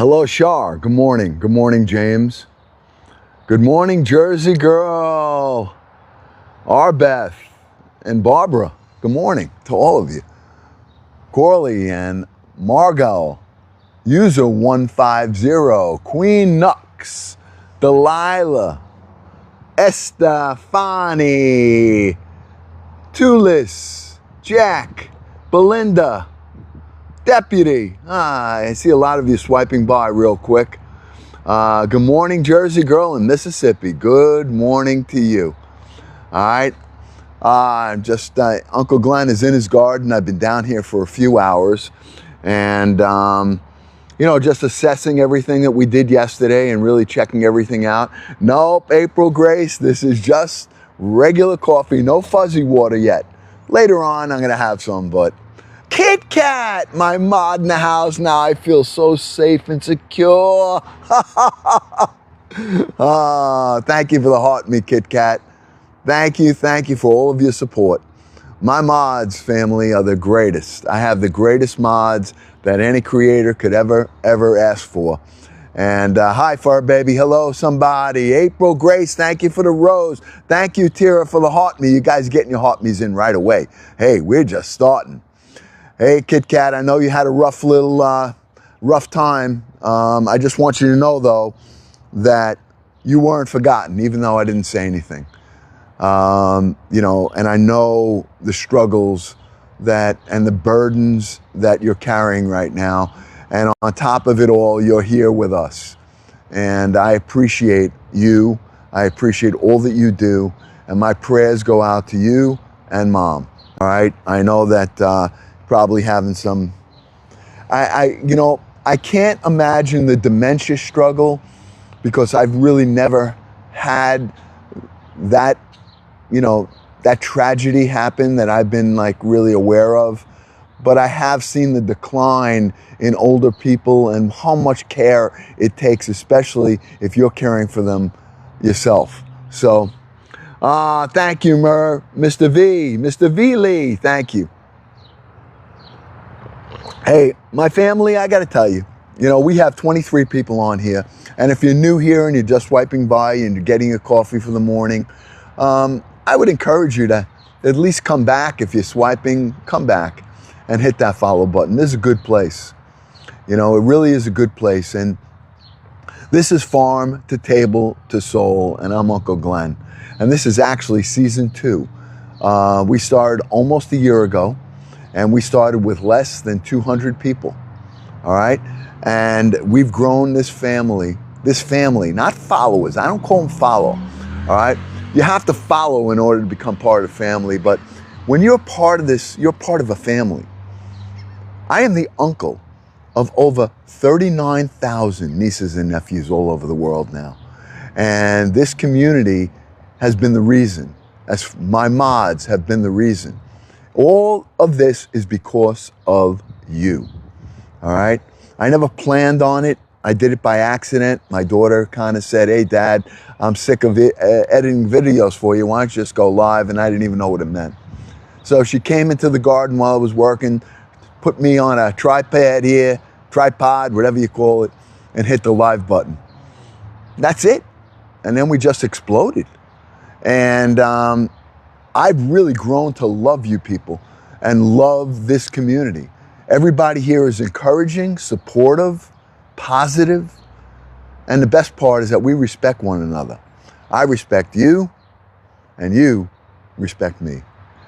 Hello, Shar. Good morning. Good morning, James. Good morning, Jersey girl. Arbeth and Barbara. Good morning to all of you. Corley and Margot. User 150. Queen Nux. Delilah. Estefani. Tulis. Jack. Belinda. Deputy. I see a lot of you swiping by real quick. Good morning, Jersey girl in Mississippi. Good morning to you. All right. Uncle Glenn is in his garden. I've been down here for a few hours and, just assessing everything that we did yesterday and really checking everything out. Nope, April Grace, this is just regular coffee, no fuzzy water yet. Later on, I'm going to have some, but Kit Kat, my mod in the house. Now I feel so safe and secure. Thank you for the heart, me Kit Kat. Thank you for all of your support. My mods, family, are the greatest. I have the greatest mods that any creator could ever ask for. And hi, Fur Baby. Hello, somebody. April Grace, thank you for the rose. Thank you, Tira, for the heart me. You guys getting your heart me's in right away. Hey, we're just starting. Hey, Kit Kat, I know you had a rough time. I just want you to know, though, that you weren't forgotten, even though I didn't say anything. And I know the struggles and the burdens that you're carrying right now. And on top of it all, you're here with us. And I appreciate you. I appreciate all that you do. And my prayers go out to you and Mom. All right. I know that probably having some, I can't imagine the dementia struggle because I've really never had that, that tragedy happen that I've been like really aware of. But I have seen the decline in older people and how much care it takes, especially if you're caring for them yourself. So, thank you, Mr. V Lee, thank you. Hey, my family, I got to tell you, we have 23 people on here. And if you're new here and you're just swiping by and you're getting your coffee for the morning, I would encourage you to at least come back. If you're swiping, come back and hit that follow button. This is a good place. It really is a good place. And this is Farm to Table to Soul, and I'm Uncle Glenn. And this is actually season 2. We started almost a year ago. And we started with less than 200 people, all right? And we've grown this family, not followers. I don't call them follow, all right? You have to follow in order to become part of the family, but when you're part of this, you're part of a family. I am the uncle of over 39,000 nieces and nephews all over the world now. And this community has been the reason, as my mods have been the reason. All of this is because of you, all right? I never planned on it. I did it by accident. My daughter kind of said, hey, Dad, I'm sick of editing videos for you. Why don't you just go live? And I didn't even know what it meant. So she came into the garden while I was working, put me on a tripod, whatever you call it, and hit the live button. That's it. And then we just exploded. And I've really grown to love you people and love this community. Everybody here is encouraging, supportive, positive, and the best part is that we respect one another. I respect you, and you respect me,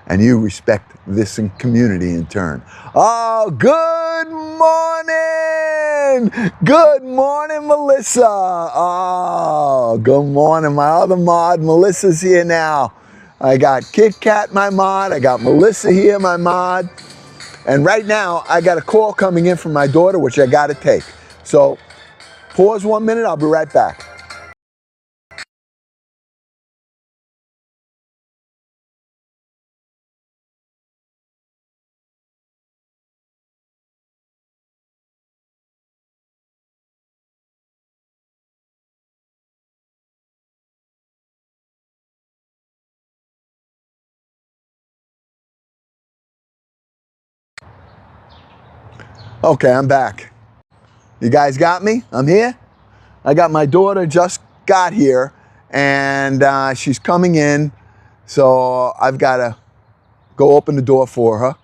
and you respect this community in turn. Oh, good morning! Good morning, Melissa! Oh, good morning. My other mod, Melissa's here now. I got Kit Kat, my mod. I got Melissa here, my mod. And right now, I got a call coming in from my daughter, which I got to take. So pause 1 minute. I'll be right back. Okay, I'm back. You guys got me? I'm here. I got my daughter just got here, and she's coming in, so I've got to go open the door for her.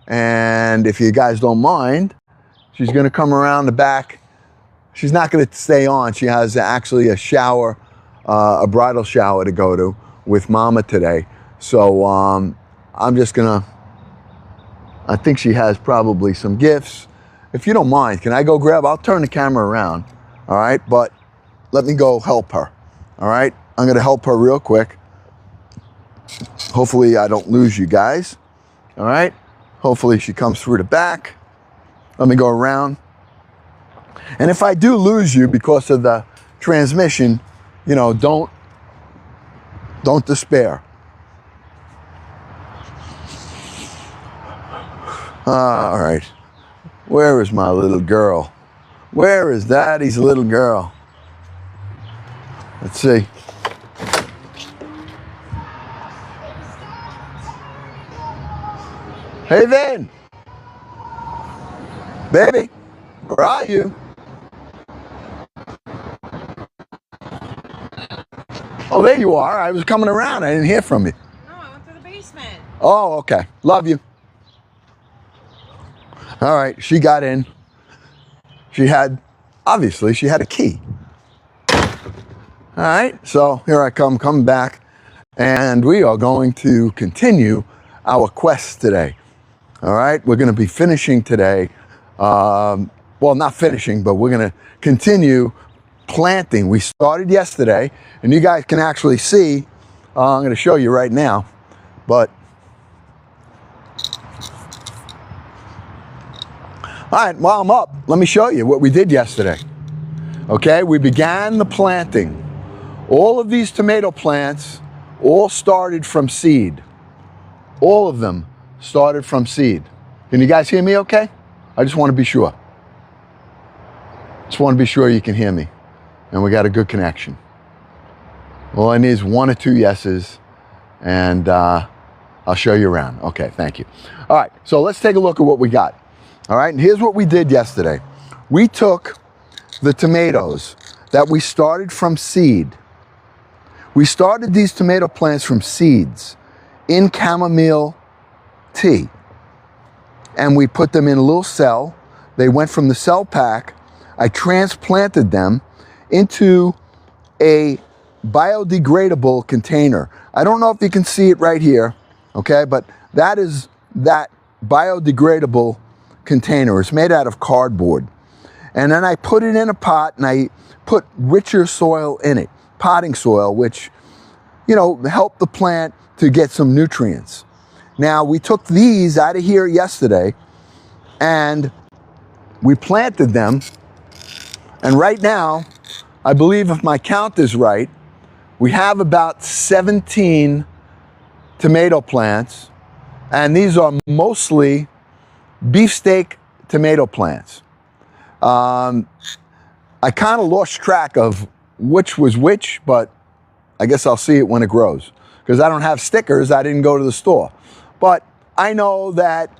And if you guys don't mind, she's going to come around the back. She's not going to stay on. She has actually a shower, a bridal shower to go to with Mama today. So I'm just going to, I think she has probably some gifts. If you don't mind, can I go grab, I'll turn the camera around, all right? But let me go help her, all right? I'm going to help her real quick. Hopefully I don't lose you guys, all right? Hopefully she comes through the back. Let me go around. And if I do lose you because of the transmission, you know, don't despair. All right. Where is my little girl? Where is Daddy's little girl? Let's see. Hey, Vin. Baby, where are you? Oh, there you are. I was coming around. I didn't hear from you. No, I went to the basement. Oh, okay. Love you. All right, she got in. Obviously, she had a key. All right, so here I come, coming back, and we are going to continue our quest today. All right, we're going to be finishing today. Well, not finishing, but we're going to continue planting. We started yesterday, and you guys can actually see, I'm going to show you right now, but all right, while I'm up, let me show you what we did yesterday. Okay, we began the planting. All of these tomato plants all started from seed. All of them started from seed. Can you guys hear me okay? I just want to be sure. Just want to be sure you can hear me. And we got a good connection. All I need is 1 or 2 yeses, and I'll show you around. Okay, thank you. All right, so let's take a look at what we got. All right, and here's what we did yesterday. We took the tomatoes that we started from seed. We started these tomato plants from seeds in chamomile tea. And we put them in a little cell. They went from the cell pack. I transplanted them into a biodegradable container. I don't know if you can see it right here, okay, but that is that biodegradable container. It's made out of cardboard. And then I put it in a pot, and I put richer soil in it, potting soil, which, you know, helped the plant to get some nutrients. Now, we took these out of here yesterday, and we planted them. And right now, I believe if my count is right, we have about 17 tomato plants, and these are mostly beefsteak tomato plants. I kind of lost track of which was which, but I guess I'll see it when it grows. Because I don't have stickers, I didn't go to the store. But I know that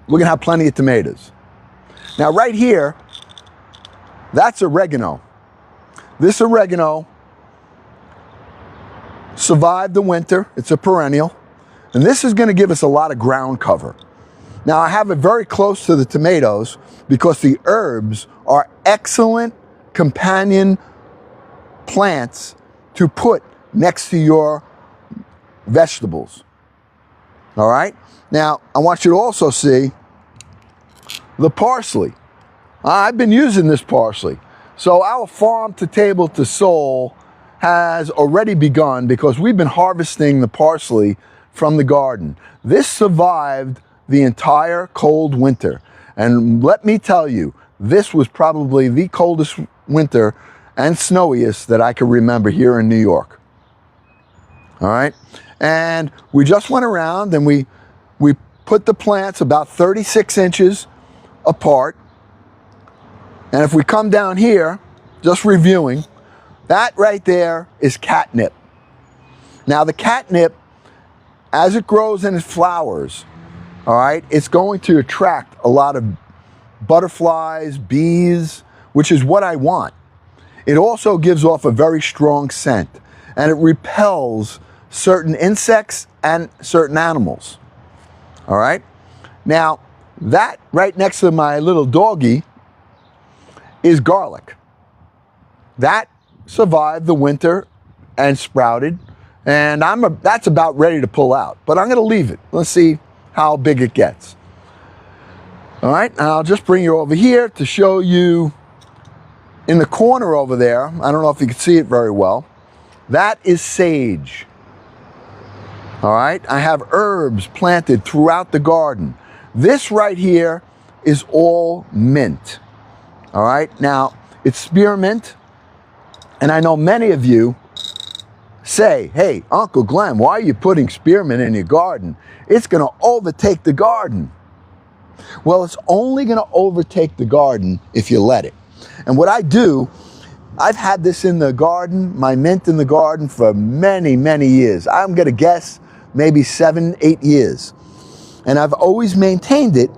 we're gonna have plenty of tomatoes. Now right here, that's oregano. This oregano survived the winter, it's a perennial, and this is gonna give us a lot of ground cover. Now I have it very close to the tomatoes because the herbs are excellent companion plants to put next to your vegetables. All right? Now I want you to also see the parsley. I've been using this parsley. So our farm to table to soul has already begun because we've been harvesting the parsley from the garden. This survived the entire cold winter. And let me tell you, this was probably the coldest winter and snowiest that I can remember here in New York. All right? And we just went around and we put the plants about 36 inches apart. And if we come down here, just reviewing, that right there is catnip. Now the catnip, as it grows and it flowers, all right, it's going to attract a lot of butterflies, bees, which is what I want. It also gives off a very strong scent, and it repels certain insects and certain animals. All right? Now, that right next to my little doggy is garlic. That survived the winter and sprouted, and that's about ready to pull out. But I'm going to leave it. Let's see how big it gets. All right, and I'll just bring you over here to show you in the corner over there. I don't know if you can see it very well. That is sage. All right, I have herbs planted throughout the garden. This right here is all mint. All right, now it's spearmint, and I know many of you say, hey, Uncle Glenn, why are you putting spearmint in your garden? It's going to overtake the garden. Well, it's only going to overtake the garden if you let it. And what I do, I've had this in the garden, my mint in the garden for many, many years. I'm going to guess maybe 7, 8 years. And I've always maintained it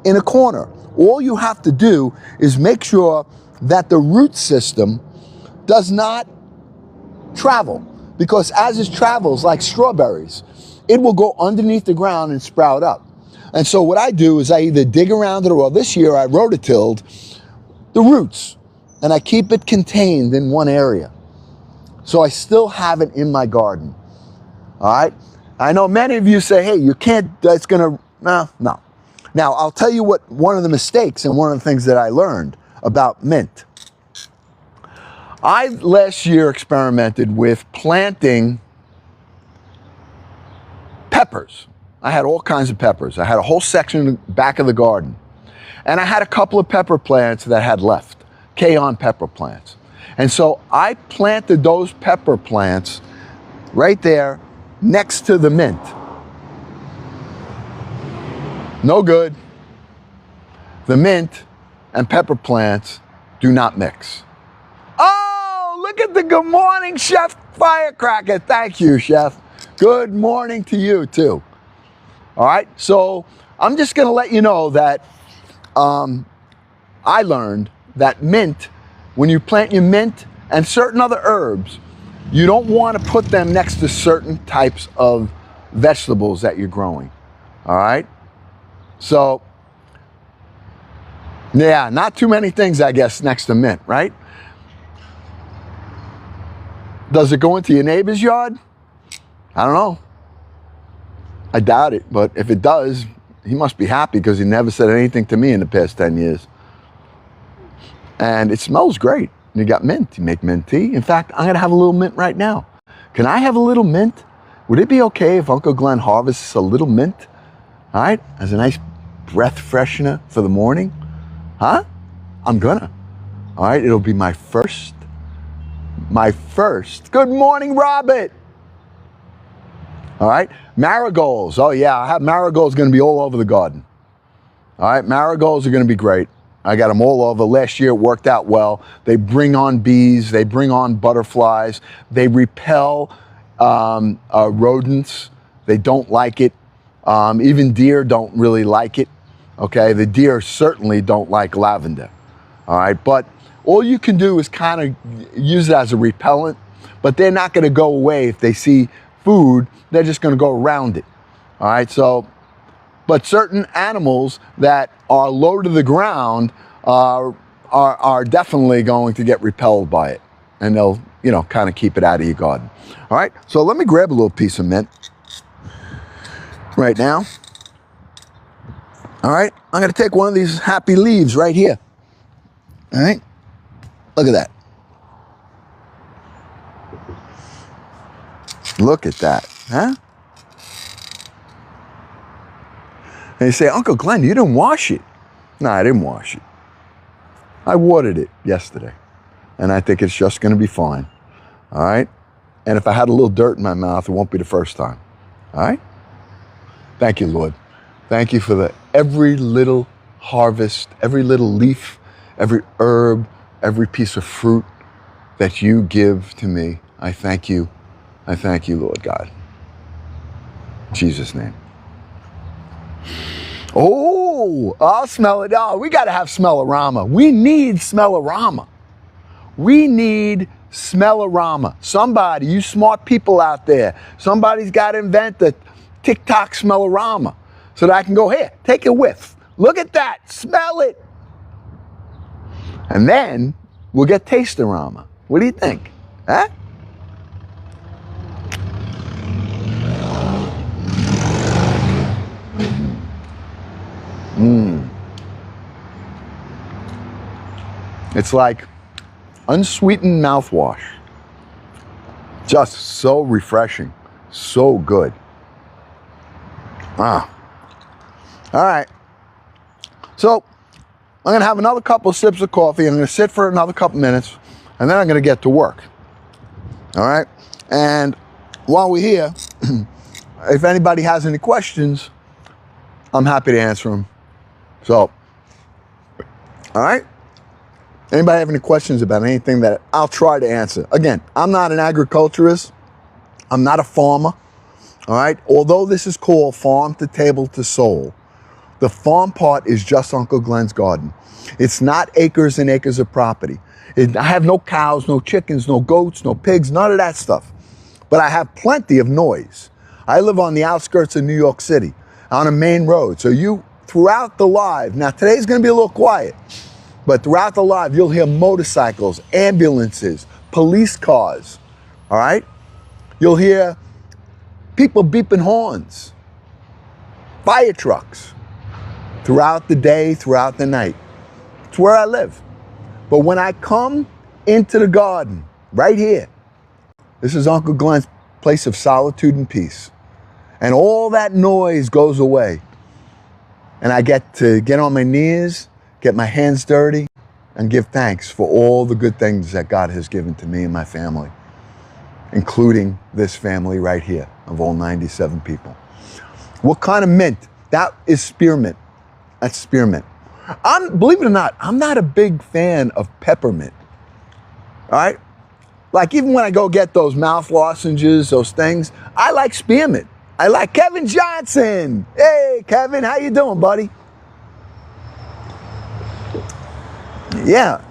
in a corner. All you have to do is make sure that the root system does not travel. Because as it travels, like strawberries, it will go underneath the ground and sprout up. And so what I do is I either dig around it, or this year I rototilled the roots, and I keep it contained in one area. So I still have it in my garden. All right? I know many of you say, hey, you can't, that's gonna, no. Now, I'll tell you what one of the mistakes and one of the things that I learned about mint. I last year experimented with planting peppers. I had all kinds of peppers. I had a whole section in the back of the garden. And I had a couple of pepper plants that had left, K-on pepper plants. And so I planted those pepper plants right there next to the mint. No good. The mint and pepper plants do not mix. Oh, look at the good morning, Chef Firecracker. Thank you, Chef. Good morning to you, too. All right, so I'm just going to let you know that I learned that mint, when you plant your mint and certain other herbs, you don't want to put them next to certain types of vegetables that you're growing. All right? So, yeah, not too many things, I guess, next to mint, right? Does it go into your neighbor's yard? I don't know. I doubt it, but if it does, he must be happy because he never said anything to me in the past 10 years. And it smells great. You got mint. You make mint tea. In fact, I'm going to have a little mint right now. Can I have a little mint? Would it be okay if Uncle Glenn harvests a little mint? All right? As a nice breath freshener for the morning? Huh? I'm gonna. All right? It'll be my first. Good morning, Robert. All right? Marigolds. Oh, yeah. I have marigolds going to be all over the garden. All right? Marigolds are going to be great. I got them all over. Last year it worked out well. They bring on bees. They bring on butterflies. They repel rodents. They don't like it. Even deer don't really like it. Okay? The deer certainly don't like lavender. All right? But all you can do is kind of use it as a repellent, but they're not going to go away if they see food. They're just going to go around it. All right? So, but certain animals that are low to the ground are definitely going to get repelled by it, and they'll, kind of keep it out of your garden. All right, so let me grab a little piece of mint right now. All right, I'm going to take one of these happy leaves right here. All right, look at that. Look at that, huh? And you say, Uncle Glenn, you didn't wash it. No, I didn't wash it. I watered it yesterday, and I think it's just going to be fine. All right? And if I had a little dirt in my mouth, it won't be the first time. All right? Thank you, Lord. Thank you for every little harvest, every little leaf, every herb, every piece of fruit that you give to me. I thank you. I thank you, Lord God. In Jesus' name. Oh, Ooh, I'll smell it. Oh, we got to have smell-o-rama. We need smell-o-rama. We need smell-o-rama. Somebody, you smart people out there, somebody's got to invent the TikTok smell-o-rama so that I can go, here, take a whiff. Look at that. Smell it. And then we'll get taste-o-rama. What do you think? Huh? It's like unsweetened mouthwash. Just so refreshing. So good. Ah. All right. So I'm going to have another couple of sips of coffee. I'm going to sit for another couple minutes, and then I'm going to get to work. All right? And while we're here, if anybody has any questions, I'm happy to answer them. So, all right? Anybody have any questions about anything that I'll try to answer? Again, I'm not an agriculturist. I'm not a farmer. All right? Although this is called Farm to Table to Soul, the farm part is just Uncle Glenn's garden. It's not acres and acres of property. I have no cows, no chickens, no goats, no pigs, none of that stuff. But I have plenty of noise. I live on the outskirts of New York City, on a main road. So throughout the live, now today's going to be a little quiet, but throughout the live, you'll hear motorcycles, ambulances, police cars, all right? You'll hear people beeping horns, fire trucks, throughout the day, throughout the night. It's where I live. But when I come into the garden, right here, this is Uncle Glenn's place of solitude and peace. And all that noise goes away. And I get to get on my knees, get my hands dirty, and give thanks for all the good things that God has given to me and my family, including this family right here of all 97 people. What kind of mint? That is spearmint. That's spearmint. Believe it or not, I'm not a big fan of peppermint. All right? Like even when I go get those mouth lozenges, those things, I like spearmint. I like Kevin Johnson. Hey, Kevin, how you doing, buddy? Yeah.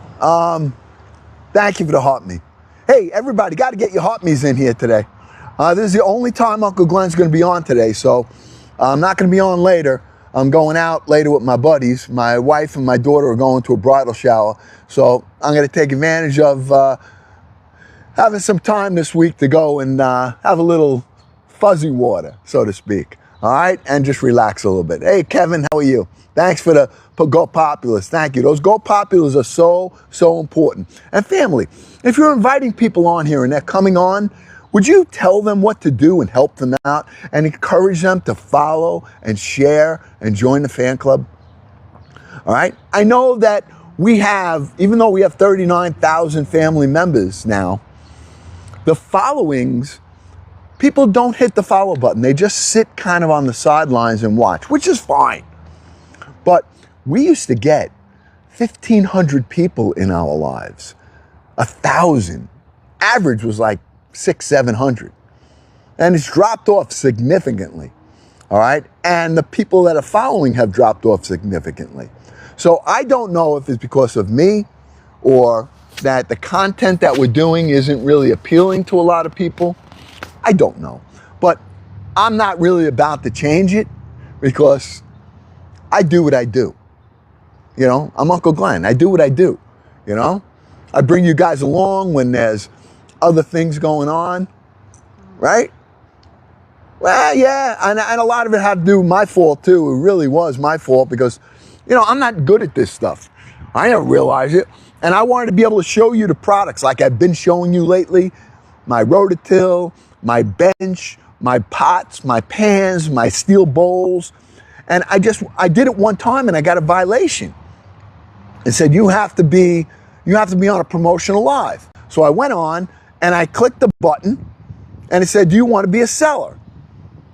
Thank you for the heart me. Hey, everybody, got to get your heart me's in here today. This is the only time Uncle Glenn's going to be on today, so I'm not going to be on later. I'm going out later with my buddies. My wife and my daughter are going to a bridal shower, so I'm going to take advantage of having some time this week to go and have a little fuzzy water, so to speak. All right, and just relax a little bit. Hey, Kevin, how are you? Thanks for the Go Populars. Thank you. Those Go Populars are so important. And family, if you're inviting people on here and they're coming on, would you tell them what to do and help them out and encourage them to follow and share and join the fan club? All right. I know that we have, even though we have 39,000 family members now, the followings, people don't hit the follow button. They just sit kind of on the sidelines and watch, which is fine. But we used to get 1,500 people in our lives, 1,000. Average was like 600, 700. And it's dropped off significantly, all right? And the people that are following have dropped off significantly. So I don't know if it's because of me or that the content that we're doing isn't really appealing to a lot of people. I don't know. But I'm not really about to change it because I do what I do. You know, I'm Uncle Glenn. I do what I do, you know? I bring you guys along when there's other things going on, right? Well, yeah, and a lot of it had to do with my fault too. It really was my fault because, you know, I'm not good at this stuff. I don't realize it. And I wanted to be able to show you the products like I've been showing you lately. My rototill, my bench, my pots, my pans, my steel bowls. And I did it one time and I got a violation. It said, you have to be on a promotional live. So I went on and I clicked the button and it said, do you want to be a seller?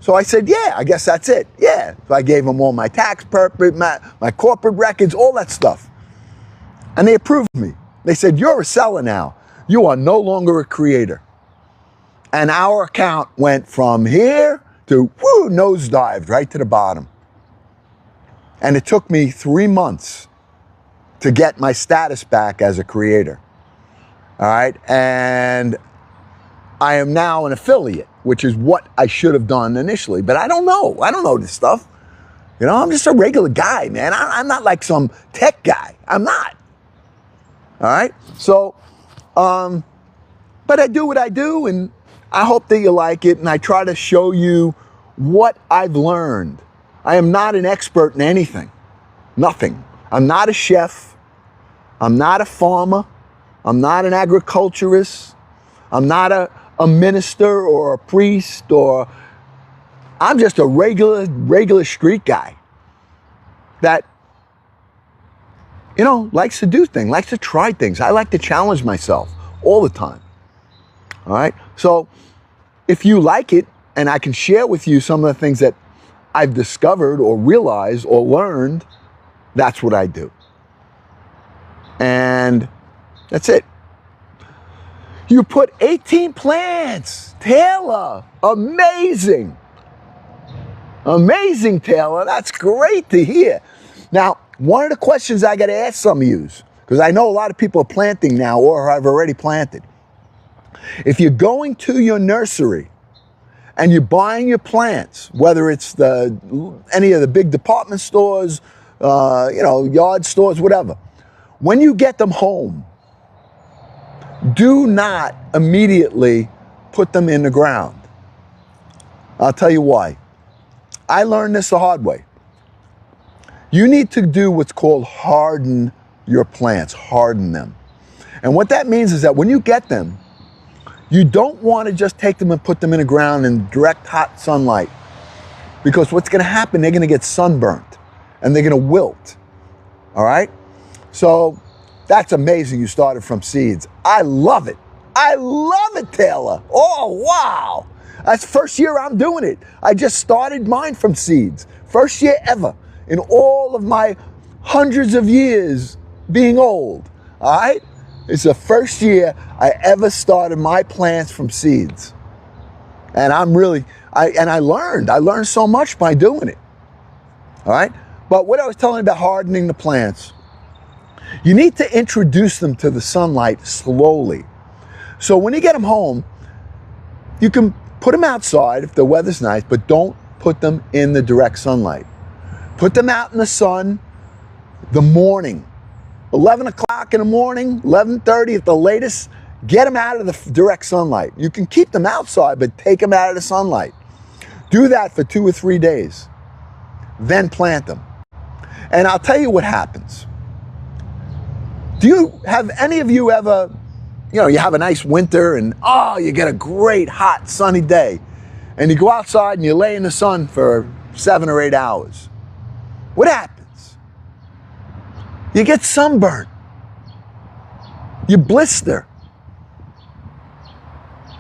So I said, yeah, I guess that's it. Yeah. So I gave them all my tax purpose, my corporate records, all that stuff. And they approved me. They said, you're a seller now. You are no longer a creator. And our account went from here to, whoo, nosedived right to the bottom. And it took me 3 months to get my status back as a creator. All right. And I am now an affiliate, which is what I should have done initially. But I don't know. I don't know this stuff. You know, I'm just a regular guy, man. I'm not like some tech guy. I'm not. All right. So, but I do what I do, and I hope that you like it. And I try to show you what I've learned. I am not an expert in anything. Nothing. I'm not a chef. I'm not a farmer. I'm not an agriculturist. I'm not a minister or a priest, or I'm just a regular street guy that, you know, likes to do things, likes to try things. I like to challenge myself all the time. All right. So if you like it, and I can share with you some of the things that I've discovered or realized or learned, that's what I do. And that's it. You put 18 plants. Taylor, amazing. Amazing, Taylor. That's great to hear. Now, one of the questions I got to ask some of you, because I know a lot of people are planting now or have already planted. If you're going to your nursery and you're buying your plants, whether it's any of the big department stores, you know, yard stores, whatever, when you get them home, do not immediately put them in the ground. I'll tell you why. I learned this the hard way. You need to do what's called harden your plants, harden them. And what that means is that when you get them, you don't want to just take them and put them in the ground in direct hot sunlight, because what's going to happen, they're going to get sunburnt and they're going to wilt. All right? So that's amazing you started from seeds. I love it. I love it, Taylor. Oh, wow. That's the first year I'm doing it. I just started mine from seeds. First year ever in all of my hundreds of years being old. All right? It's the first year I ever started my plants from seeds. And I learned so much by doing it. All right? But what I was telling you about hardening the plants, you need to introduce them to the sunlight slowly. So when you get them home, you can put them outside if the weather's nice, but don't put them in the direct sunlight. Put them out in the sun the morning, 11 o'clock in the morning, 11:30 at the latest. Get them out of the direct sunlight. You can keep them outside, but take them out of the sunlight. Do that for 2 or 3 days. Then plant them. And I'll tell you what happens. Have any of you ever, you know, you have a nice winter and, you get a great hot sunny day and you go outside and you lay in the sun for 7 or 8 hours. What happens? You get sunburned. You blister.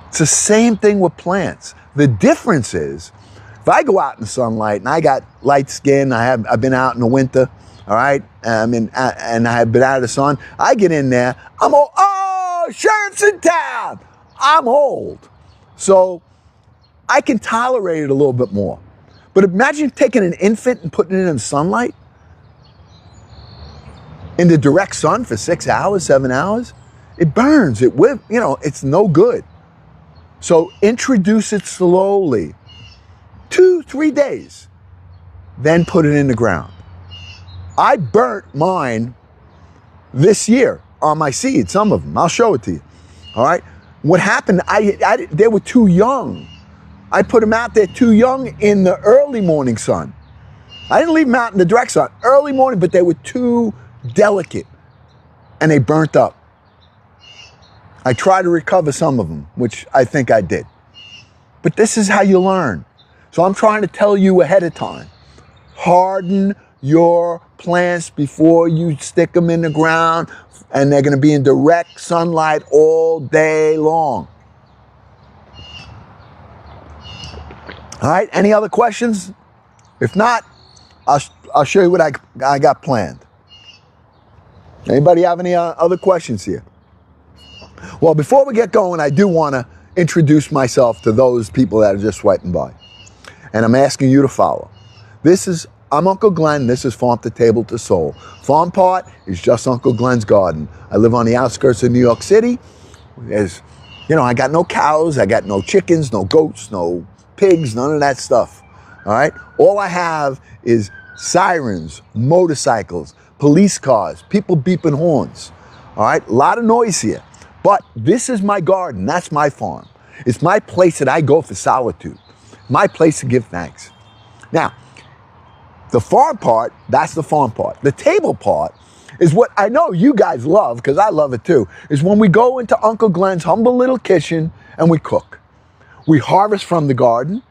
It's the same thing with plants. The difference is, if I go out in the sunlight and I got light skin, I've been out in the winter, all right, and I've been out of the sun, I get in there, I'm old. Oh, sheriff's in town. I'm old. So I can tolerate it a little bit more. But imagine taking an infant and putting it in the sunlight, in the direct sun for 6 hours, 7 hours. It burns. It's no good. So introduce it slowly, 2, 3 days, then put it in the ground. I burnt mine this year on my seeds, some of them. I'll show it to you. All right. What happened, they were too young. I put them out there too young in the early morning sun. I didn't leave them out in the direct sun, early morning, but they were too delicate and they burnt up. I tried to recover some of them, which I think I did. But this is how you learn. So I'm trying to tell you ahead of time. Harden your plants before you stick them in the ground, and they're going to be in direct sunlight all day long. All right, any other questions? If not, I'll show you what I got planned. Anybody have any other questions here? Well, before we get going, I do want to introduce myself to those people that are just swiping by. And I'm asking you to follow. This is I'm Uncle Glenn. This is Farm to Table to Soul. Farm part is just Uncle Glenn's garden. I live on the outskirts of New York City. There's, I got no cows, I got no chickens, no goats, no pigs, none of that stuff. All right? All I have is sirens, motorcycles, police cars, people beeping horns. All right? A lot of noise here. But this is my garden. That's my farm. It's my place that I go for solitude. My place to give thanks. Now, the farm part, that's the farm part. The table part is what I know you guys love, because I love it too, is when we go into Uncle Glenn's humble little kitchen and we cook. We harvest from the garden.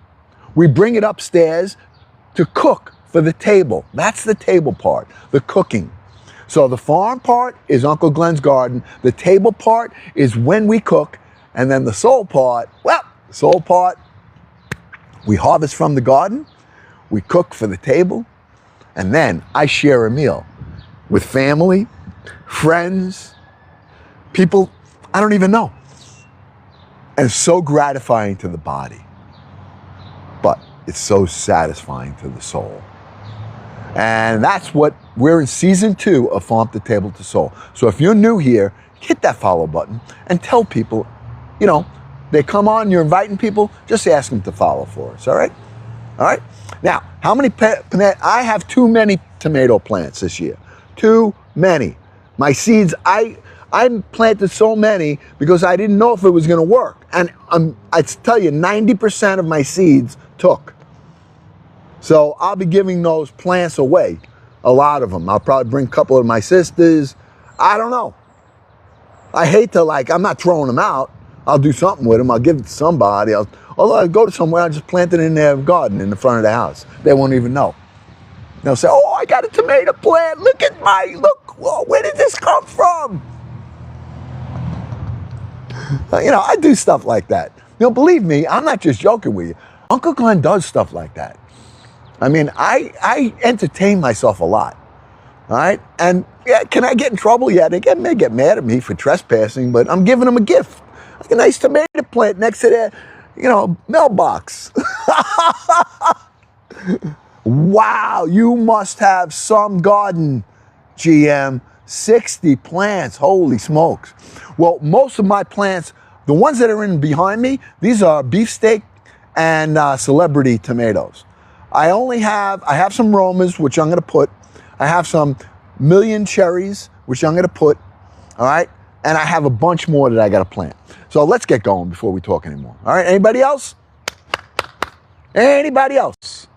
We bring it upstairs to cook for the table. That's the table part, the cooking. So the farm part is Uncle Glenn's garden. The table part is when we cook. And then the soul part, we harvest from the garden. We cook for the table, and then I share a meal with family, friends, people I don't even know. And it's so gratifying to the body, but it's so satisfying to the soul. And that's what we're in season 2 of Farm to Table to Soul. So if you're new here, hit that follow button and tell people, they come on, you're inviting people, just ask them to follow for us, all right? All right? Now, how many I have too many tomato plants this year. Too many. My seeds, I planted so many because I didn't know if it was going to work. And I tell you, 90% of my seeds took. So I'll be giving those plants away, a lot of them. I'll probably bring a couple of my sisters. I don't know. I hate to I'm not throwing them out. I'll do something with them. I'll give it to somebody. Although I go to somewhere, I'll just plant it in their garden in the front of the house. They won't even know. They'll say, oh, I got a tomato plant. Look, whoa, where did this come from? I do stuff like that. Believe me, I'm not just joking with you. Uncle Glenn does stuff like that. I mean, I entertain myself a lot. All right? And yeah, can I get in trouble? Yeah, they may get mad at me for trespassing, but I'm giving them a gift. Like a nice tomato plant next to their, mailbox. Wow, you must have some garden, GM. 60 plants, holy smokes. Well, most of my plants, the ones that are in behind me, these are beefsteak and celebrity tomatoes. I have some Romas, which I'm going to put. I have some million cherries, which I'm going to put. All right. And I have a bunch more that I got to plant. So let's get going before we talk anymore. All right. Anybody else? Anybody else?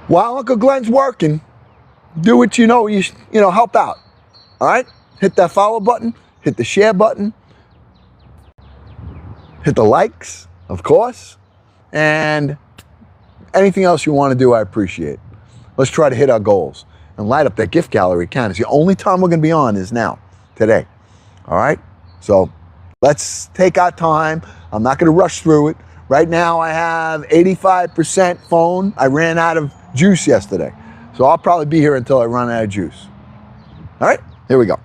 While Uncle Glenn's working, do what you know, help out. All right. Hit that follow button. Hit the share button. Hit the likes, of course. And anything else you want to do, I appreciate. Let's try to hit our goals and light up that gift gallery account. It's the only time we're going to be on is now, today. All right? So let's take our time. I'm not going to rush through it. Right now I have 85% phone. I ran out of juice yesterday. So I'll probably be here until I run out of juice. All right? Here we go.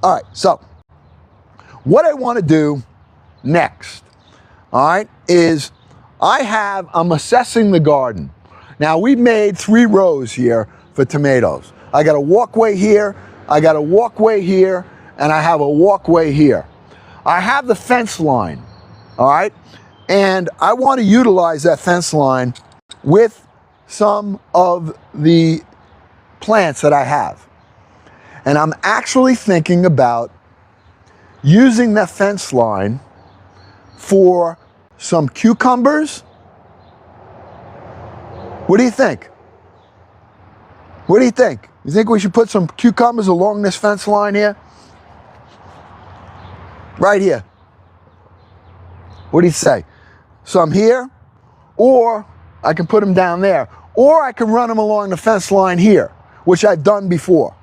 All right. So what I want to do next, all right, is I'm assessing the garden. Now, we've made 3 rows here for tomatoes. I got a walkway here, I got a walkway here, and I have a walkway here. I have the fence line, all right? And I want to utilize that fence line with some of the plants that I have. And I'm actually thinking about using that fence line for some cucumbers. What do you think? What do you think? You think we should put some cucumbers along this fence line here? Right here. What do you say? Some here, or I can put them down there. Or I can run them along the fence line here, which I've done before.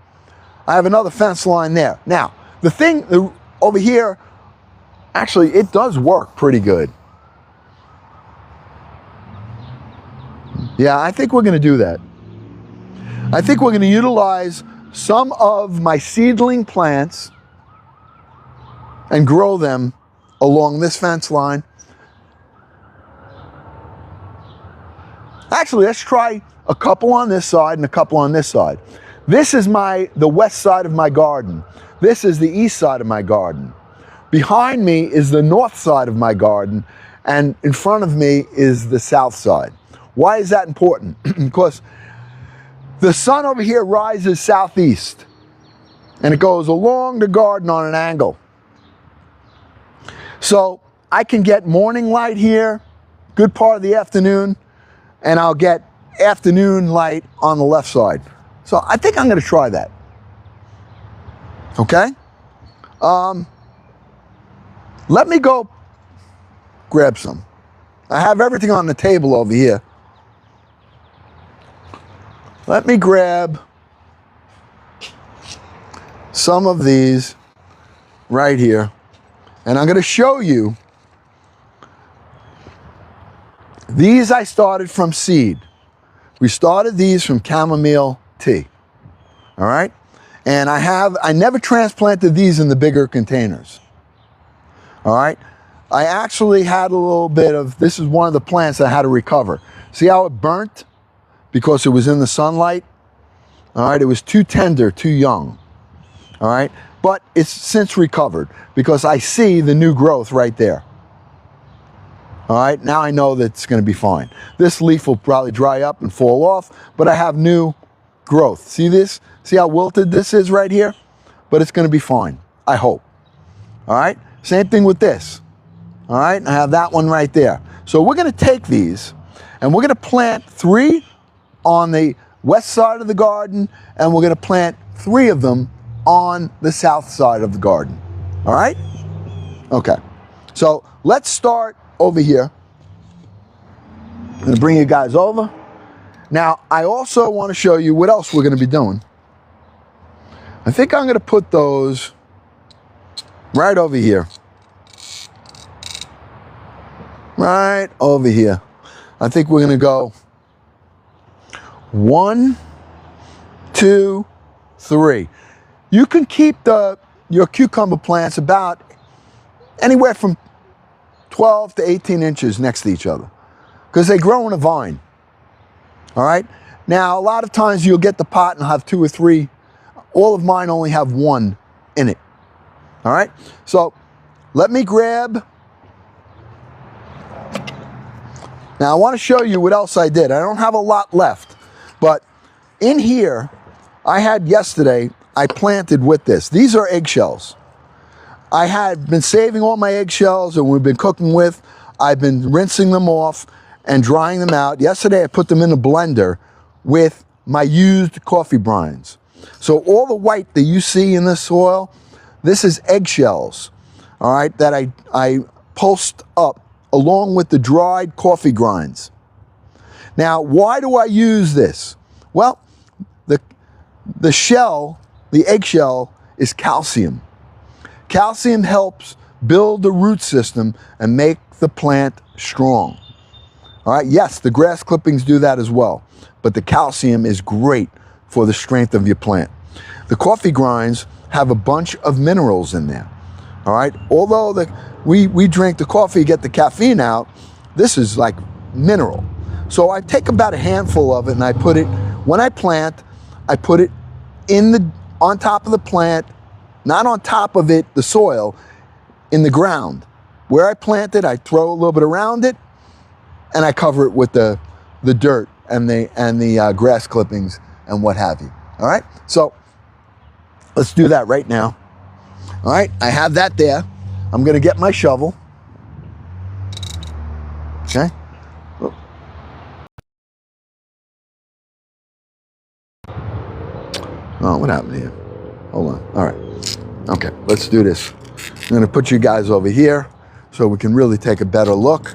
I have another fence line there. Now, the thing over here, actually, it does work pretty good. Yeah, I think we're going to do that. I think we're going to utilize some of my seedling plants and grow them along this fence line. Actually, let's try a couple on this side and a couple on this side. This is the west side of my garden. This is the east side of my garden. Behind me is the north side of my garden, and in front of me is the south side. Why is that important? Because the sun over here rises southeast, and it goes along the garden on an angle. So I can get morning light here, good part of the afternoon, and I'll get afternoon light on the left side. So I think I'm going to try that. Okay? Let me go grab some. I have everything on the table over here. Let me grab some of these right here, and I'm going to show you. These I started from seed. We started these from chamomile tea. All right? And I never transplanted these in the bigger containers. All right? I actually had a little bit of, this is one of the plants I had to recover. See how it burnt? Because it was in the sunlight? All right? It was too tender, too young. All right? But it's since recovered because I see the new growth right there. All right? Now I know that it's going to be fine. This leaf will probably dry up and fall off, but I have new growth. See this? See how wilted this is right here? But it's going to be fine, I hope. All right? Same thing with this. All right? I have that one right there. So we're going to take these and we're going to plant 3 on the west side of the garden, and we're going to plant 3 of them on the south side of the garden. All right? Okay. So let's start over here. I'm going to bring you guys over. Now, I also want to show you what else we're going to be doing. I think I'm going to put those right over here. Right over here. I think we're going to go 1, 2, 3. You can keep your cucumber plants about anywhere from 12 to 18 inches next to each other because they grow in a vine. All right? Now, a lot of times you'll get the pot and have 2 or 3. All of mine only have 1 in it. All right? So let me grab. Now, I want to show you what else I did. I don't have a lot left, but in here, I had yesterday, I planted with this. These are eggshells. I had been saving all my eggshells and we've been cooking with. I've been rinsing them off and drying them out. Yesterday, I put them in a blender with my used coffee brines. So all the white that you see in the soil, this is eggshells, all right, that I pulsed up along with the dried coffee grinds. Now, why do I use this? Well, the shell, the eggshell, is calcium. Calcium helps build the root system and make the plant strong. All right, yes, the grass clippings do that as well, but the calcium is great for the strength of your plant. The coffee grinds have a bunch of minerals in there. All right, although we drink the coffee, get the caffeine out, this is like mineral. So I take about a handful of it and I put it, when I plant, I put it on top of the plant, not on top of it, the soil, in the ground. Where I plant it, I throw a little bit around it, and I cover it with the dirt and the grass clippings and what have you. All right, so let's do that right now. All right, I have that there. I'm going to get my shovel. Okay. Oh, what happened here? Hold on. All right. Okay, let's do this. I'm going to put you guys over here so we can really take a better look.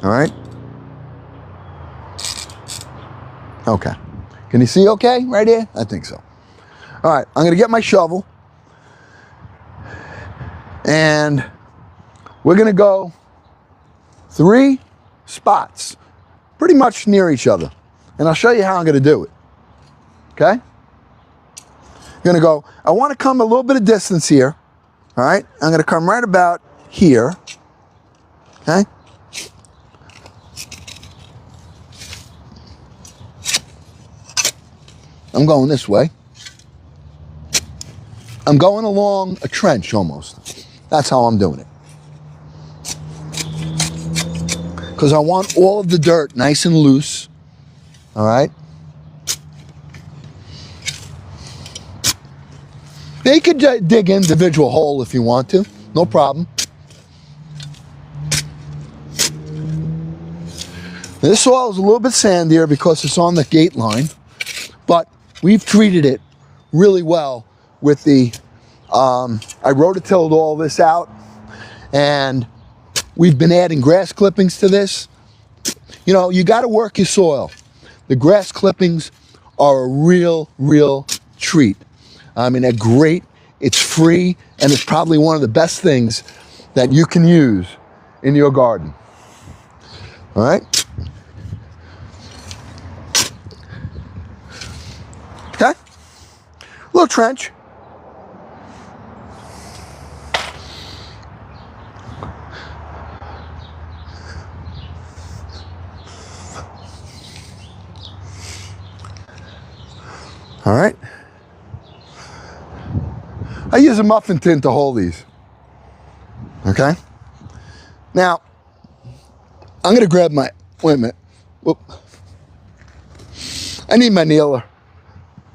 All right. Okay. Can you see okay right here? I think so. All right, I'm going to get my shovel. And we're going to go 3 spots, pretty much near each other. And I'll show you how I'm going to do it. Okay? I'm going to go, I want to come a little bit of distance here. All right? I'm going to come right about here. Okay? I'm going this way. I'm going along a trench almost. That's how I'm doing it. Because I want all of the dirt nice and loose. All right. Now you could dig individual hole if you want to. No problem. This soil is a little bit sandier because it's on the gate line, but we've treated it really well with the, I rototilled all this out, and we've been adding grass clippings to this. You know, you got to work your soil. The grass clippings are a real treat. I mean, they're great. It's free, and it's probably one of the best things that you can use in your garden. All right? Okay? Little trench. All right. I use a muffin tin to hold these. Okay? Now, I'm going to grab my, wait a minute. Whoop. I need my kneeler.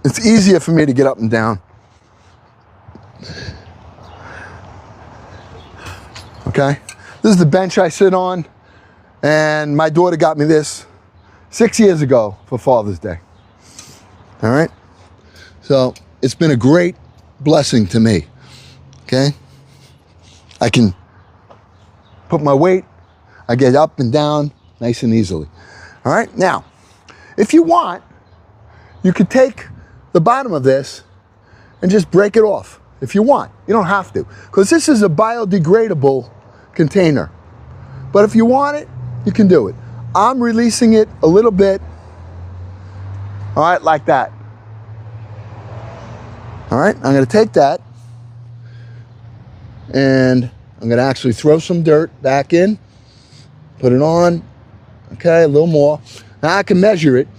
It's easier for me to get up and down. Okay? This is the bench I sit on, and my daughter got me this 6 years ago for Father's Day. All right? So, it's been a great blessing to me. Okay? I can put my weight, I get up and down nice and easily. All right? Now, if you want, you could take the bottom of this and just break it off if you want. You don't have to, because this is a biodegradable container. But if you want it, you can do it. I'm releasing it a little bit, all right, like that. All right, I'm going to take that and I'm going to actually throw some dirt back in, put it on, okay, a little more. Now I can measure it,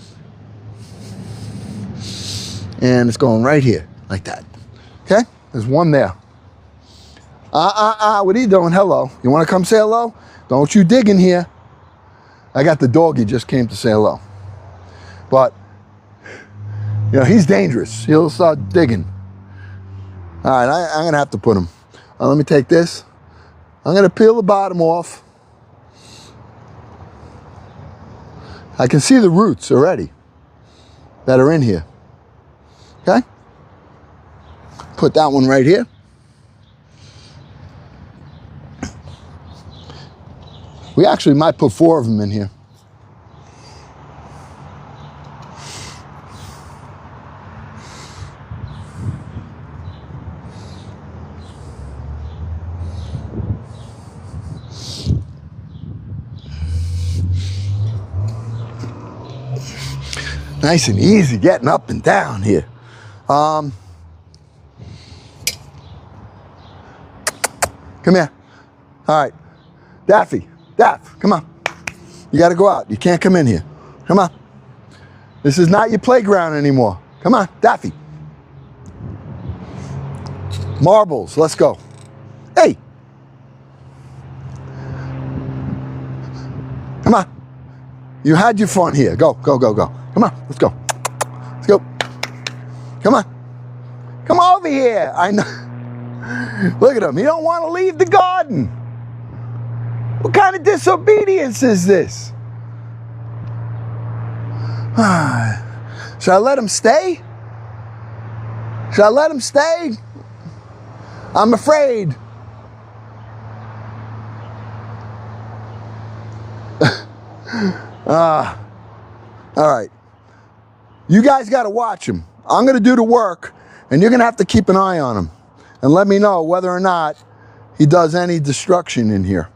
and it's going right here, like that. Okay, there's one there. What are you doing? Hello. You want to come say hello? Don't you dig in here. I got the dog, he just came to say hello. But, you know, he's dangerous. He'll start digging. All right, I'm going to have to put him. Let me take this. I'm going to peel the bottom off. I can see the roots already that are in here. Okay? Put that one right here. We actually might put 4 of them in here. Nice and easy getting up and down here. Come here. All right. Daffy, come on. You got to go out. You can't come in here. Come on. This is not your playground anymore. Come on, Daffy. Marbles, let's go. Hey. Come on. You had your fun here. Go. Come on, let's go. Let's go. Come on. Come over here. I know. Look at him. He don't want to leave the garden. What kind of disobedience is this? Should I let him stay? Should I let him stay? I'm afraid. All right. You guys got to watch him. I'm going to do the work, and you're going to have to keep an eye on him and let me know whether or not he does any destruction in here.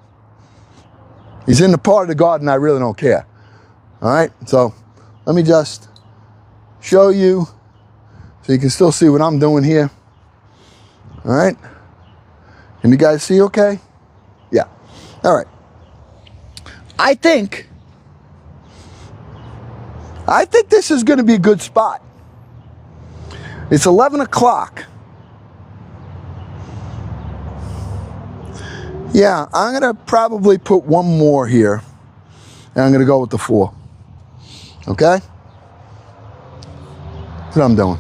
He's in the part of the garden I really don't care. All right, so let me just show you so you can still see what I'm doing here. All right, can you guys see okay? Yeah, all right. I think this is going to be a good spot. It's 11 o'clock. Yeah, I'm gonna probably put one more here, and I'm gonna go with the 4. Okay? That's what I'm doing.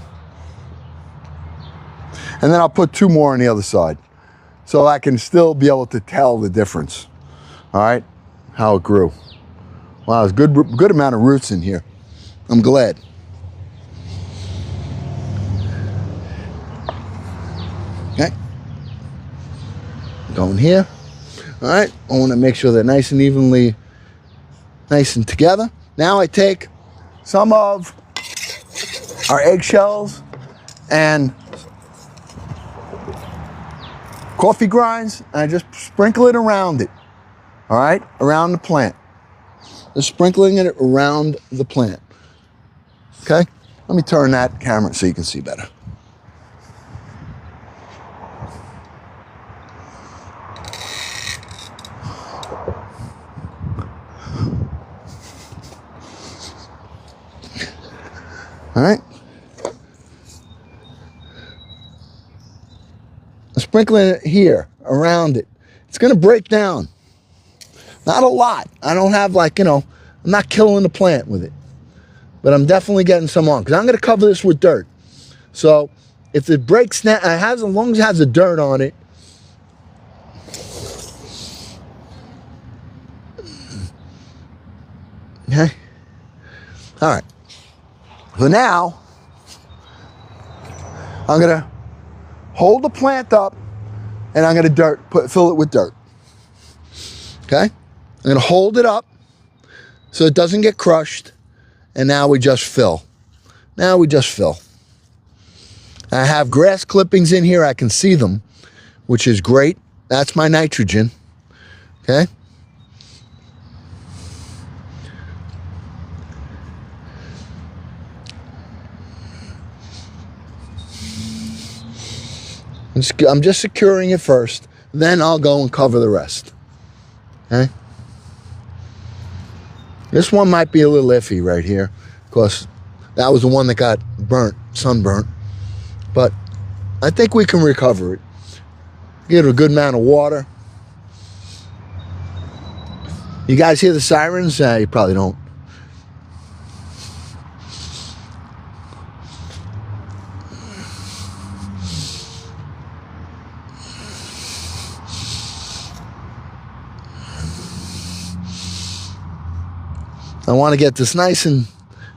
And then I'll put 2 more on the other side, so I can still be able to tell the difference. All right, how it grew. Wow, there's good amount of roots in here. I'm glad. Okay, going here. All right, I want to make sure they're nice and evenly, nice and together. Now I take some of our eggshells and coffee grinds, and I just sprinkle it around it. All right, around the plant. Just sprinkling it around the plant. Okay, let me turn that camera so you can see better. All right. I'm sprinkling it here, around it. It's gonna break down. Not a lot. I don't have I'm not killing the plant with it. But I'm definitely getting some on, because I'm gonna cover this with dirt. So if it breaks down, as long as it has the dirt on it, okay? All right. So now, I'm gonna hold the plant up, and I'm gonna fill it with dirt. Okay? I'm gonna hold it up so it doesn't get crushed, and now we just fill. Now we just fill. I have grass clippings in here, I can see them, which is great. That's my nitrogen. Okay? I'm just securing it first, then I'll go and cover the rest. Okay? This one might be a little iffy right here, because that was the one that got sunburnt. But I think we can recover it. Get a good amount of water. You guys hear the sirens? You probably don't. I want to get this nice and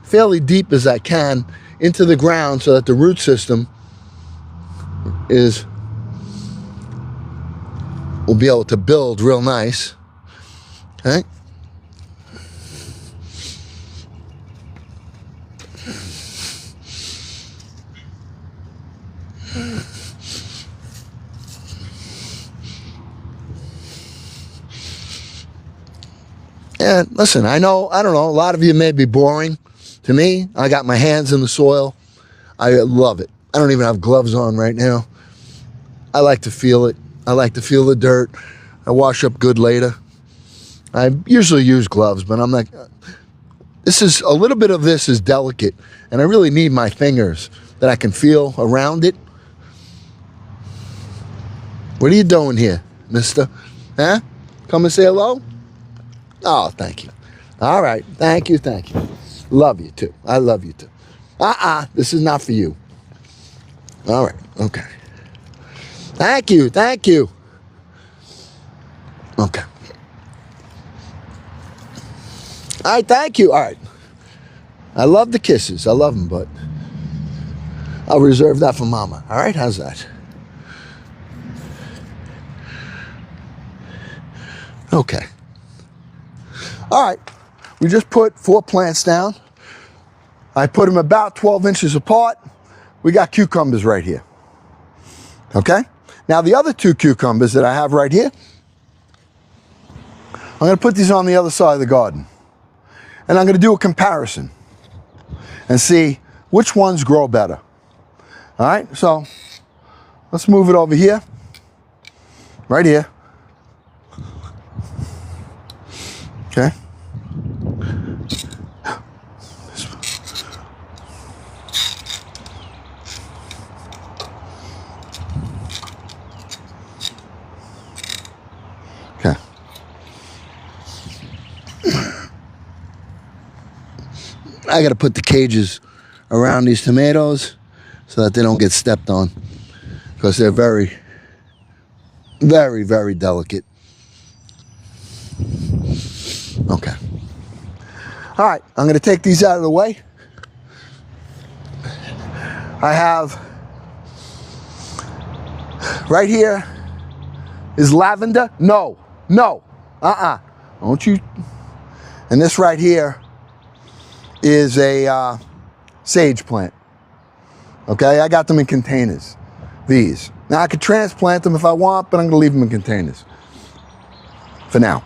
fairly deep as I can into the ground so that the root system will be able to build real nice. Okay? And listen, I don't know, a lot of you may be boring. To me, I got my hands in the soil. I love it. I don't even have gloves on right now. I like to feel it. I like to feel the dirt. I wash up good later. I usually use gloves, but I'm like, a little bit of this is delicate, and I really need my fingers that I can feel around it. What are you doing here, mister? Huh? Come and say hello? Oh, thank you. All right. Thank you. Love you too. I love you too. This is not for you. All right. Okay. Thank you. Okay. All right. Thank you. All right. I love the kisses. I love them, but I'll reserve that for Mama. All right. How's that? Okay. All right. We just put 4 plants down. I put them about 12 inches apart. We got cucumbers right here. Okay? Now the other 2 cucumbers that I have right here, I'm going to put these on the other side of the garden. And I'm going to do a comparison and see which ones grow better. All right? So let's move it over here. Right here. Okay? I got to put the cages around these tomatoes so that they don't get stepped on, because they're very, very, very delicate. Okay. All right, I'm going to take these out of the way. I have right here is lavender. No, don't you. And this right here is a sage plant. Okay, I got them in containers, these. Now I could transplant them if I want, but I'm gonna leave them in containers for now.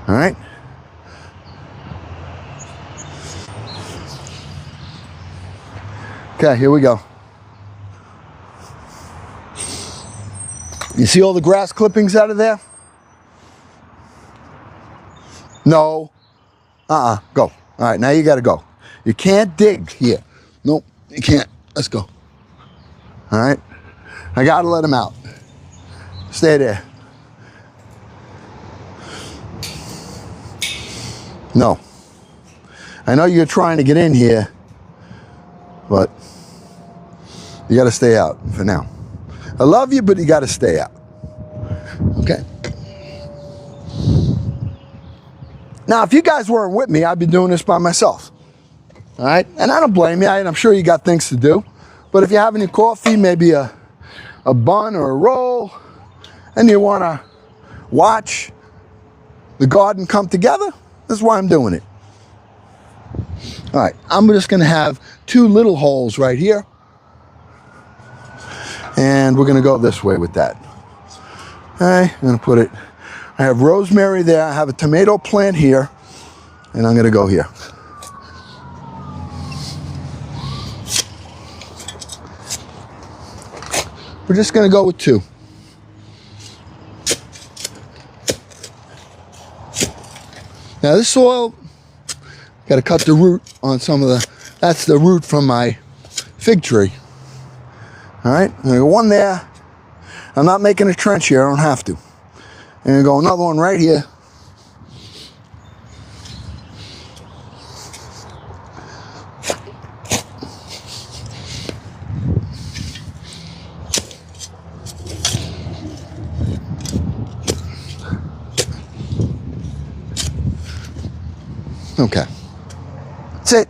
All right. Okay, here we go. You see all the grass clippings out of there? No. Go. All right, now you gotta go. You can't dig here. Nope, you can't. Let's go. All right. I gotta let him out. Stay there. No. I know you're trying to get in here, but you gotta stay out for now. I love you, but you gotta stay out. Okay. Now, if you guys weren't with me, I'd be doing this by myself. All right? And I don't blame you. I'm sure you got things to do. But if you're having your coffee, maybe a bun or a roll, and you want to watch the garden come together, this is why I'm doing it. All right. I'm just going to have 2 little holes right here. And we're going to go this way with that. Okay. I'm going to put it. I have rosemary there. I have a tomato plant here, and I'm going to go here. We're just going to go with 2. Now this soil, got to cut the root on some of the, that's the root from my fig tree. All right, I'm going to go one there. I'm not making a trench here, I don't have to. And go another one right here. Okay. That's it.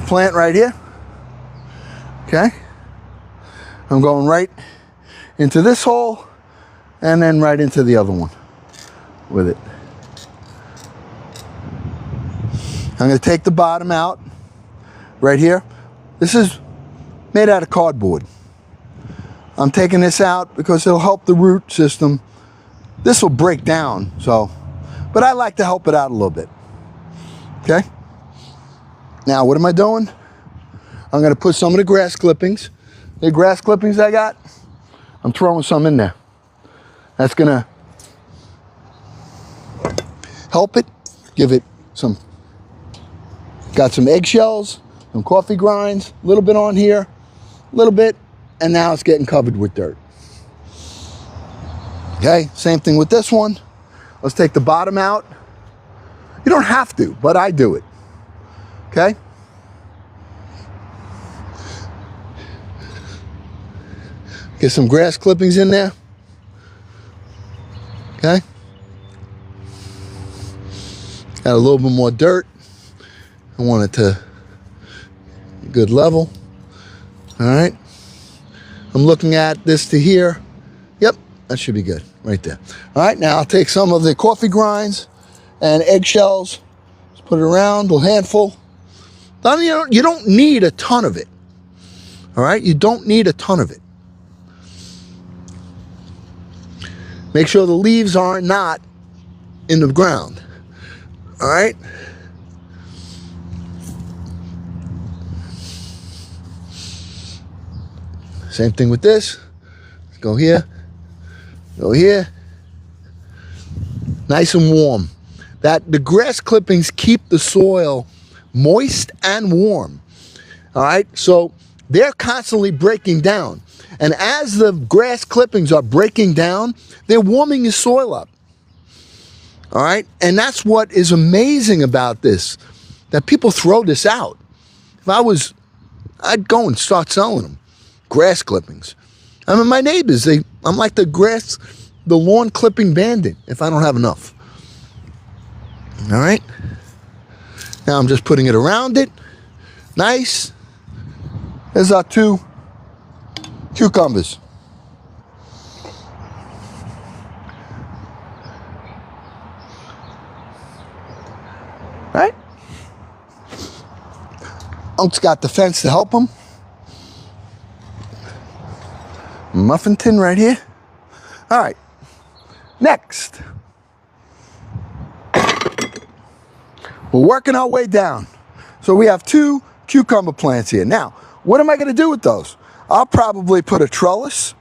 Plant right here. Okay. I'm going right into this hole and then right into the other one with it. I'm going to take the bottom out right here. This is made out of cardboard. I'm taking this out because it'll help the root system. This will break down, so, but I like to help it out a little bit. Okay. Now, what am I doing? I'm going to put some of the grass clippings. The grass clippings I got, I'm throwing some in there. That's gonna help it, give it some, got some eggshells, some coffee grinds, a little bit on here, a little bit, and now it's getting covered with dirt. Okay, same thing with this one. Let's take the bottom out. You don't have to, but I do it. Okay? Get some grass clippings in there. Okay. Got a little bit more dirt. I want it to good level. All right. I'm looking at this to here. Yep, that should be good right there. All right, now I'll take some of the coffee grinds and eggshells. Just put it around, a little handful. You don't need a ton of it. All right, you don't need a ton of it. Make sure the leaves are not in the ground. All right? Same thing with this. Let's go here. Go here. Nice and warm. The grass clippings keep the soil moist and warm. All right? So they're constantly breaking down. And as the grass clippings are breaking down, they're warming your soil up. All right? And that's what is amazing about this, that people throw this out. If I was, I'd go and start selling them, grass clippings. I mean, my neighbors, I'm like the lawn clipping bandit if I don't have enough. All right? Now I'm just putting it around it. Nice. There's our 2 cucumbers. Right? Unc's got the fence to help him. Muffin tin right here. All right. Next. We're working our way down. So we have 2 cucumber plants here. Now, what am I going to do with those? I'll probably put a trellis,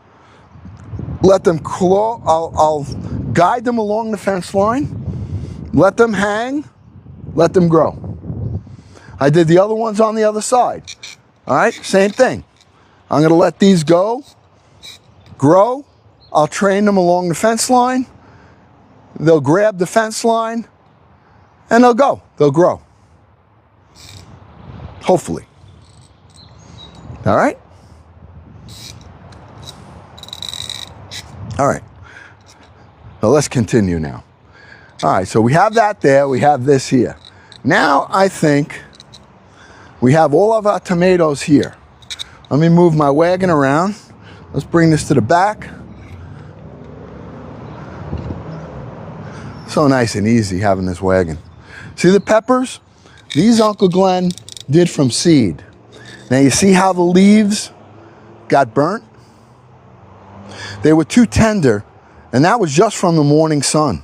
let them claw, I'll guide them along the fence line, let them hang, let them grow. I did the other ones on the other side. All right, same thing. I'm going to let these go, grow. I'll train them along the fence line. They'll grab the fence line and they'll go. They'll grow. Hopefully. All right? All right. So let's continue now. All right, so we have that there. We have this here. Now I think we have all of our tomatoes here. Let me move my wagon around. Let's bring this to the back. So nice and easy having this wagon. See the peppers? These Uncle Glenn did from seed. Now you see how the leaves got burnt? They were too tender, and that was just from the morning sun.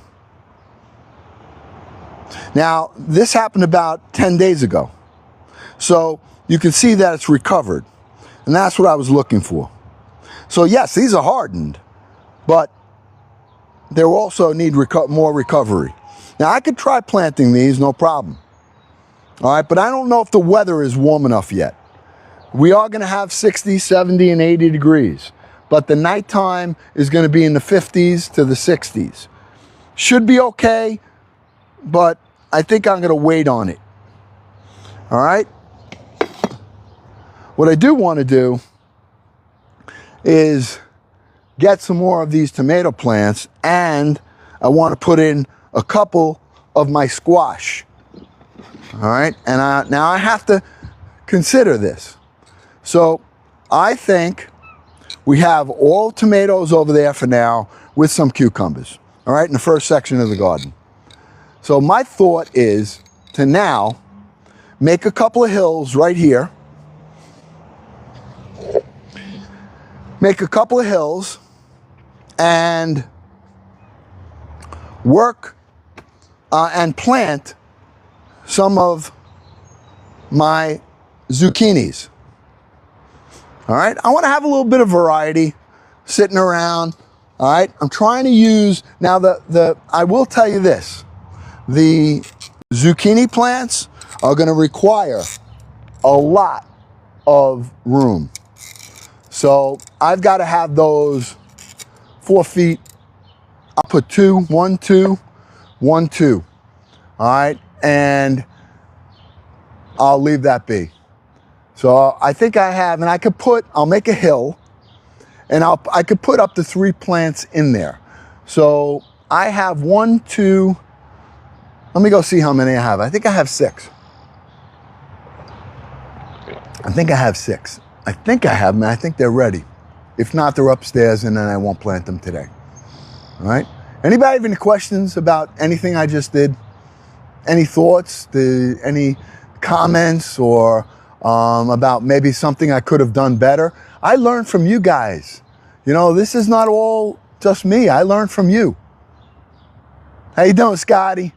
Now, this happened about 10 days ago. So you can see that it's recovered. And that's what I was looking for. So yes, these are hardened, but they also need more recovery. Now I could try planting these, no problem. All right, but I don't know if the weather is warm enough yet. We are going to have 60, 70, and 80 degrees, but the nighttime is going to be in the 50s to the 60s. Should be okay, but I think I'm going to wait on it. All right? What I do want to do is get some more of these tomato plants, and I want to put in a couple of my squash. All right, and now I have to consider this. So I think we have all tomatoes over there for now with some cucumbers, all right, in the first section of the garden. So my thought is to now make a couple of hills right here. Make a couple of hills and work and plant some of my zucchinis. All right, I want to have a little bit of variety sitting around. All right, I'm trying to use, now I will tell you this, the zucchini plants are going to require a lot of room. So I've got to have those 4 feet. I'll put 2, 1, 2, 1, 2. All right, and I'll leave that be. So I think I have, and I'll make a hill, and I could put up to 3 plants in there. So I have 1, 2, let me go see how many I have. I think I have 6. I think I have 6. I think I have them, I think they're ready. If not, they're upstairs, and then I won't plant them today. All right? Anybody have any questions about anything I just did? Any thoughts, any comments, or about maybe something I could have done better? I learned from you guys. You know, this is not all just me. I learned from you. How you doing, Scotty?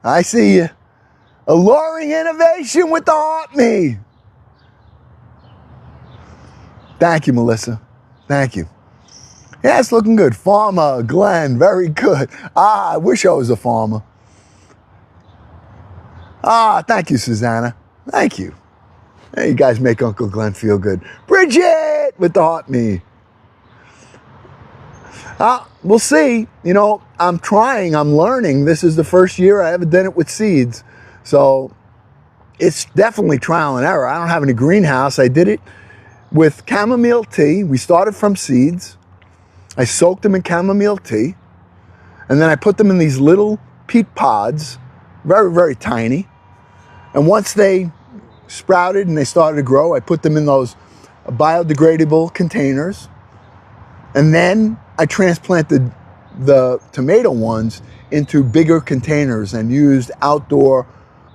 I see you. Alluring innovation with the heart me. Thank you, Melissa. Thank you. Yeah, it's looking good. Farmer Glenn, very good. I wish I was a farmer. Thank you, Susanna. Thank you. Hey, you guys make Uncle Glenn feel good. Bridget with the heart me. We'll see. You know, I'm trying, I'm learning. This is the first year I ever done it with seeds. So it's definitely trial and error. I don't have any greenhouse. I did it with chamomile tea. We started from seeds. I soaked them in chamomile tea. And then I put them in these little peat pods, very, very tiny. And once they sprouted and they started to grow, I put them in those biodegradable containers. And then I transplanted the tomato ones into bigger containers and used outdoor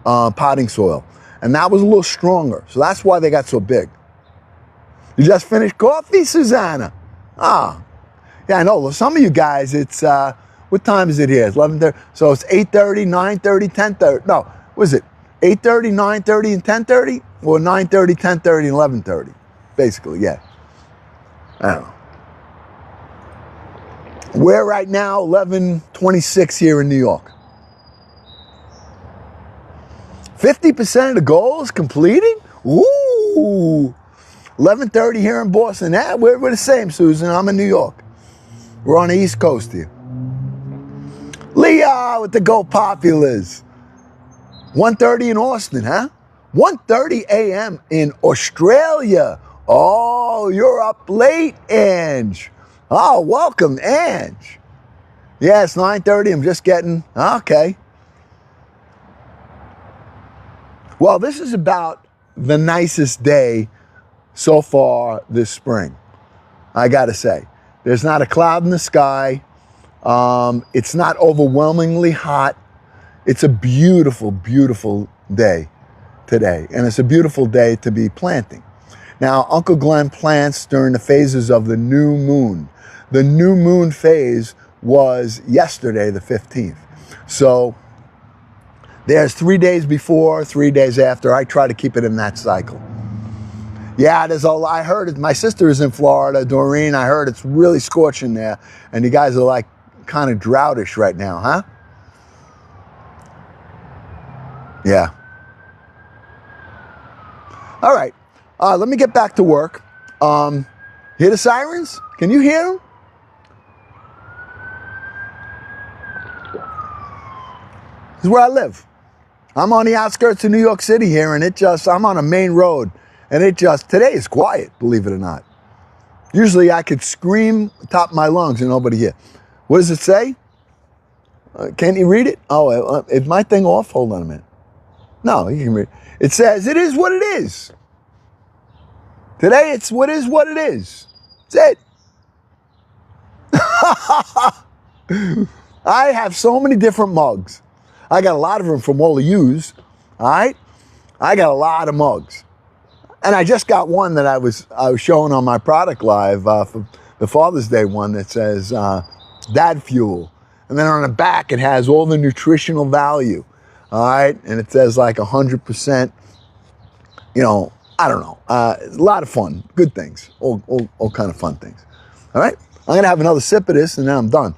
potting soil. And that was a little stronger. So that's why they got so big. You just finished coffee, Susanna? Ah, yeah, I know. Some of you guys, it's, what time is it here? It's 11:30. So it's 8:30, 9:30, 10:30. No, what is it? 8:30, 9:30, and 10:30? Or 9:30, 10:30, and 11:30? Basically, yeah. I don't know. We're right now 11:26 here in New York. 50% of the goals completed? Ooh. 11:30 here in Boston. We're the same, Susan. I'm in New York. We're on the East Coast here. Leah with the Go Populars. 1:30 in Austin, huh? 1:30 a.m. in Australia. Oh, you're up late, Ange. Oh, welcome, Ange. Yeah, it's 9:30. I'm just getting, okay. Well, this is about the nicest day so far this spring, I gotta say. There's not a cloud in the sky. It's not overwhelmingly hot. It's a beautiful, beautiful day today. And it's a beautiful day to be planting. Now, Uncle Glenn plants during the phases of the new moon. The new moon phase was yesterday, the 15th. So there's 3 days before, 3 days after. I try to keep it in that cycle. Yeah, I heard it. My sister is in Florida, Doreen. I heard it's really scorching there. And you guys are like kind of droutish right now, huh? Yeah. All right. Let me get back to work. Hear the sirens? Can you hear them? This is where I live. I'm on the outskirts of New York City here, and I'm on a main road, and today is quiet, believe it or not. Usually I could scream top of my lungs and nobody hear. What does it say? Can't you read it? Oh, is my thing off? Hold on a minute. No, you can read it. It says, it is what it is. Today it's what is what it is. That's it. I have so many different mugs. I got a lot of them from Wally Hughes, all right? I got a lot of mugs. And I just got one that I was showing on my product live for the Father's Day one that says Dad Fuel. And then on the back it has all the nutritional value, all right? And it says like 100%, you know, I don't know. It's a lot of fun, good things, all kind of fun things, all right? I'm gonna have another sip of this and then I'm done.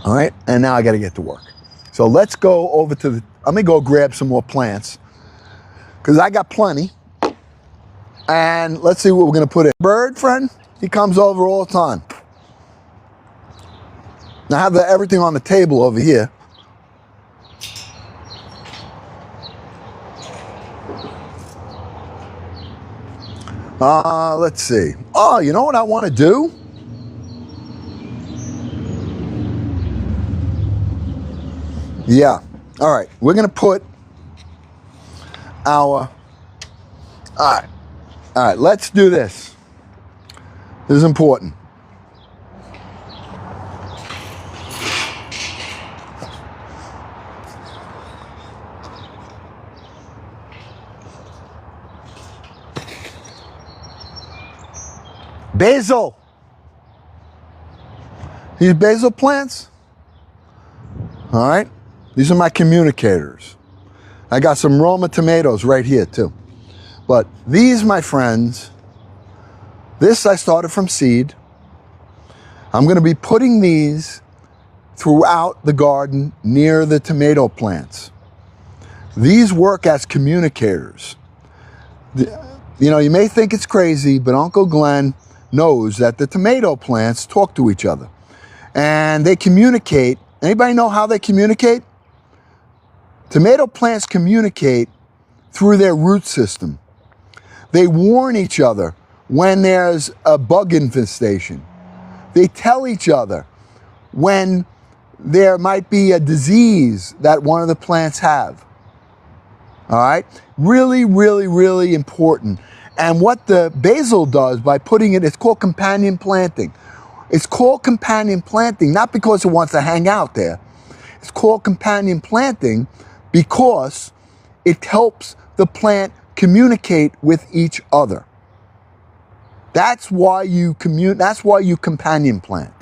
All right, and now I got to get to work. So let's go over to let me go grab some more plants because I got plenty. And let's see what we're going to put in. Bird friend, he comes over all the time. Now I have everything on the table over here. Let's see. Oh, you know what I want to do? Yeah. All right. We're going to put our... All right. Let's do this. This is important. Basil. These basil plants. All right. These are my communicators. I got some Roma tomatoes right here too. But these, my friends, this I started from seed. I'm going to be putting these throughout the garden near the tomato plants. These work as communicators. You know, you may think it's crazy, but Uncle Glenn knows that the tomato plants talk to each other. And they communicate. Anybody know how they communicate? Tomato plants communicate through their root system. They warn each other when there's a bug infestation. They tell each other when there might be a disease that one of the plants have. All right? Really, really, really important. And what the basil does by putting it, it's called companion planting. It's called companion planting, not because it wants to hang out there. It's called companion planting because it helps the plant communicate with each other. That's why you companion plant.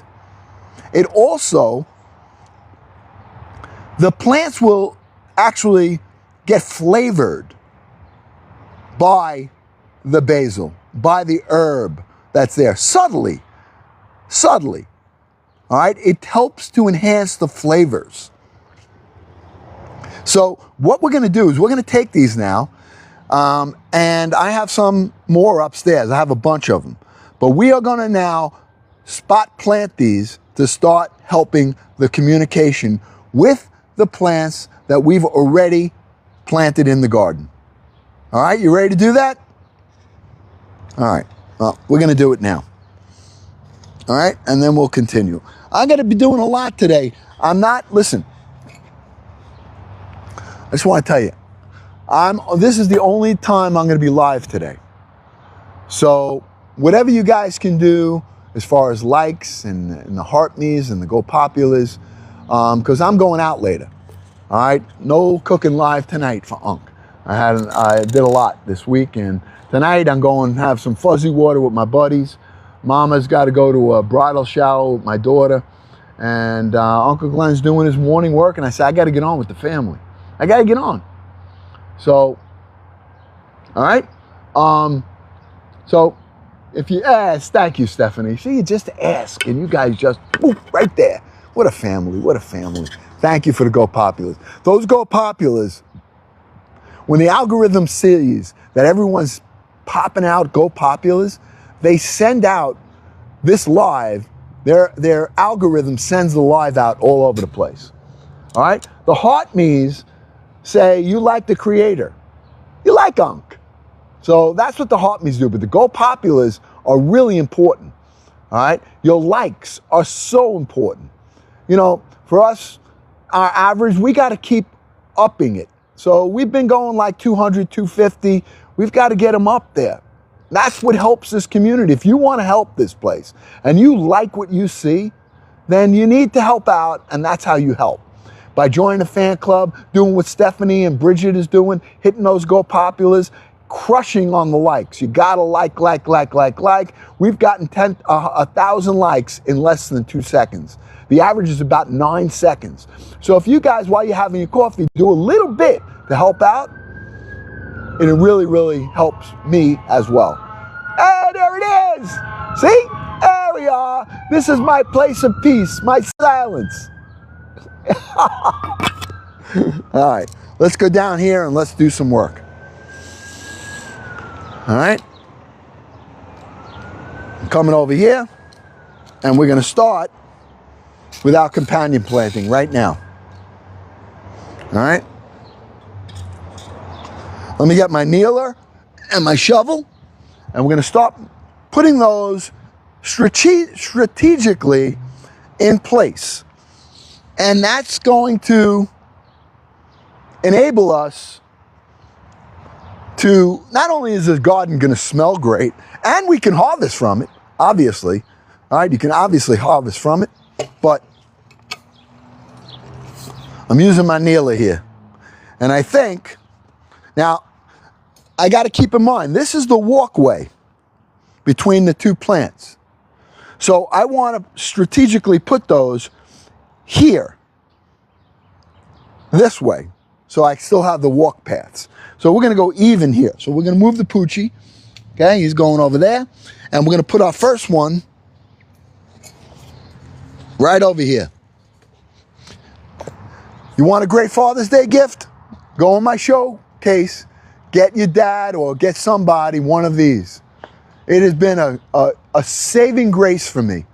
It also, the plants will actually get flavored by the basil, by the herb that's there, subtly. All right, it helps to enhance the flavors. So what we're going to do is we're going to take these now, and I have some more upstairs. I have a bunch of them, but we are going to now spot plant these to start helping the communication with the plants that we've already planted in the garden. All right, you ready to do that? All right, well, we're going to do it now. All right, and then we'll continue. I'm going to be doing a lot today. Listen, I just want to tell you, this is the only time I'm going to be live today. So whatever you guys can do as far as likes and the heart me's and the go populars, because I'm going out later. All right, no cooking live tonight for Unc. I did a lot this week, and tonight I'm going to have some fuzzy water with my buddies. Mama's got to go to a bridal shower with my daughter, and Uncle Glenn's doing his morning work, and I said, I got to get on with the family. I got to get on. So, all right. So, if you ask, thank you, Stephanie. See, you just ask, and you guys just, poof, right there. What a family, what a family. Thank you for the Go Populars. Those Go Populars, when the algorithm sees that everyone's popping out Go Populars, they send out this live, their algorithm sends the live out all over the place. All right? The heart me's say you like the creator. You like Unc. So that's what the heart me's do. But the Go Populars are really important. All right? Your likes are so important. You know, for us, our average, we got to keep upping it. So we've been going like 200, 250. We've got to get them up there. That's what helps this community. If you want to help this place and you like what you see, then you need to help out, and that's how you help. By joining a fan club, doing what Stephanie and Bridget is doing, hitting those Go Populars, crushing on the likes. You gotta like. We've gotten 1,000 likes in less than 2 seconds. The average is about 9 seconds. So if you guys, while you're having your coffee, do a little bit to help out, and it really, really helps me as well. Hey, there it is! See? There we are. This is my place of peace, my silence. All right, let's go down here and let's do some work. All right? I'm coming over here, and we're going to start with our companion planting right now. All right? Let me get my kneeler and my shovel, and we're going to start putting those strategically in place. And that's going to enable us to, not only is this garden going to smell great, and we can harvest from it, obviously. All right, you can obviously harvest from it, but I'm using my kneeler here. And I think, now, I got to keep in mind, this is the walkway between the two plants. So I want to strategically put those here, this way, so I still have the walk paths. So we're going to go even here. So we're going to move the Poochie. Okay, he's going over there. And we're going to put our first one right over here. You want a great Father's Day gift? go in my showcase, get your dad or get somebody one of these. It has been a saving grace for me.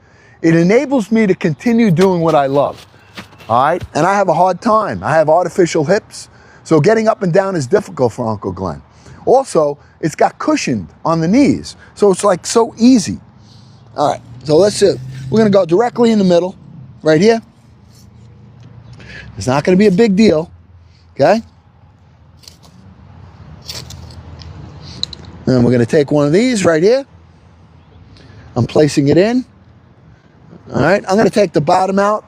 It enables me to continue doing what I love. All right, and I have a hard time. I have artificial hips, so getting up and down is difficult for Uncle Glenn. Also, it's got cushioned on the knees, so it's like so easy. All right, so let's see. We're gonna go directly in the middle, right here. It's not gonna be a big deal, okay? And we're gonna take one of these right here. I'm placing it in. All right, I'm gonna take the bottom out.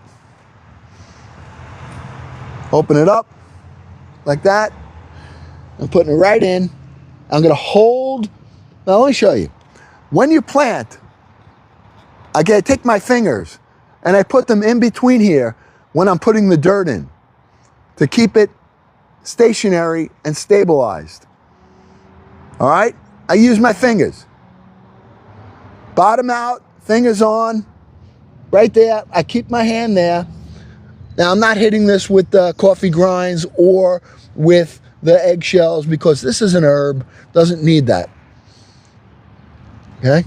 Open it up like that. I'm putting it right in. I'm gonna hold. Now let me show you. When you plant, I take my fingers and I put them in between here when I'm putting the dirt in to keep it stationary and stabilized. All right? I use my fingers. Bottom out, fingers on, right there. I keep my hand there. Now, I'm not hitting this with the coffee grinds or with the eggshells because this is an herb, doesn't need that. Okay?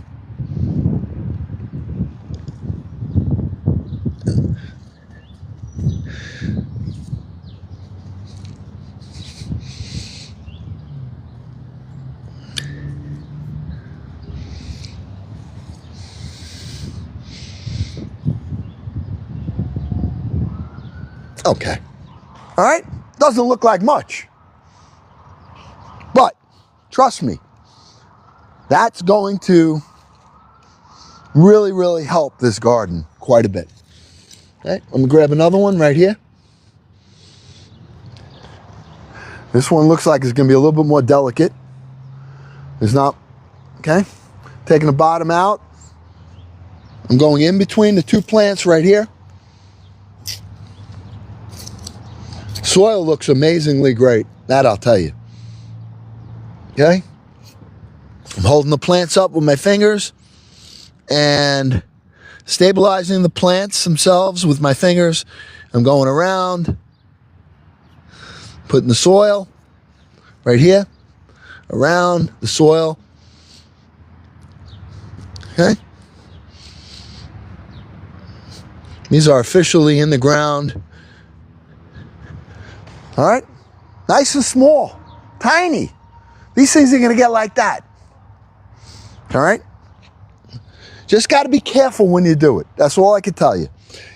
Okay. All right? Doesn't look like much. But trust me, that's going to really, really help this garden quite a bit. Okay, let me grab another one right here. This one looks like it's going to be a little bit more delicate. It's not, okay? Taking the bottom out. I'm going in between the two plants right here. Soil looks amazingly great, that I'll tell you. Okay? I'm holding the plants up with my fingers and stabilizing the plants themselves with my fingers. I'm going around, putting the soil right here, around the soil. Okay? These are officially in the ground. All right? Nice and small, tiny. These things are going to get like that. All right? Just got to be careful when you do it. That's all I can tell you.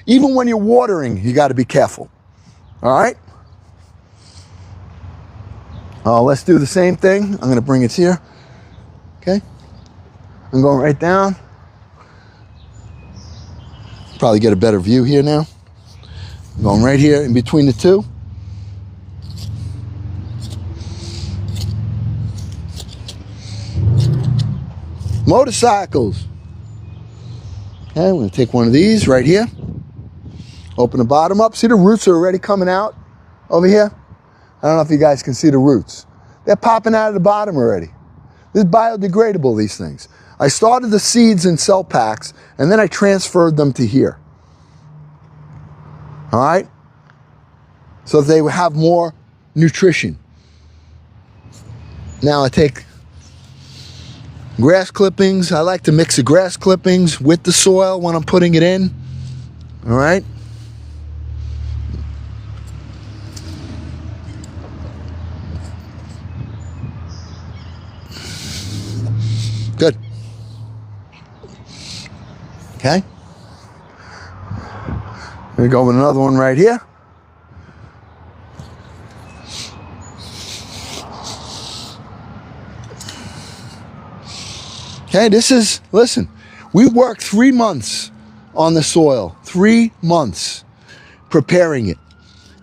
Even when you're watering, you got to be careful. All right? Let's do the same thing. I'm going to bring it here. Okay? I'm going right down. Probably get a better view here now. I'm going right here in between the two. Motorcycles. Okay, I'm going to take one of these right here. Open the bottom up. See the roots are already coming out over here? I don't know if you guys can see the roots. They're popping out of the bottom already. This is biodegradable, these things. I started the seeds in cell packs, and then I transferred them to here. All right? So they will have more nutrition. Now I take grass clippings. I like to mix the grass clippings with the soil when I'm putting it in. All right? Good. Okay? I'm going to go with another one right here. Okay, this is, listen, we worked 3 months on the soil, 3 months preparing it.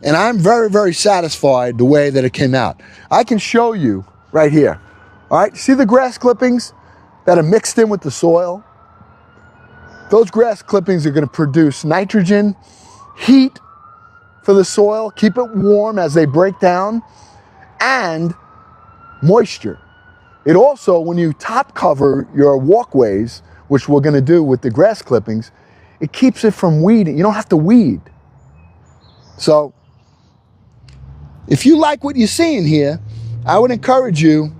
And I'm very, very satisfied the way that it came out. I can show you right here. All right, see the grass clippings that are mixed in with the soil? Those grass clippings are going to produce nitrogen, heat for the soil, keep it warm as they break down, and moisture. It also, when you top cover your walkways, which we're going to do with the grass clippings, it keeps it from weeding. You don't have to weed. So if you like what you're seeing here, I would encourage you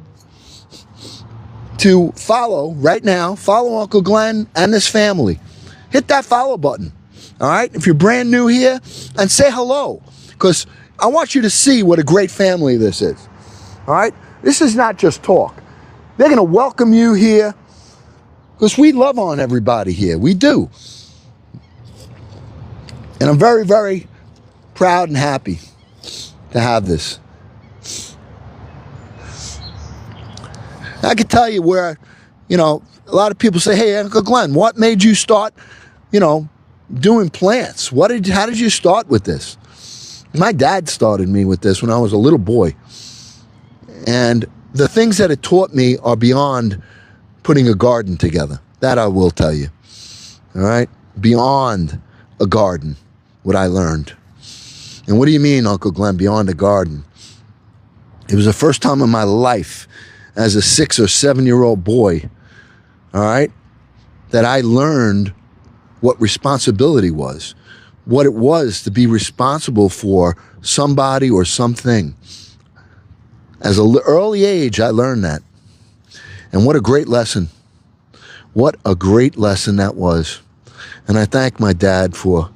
to follow right now, follow Uncle Glenn and his family. Hit that follow button, all right? If you're brand new here, and say hello, because I want you to see what a great family this is, all right? This is not just talk. They're going to welcome you here because we love on everybody here. We do. And I'm very, very proud and happy to have this. I can tell you where, a lot of people say, hey, Uncle Glenn, what made you start, doing plants? How did you start with this? My dad started me with this when I was a little boy. And the things that it taught me are beyond putting a garden together. That I will tell you. All right? Beyond a garden, what I learned. And what do you mean, Uncle Glenn, beyond a garden? It was the first time in my life as a 6 or 7-year-old boy, all right, that I learned what responsibility was, what it was to be responsible for somebody or something. As an early age, I learned that. And what a great lesson. What a great lesson that was. And I thank my dad for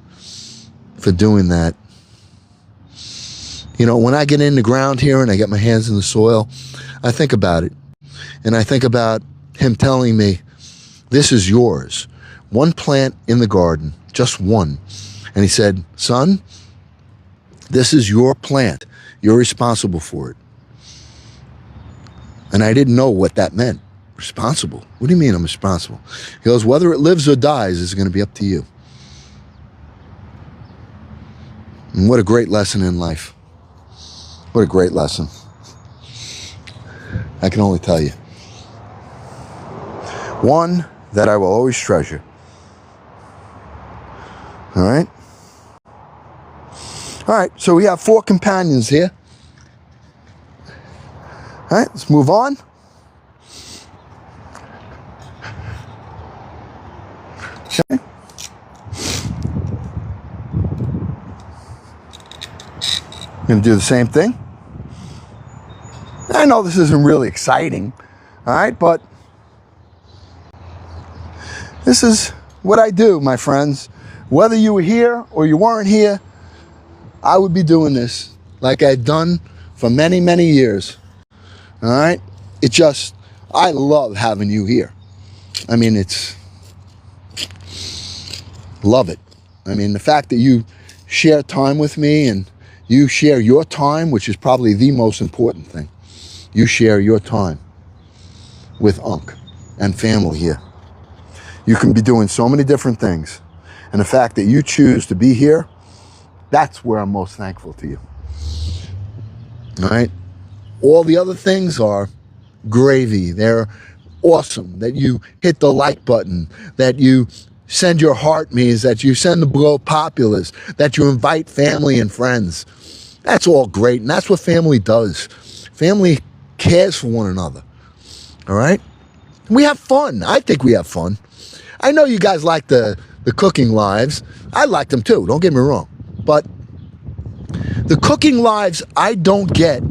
doing that. When I get in the ground here and I get my hands in the soil, I think about it. And I think about him telling me, this is yours. One plant in the garden, just one. And he said, son, this is your plant. You're responsible for it. And I didn't know what that meant. Responsible? What do you mean I'm responsible? He goes, whether it lives or dies is going to be up to you. And what a great lesson in life. What a great lesson. I can only tell you. One that I will always treasure. All right? All right, so we have 4 companions here. All right, let's move on. Okay. I'm going to do the same thing. I know this isn't really exciting, all right, but this is what I do, my friends. Whether you were here or you weren't here, I would be doing this like I've done for many, many years. All right? I love having you here. I mean, love it. I mean, the fact that you share time with me and you share your time, which is probably the most important thing. You share your time with Unc and family here. You can be doing so many different things. And the fact that you choose to be here, that's where I'm most thankful to you. All right? All the other things are gravy. They're awesome. That you hit the like button, that you send your heart me's, that you send the blow populace, that you invite family and friends. That's all great, and that's what family does. Family cares for one another. All right? We have fun. I think we have fun. I know you guys like the cooking lives. I like them too, don't get me wrong. But the cooking lives, I don't get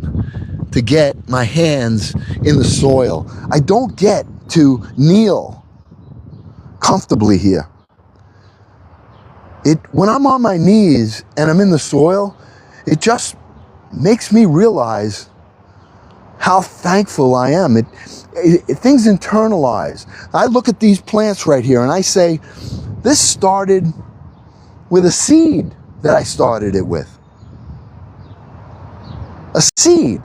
to get my hands in the soil. I don't get to kneel comfortably here. When I'm on my knees and I'm in the soil, it just makes me realize how thankful I am. Things internalize. I look at these plants right here and I say, this started with a seed that I started it with. A seed.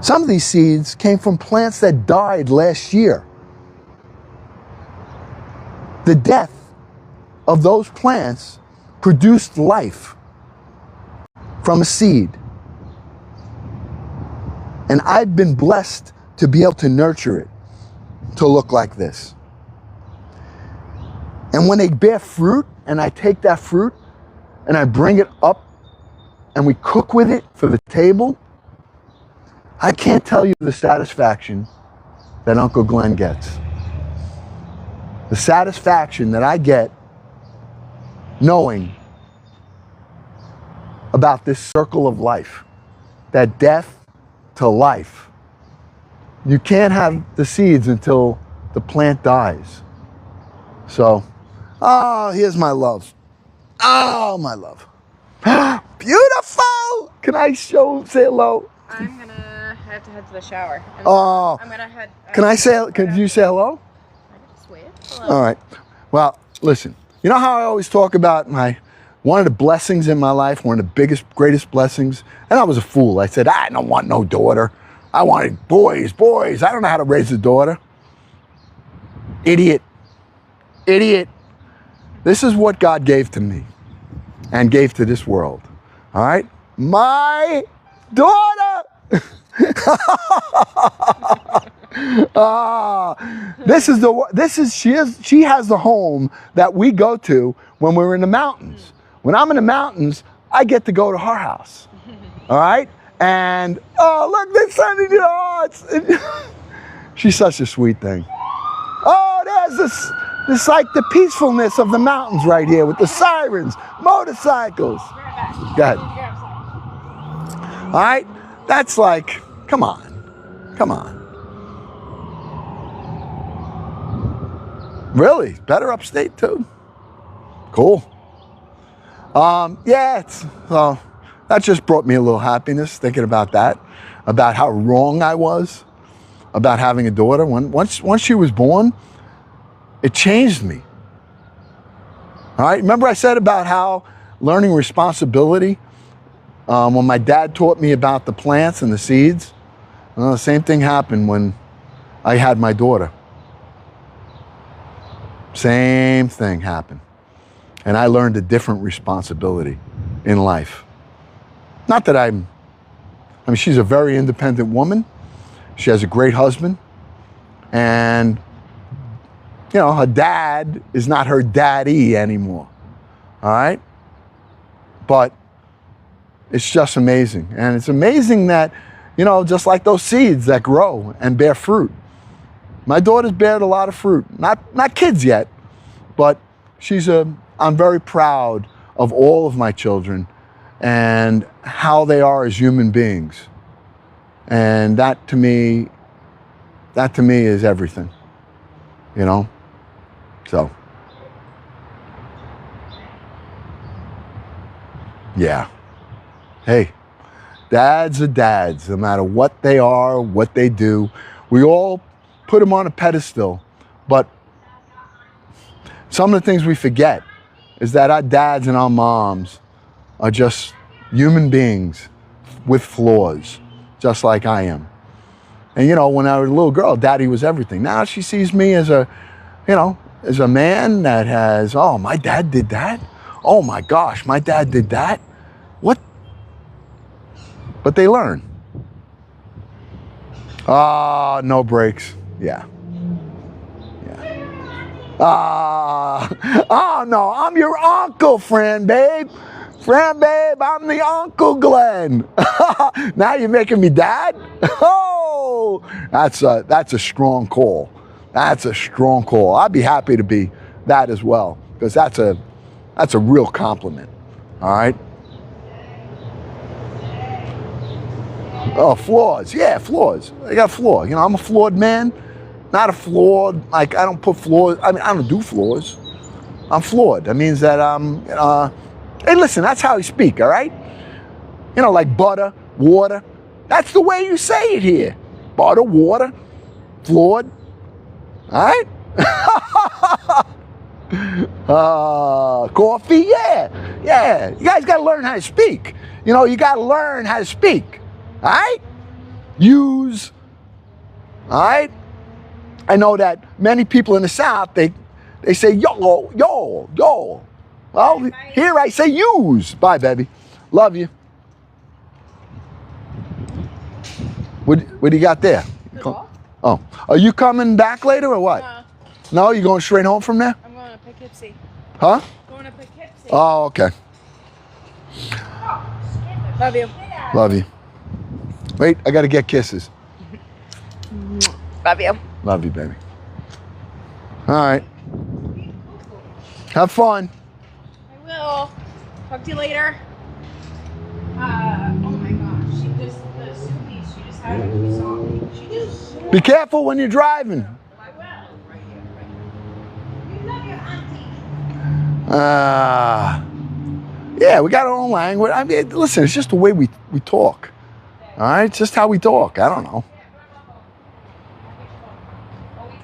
Some of these seeds came from plants that died last year. The death of those plants produced life from a seed. And I've been blessed to be able to nurture it to look like this. And when they bear fruit, and I take that fruit and I bring it up and we cook with it for the table, I can't tell you the satisfaction that Uncle Glenn gets. The satisfaction that I get knowing about this circle of life, that death to life. You can't have the seeds until the plant dies. So, oh, here's my love. Oh, my love. Beautiful! Can I say hello? I'm gonna have to head to the shower. Oh. I'm gonna head. Can you say hello? I can just wave. Hello. All right. Well, listen. You know how I always talk about one of the blessings in my life, one of the biggest, greatest blessings? And I was a fool. I said, I don't want no daughter. I wanted boys. I don't know how to raise a daughter. Idiot. This is what God gave to me and gave to this world. All right? My daughter. She has the home that we go to when we're in the mountains. When I'm in the mountains, I get to go to her house. All right? And look, they're sending you hearts. She's such a sweet thing. Oh, there's this like the peacefulness of the mountains right here with the sirens, motorcycles. Go ahead. All right? That's like, come on. Really? Better upstate too? Cool. Yeah, so that just brought me a little happiness thinking about that, about how wrong I was about having a daughter. Once she was born, it changed me. All right, remember I said about how learning responsibility, when my dad taught me about the plants and the seeds, the same thing happened when I had my daughter. Same thing happened. And I learned a different responsibility in life. Not that I mean, she's a very independent woman. She has a great husband. And, her dad is not her daddy anymore. All right? But it's just amazing. And it's amazing that, just like those seeds that grow and bear fruit. My daughter's bared a lot of fruit. Not kids yet, but I'm very proud of all of my children and how they are as human beings. And that to me is everything, So, yeah. Hey, dads are dads, no matter what they are, what they do. We all put them on a pedestal, but some of the things we forget is that our dads and our moms are just human beings with flaws, just like I am. And when I was a little girl, daddy was everything. Now she sees me as a man that has, oh, my dad did that? Oh my gosh, my dad did that? What? But they learn. No breaks. Yeah. Oh no, I'm your uncle, friend babe, I'm the Uncle Glenn. Now you're making me dad? Oh, that's a strong call. That's a strong call. I'd be happy to be that as well, because that's a real compliment. All right. Oh, flaws. Yeah, flaws. I got flaws. I'm a flawed man. Not a flawed, I don't put flaws, I don't do flaws. I'm flawed. That means that hey, listen, that's how I speak, all right? Like butter, water. That's the way you say it here. Butter, water, flawed. All right? Coffee, yeah. You guys got to learn how to speak. You got to learn how to speak. All right? Use. All right? I know that many people in the South, they say yo. Well, here I say use. Bye, baby. Love you. What do you got there? Oh, are you coming back later or what? No, you going straight home from there? I'm going to Poughkeepsie. Huh? Going to Poughkeepsie. Oh, okay. Love you. Love you. Wait, I got to get kisses. Love you. Love you, baby. All right. Have fun. I will. Talk to you later. Be careful when you're driving. Yeah, we got our own language. I mean, listen, it's just the way we talk. All right, it's just how we talk. I don't know.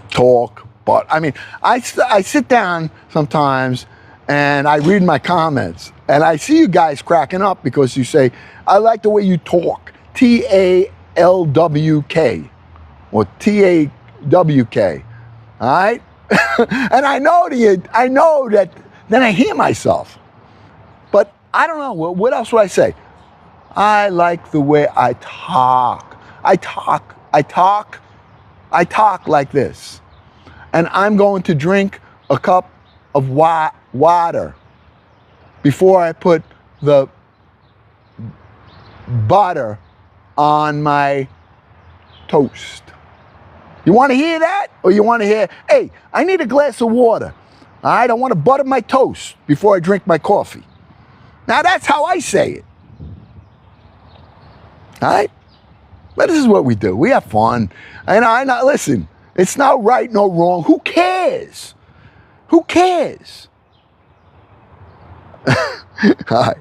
Talk, but I mean, I sit down sometimes and I read my comments and I see you guys cracking up because you say, I like the way you talk. TALWK or TAWK. All right? And I know that then I hear myself. But I don't know. What else would I say? I like the way I talk. I talk like this. And I'm going to drink a cup of water before I put the butter on my toast. You want to hear that? Or you want to hear, hey, I need a glass of water. All right, I want to butter my toast before I drink my coffee. Now that's how I say it. All right? But this is what we do. We have fun. And I know, listen, it's not right, no wrong. Who cares? Who cares? All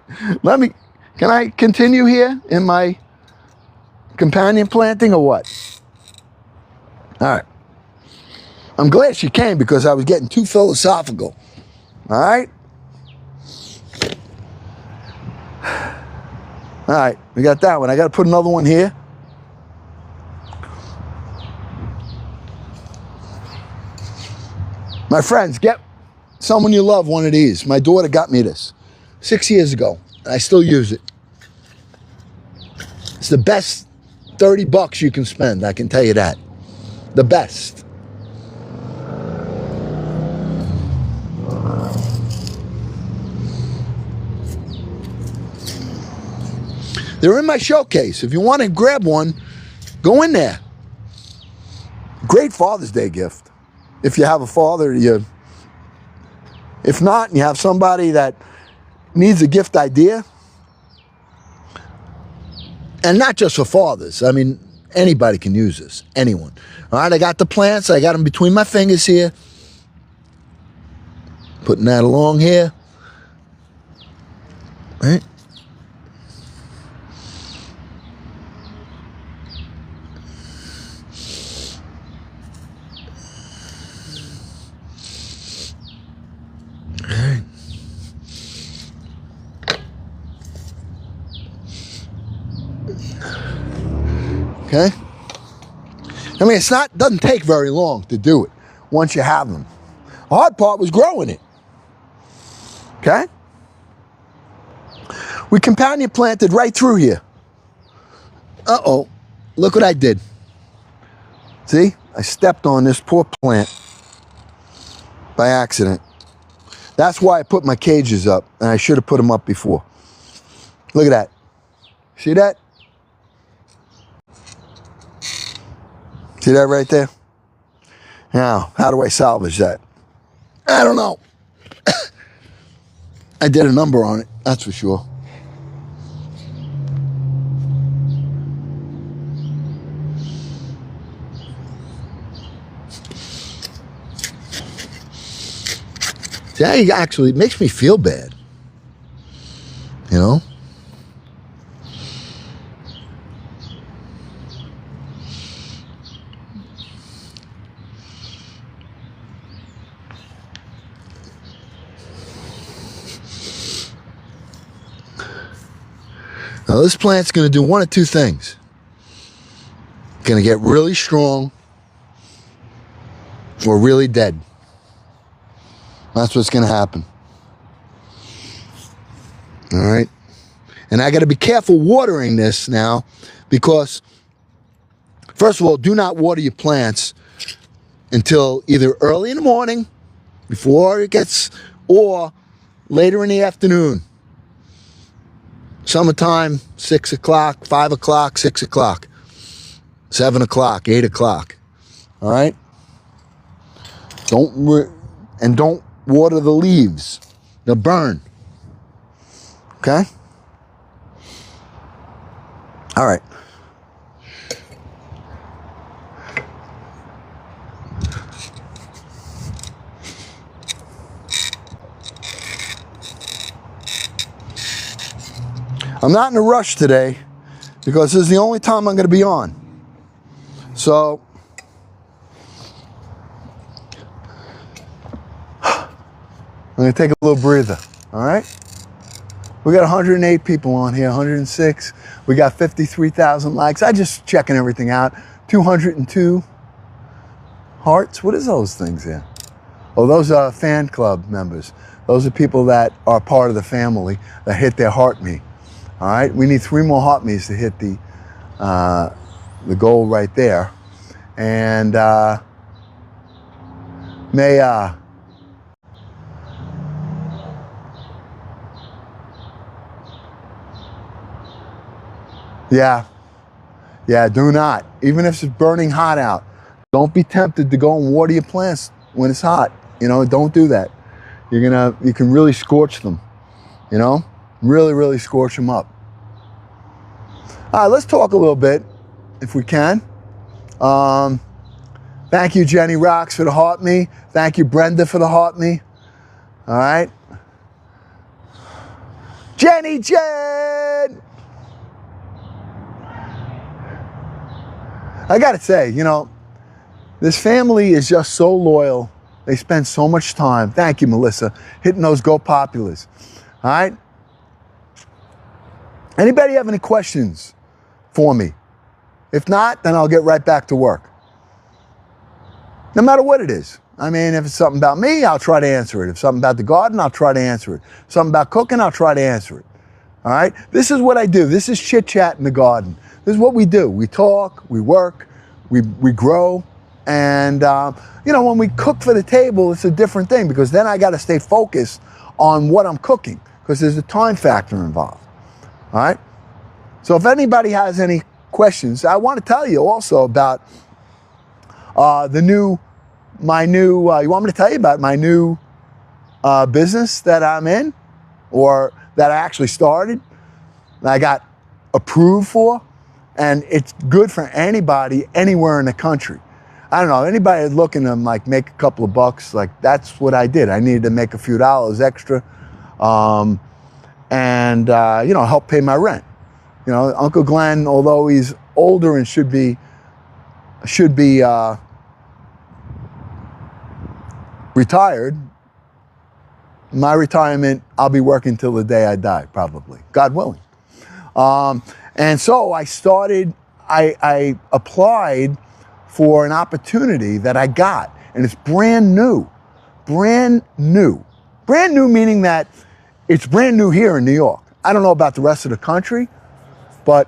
right. Can I continue here in my companion planting or what? All right. I'm glad she came because I was getting too philosophical. All right? All right, we got that one. I got to put another one here. My friends, get someone you love one of these. My daughter got me this 6 years ago, and I still use it. It's the best $30 you can spend, I can tell you that. The best. They're in my showcase. If you want to grab one, go in there. Great Father's Day gift. If you have a father, if not, and you have somebody that needs a gift idea, and not just for fathers. I mean, anybody can use this. Anyone. All right, I got the plants. I got them between my fingers here. Putting that along here. All right. Okay? I mean, doesn't take very long to do it once you have them. The hard part was growing it. Okay? We companion planted right through here. Uh-oh. Look what I did. See? I stepped on this poor plant by accident. That's why I put my cages up, and I should have put them up before. Look at that. See that? See that right there? Now, how do I salvage that? I don't know. I did a number on it, that's for sure. See, that actually makes me feel bad. You know? Now this plant's going to do one of two things. It's going to get really strong or really dead. That's what's going to happen. All right. And I got to be careful watering this now because, first of all, do not water your plants until either early in the morning before it gets, or later in the afternoon. Summertime, 6 o'clock, 5 o'clock, 6 o'clock, 7 o'clock, 8 o'clock. All right? Don't water the leaves. They'll burn. Okay? All right. I'm not in a rush today because this is the only time I'm going to be on. So, I'm going to take a little breather, all right? We got 108 people on here, 106. We got 53,000 likes. I just checking everything out. 202 hearts. What is those things here? Oh, those are fan club members. Those are people that are part of the family that hit their heart me. All right, we need 3 more heart me's to hit the goal right there. And may yeah, do not. Even if it's burning hot out, don't be tempted to go and water your plants when it's hot. You know, don't do that. You can really scorch them. You know, really scorch them up. All right, let's talk a little bit, if we can. Thank you, Jenny Rocks, for the heart me. Thank you, Brenda, for the heart me. All right. Jenny Jen! I gotta say, you know, this family is just so loyal. They spend so much time, thank you, Melissa, hitting those Go Populars. All right? Anybody have any questions for me? If not, then I'll get right back to work. No matter what it is. I mean, if it's something about me, I'll try to answer it. If it's something about the garden, I'll try to answer it. If something about cooking, I'll try to answer it. All right? This is what I do. This is chit chat in the garden. This is what we do. We talk, we work, we grow. And, you know, when we cook for the table, it's a different thing because then I got to stay focused on what I'm cooking because there's a time factor involved. All right? So if anybody has any questions, I want to tell you also about you want me to tell you about my new business that I'm in or that I actually started, that I got approved for, and it's good for anybody anywhere in the country. I don't know, anybody looking to like make a couple of bucks, like that's what I did. I needed to make a few dollars extra and you know, help pay my rent. You know, Uncle Glenn, although he's older and should be retired, my retirement, I'll be working till the day I die, probably, God willing. And so I applied for an opportunity that I got, and it's brand new. Brand new meaning that it's brand new here in New York. I don't know about the rest of the country, but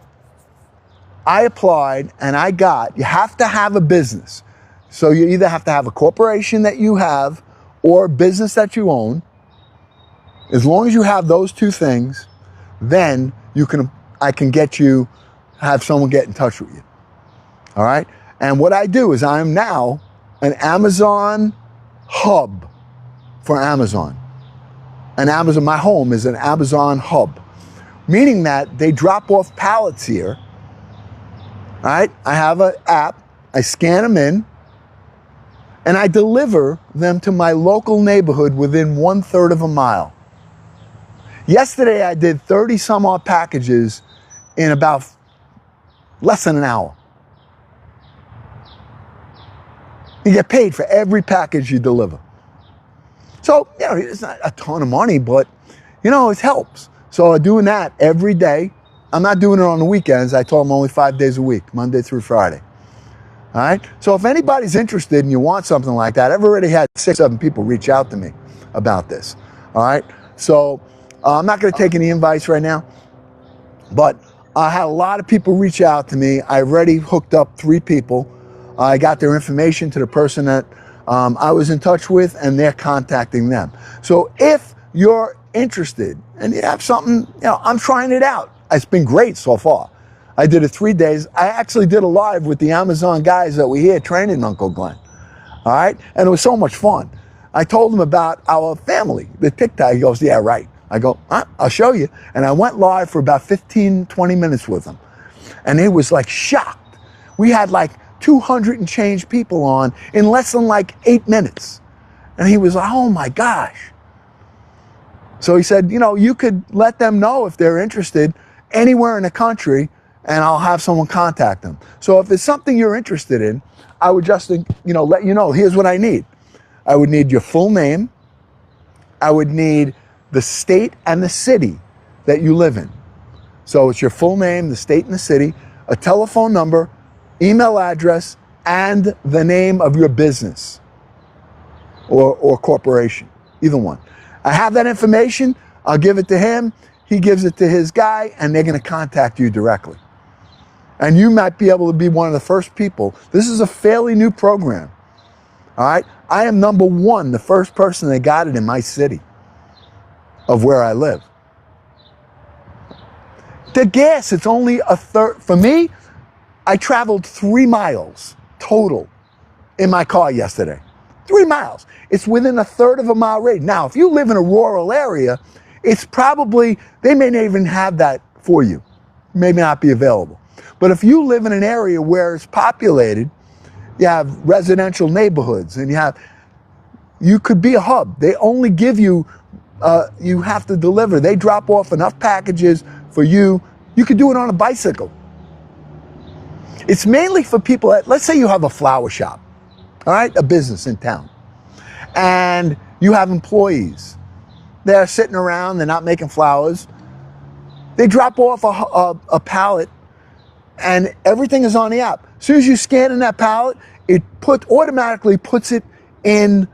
I applied and I got, you have to have a business. So you either have to have a corporation that you have or a business that you own. As long as you have those two things, then I can have someone get in touch with you. All right? And what I do is I am now an Amazon hub for Amazon. My home is an Amazon hub, meaning that they drop off pallets here. All right? I have an app, I scan them in, and I deliver them to my local neighborhood within 1/3 of a mile. Yesterday, I did 30 some odd packages in about less than an hour. You get paid for every package you deliver. So, you know, it's not a ton of money, but, you know, it helps. So I'm doing that every day. I'm not doing it on the weekends. I told them only 5 days a week, Monday through Friday. All right? So if anybody's interested and you want something like that, I've already had 6 or 7 people reach out to me about this. All right? So I'm not going to take any invites right now, but I had a lot of people reach out to me. I already hooked up 3 people. I got their information to the person that I was in touch with, and they're contacting them. So if you're interested and you have something, you know, I'm trying it out. It's been great so far. I did it 3 days. I actually did a live with the Amazon guys that were here training Uncle Glenn. All right? And it was so much fun. I told him about our family, the TikTok. He goes, yeah, right. I go, I'll show you. And I went live for about 15, 20 minutes with him. And he was like shocked. We had like 200 and change people on in less than like 8 minutes. And he was like, oh my gosh. So he said, you know, you could let them know if they're interested anywhere in the country, and I'll have someone contact them. So if it's something you're interested in, I would just, let you know, here's what I need. I would need your full name. I would need the state and the city that you live in. So it's your full name, the state and the city, a telephone number, email address, and the name of your business or corporation, either one. I have that information. I'll give it to him. He gives it to his guy, and they're going to contact you directly. And you might be able to be one of the first people. This is a fairly new program. All right? I am number one, the first person that got it in my city of where I live. The gas, it's only a third. For me, I traveled 3 miles total in my car yesterday. 3 miles. It's within a third of a mile radius. Now, if you live in a rural area, it's probably, they may not even have that for you. May not be available. But if you live in an area where it's populated, you have residential neighborhoods, and you could be a hub. They only give you, you have to deliver. They drop off enough packages for you. You could do it on a bicycle. It's mainly for people let's say you have a flower shop, all right, a business in town, and you have employees. They're sitting around, they're not making flowers. They drop off a pallet, and everything is on the app. As soon as you scan in that pallet, it automatically puts it in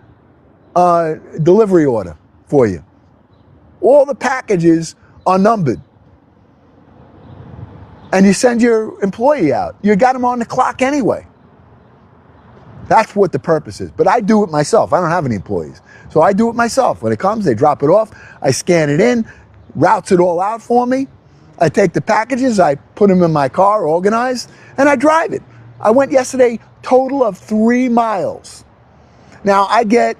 delivery order for you. All the packages are numbered. And you send your employee out. You got them on the clock anyway. That's what the purpose is. But I do it myself. I don't have any employees. So I do it myself. When it comes, they drop it off. I scan it in, routes it all out for me. I take the packages, I put them in my car, organized, and I drive it. I went yesterday, total of 3 miles. Now, I get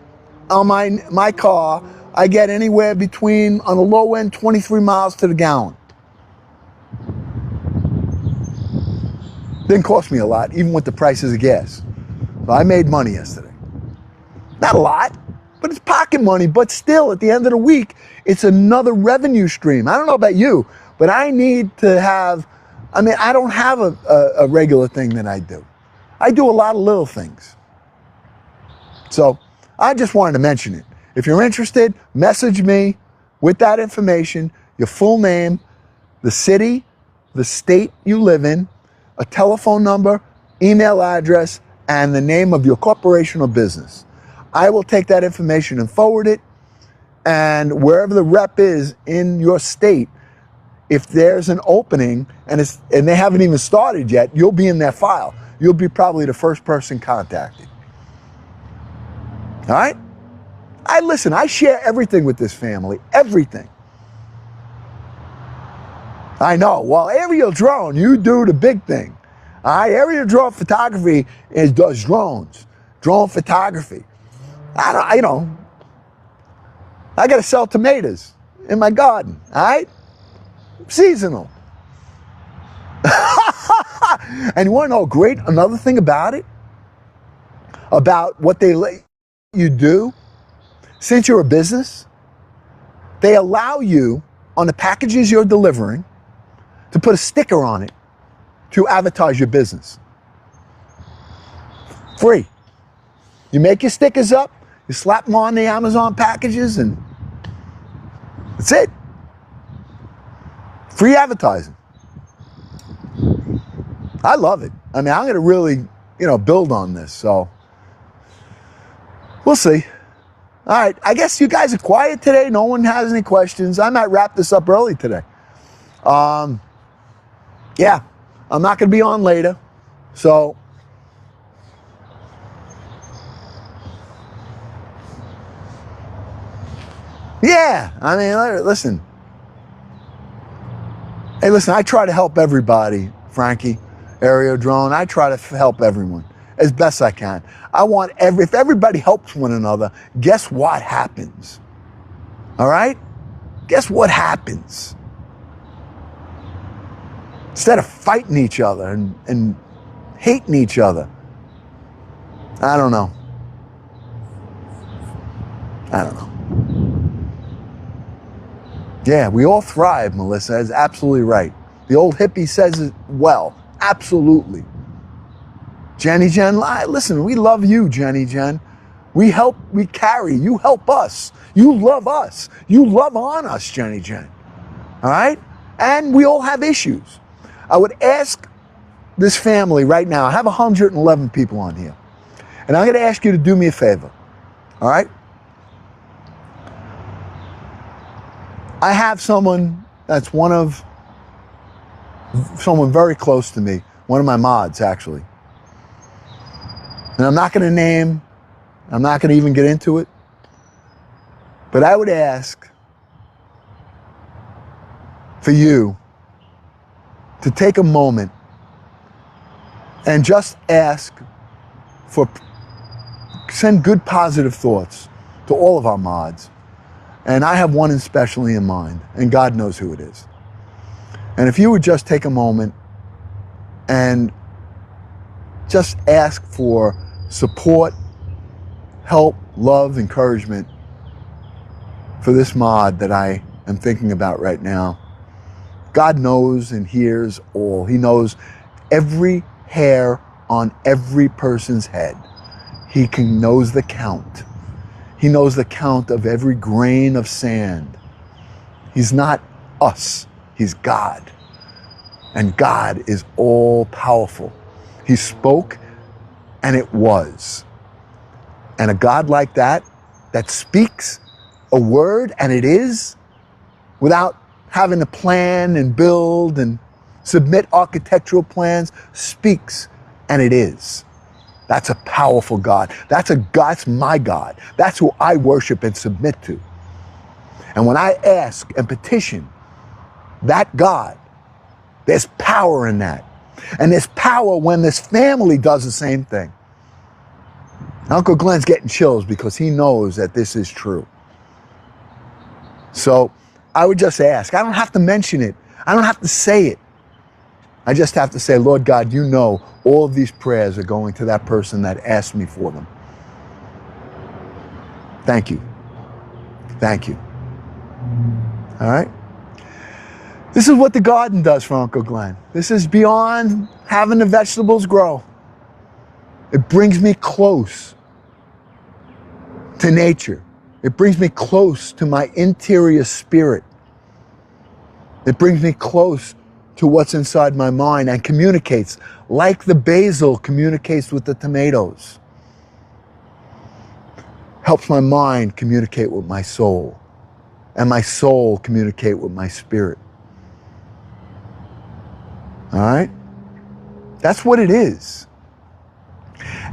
on my car, I get anywhere between, on the low end, 23 miles to the gallon. Didn't cost me a lot, even with the prices of gas. So I made money yesterday. Not a lot, but it's pocket money. But still, at the end of the week, it's another revenue stream. I don't know about you, but I need to have, I don't have a regular thing that I do. I do a lot of little things. So I just wanted to mention it. If you're interested, message me with that information, your full name, the city, the state you live in, a telephone number, email address, and the name of your corporation or business. I will take that information and forward it, and wherever the rep is in your state, if there's an opening and they haven't even started yet, you'll be in their file. You'll be probably the first person contacted. All right? I share everything with this family, everything. I know. Well, aerial drone, you do the big thing. All right, aerial drone photography does drones, drone photography. I got to sell tomatoes in my garden. All right, seasonal. And you want to know another thing about it, about what they let you do, since you're a business, they allow you on the packages you're delivering to put a sticker on it to advertise your business. Free. You make your stickers up, you slap them on the Amazon packages, and that's it. Free advertising. I love it. I'm going to really, build on this. So we'll see. All right. I guess you guys are quiet today. No one has any questions. I might wrap this up early today. Yeah, I'm not going to be on later. So yeah, listen. Hey, listen, I try to help everybody, Frankie, Aerial Drone. I try to help everyone as best I can. I want if everybody helps one another, guess what happens? All right? Guess what happens? Instead of fighting each other and hating each other. I don't know. Yeah, we all thrive, Melissa is absolutely right. The old hippie says it well. Absolutely. Jenny Jen, listen, we love you, Jenny Jen. We carry, you help us. You love us. You love on us, Jenny Jen. All right? And we all have issues. I would ask this family right now, I have 111 people on here, and I'm going to ask you to do me a favor. All right? I have someone that's someone very close to me, one of my mods, actually. And I'm not going to name, I'm not going to even get into it, but I would ask for you to take a moment and just send good positive thoughts to all of our mods. And I have one especially in mind, and God knows who it is. And if you would just take a moment and just ask for support, help, love, encouragement for this mod that I am thinking about right now. God knows and hears all. He knows every hair on every person's head. He knows the count. He knows the count of every grain of sand. He's not us. He's God. And God is all powerful. He spoke and it was. And a God like that speaks a word and it is, without having to plan and build and submit architectural plans, speaks and it is. That's a powerful God. That's my God. That's who I worship and submit to. And when I ask and petition that God, there's power in that. And there's power when this family does the same thing. Uncle Glenn's getting chills because he knows that this is true. So I would just ask. I don't have to mention it. I don't have to say it. I just have to say, Lord God, you know all of these prayers are going to that person that asked me for them. Thank you. Thank you. All right? This is what the garden does for Uncle Glenn. This is beyond having the vegetables grow. It brings me close to nature. It brings me close to my interior spirit. It brings me close to what's inside my mind and communicates like the basil communicates with the tomatoes. Helps my mind communicate with my soul, and my soul communicate with my spirit. All right? That's what it is.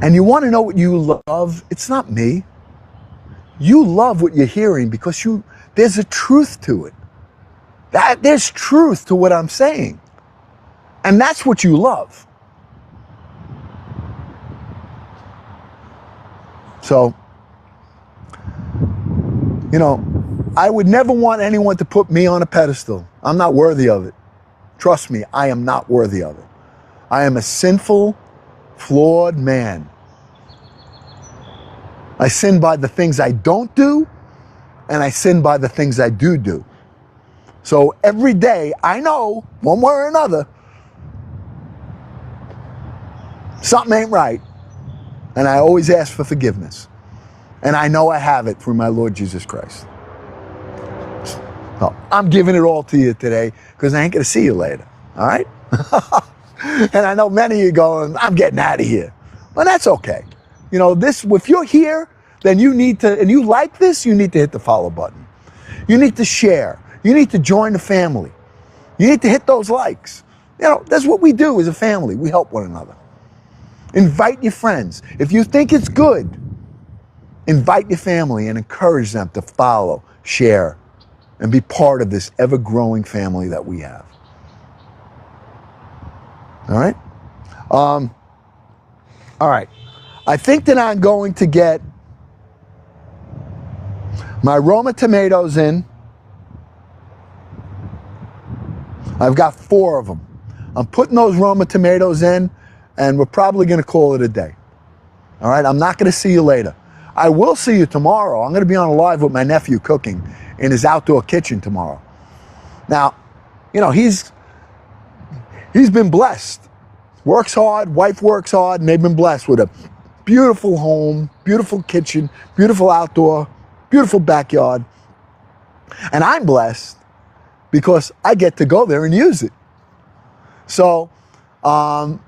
And you want to know what you love? It's not me. You love what you're hearing because there's a truth to it. There's truth to what I'm saying. And that's what you love. So, I would never want anyone to put me on a pedestal. I'm not worthy of it. Trust me, I am not worthy of it. I am a sinful, flawed man. I sin by the things I don't do, and I sin by the things I do. So every day, I know, one way or another, something ain't right. And I always ask for forgiveness. And I know I have it through my Lord Jesus Christ. So I'm giving it all to you today because I ain't going to see you later. All right? And I know many of you going, I'm getting out of here. Well, that's okay. If you're here, then you need to, and you like this, you need to hit the follow button. You need to share. You need to join the family. You need to hit those likes. That's what we do as a family. We help one another. Invite your friends. If you think it's good, invite your family and encourage them to follow, share, and be part of this ever-growing family that we have. All right? All right. I think that I'm going to get my Roma tomatoes in. I've got 4 of them. I'm putting those Roma tomatoes in, and we're probably going to call it a day. All right? I'm not going to see you later. I will see you tomorrow. I'm going to be on live with my nephew cooking in his outdoor kitchen tomorrow. Now, he's been blessed. Works hard, wife works hard, and they've been blessed with a beautiful home, beautiful kitchen, beautiful outdoor, beautiful backyard. And I'm blessed because I get to go there and use it. So, tomorrow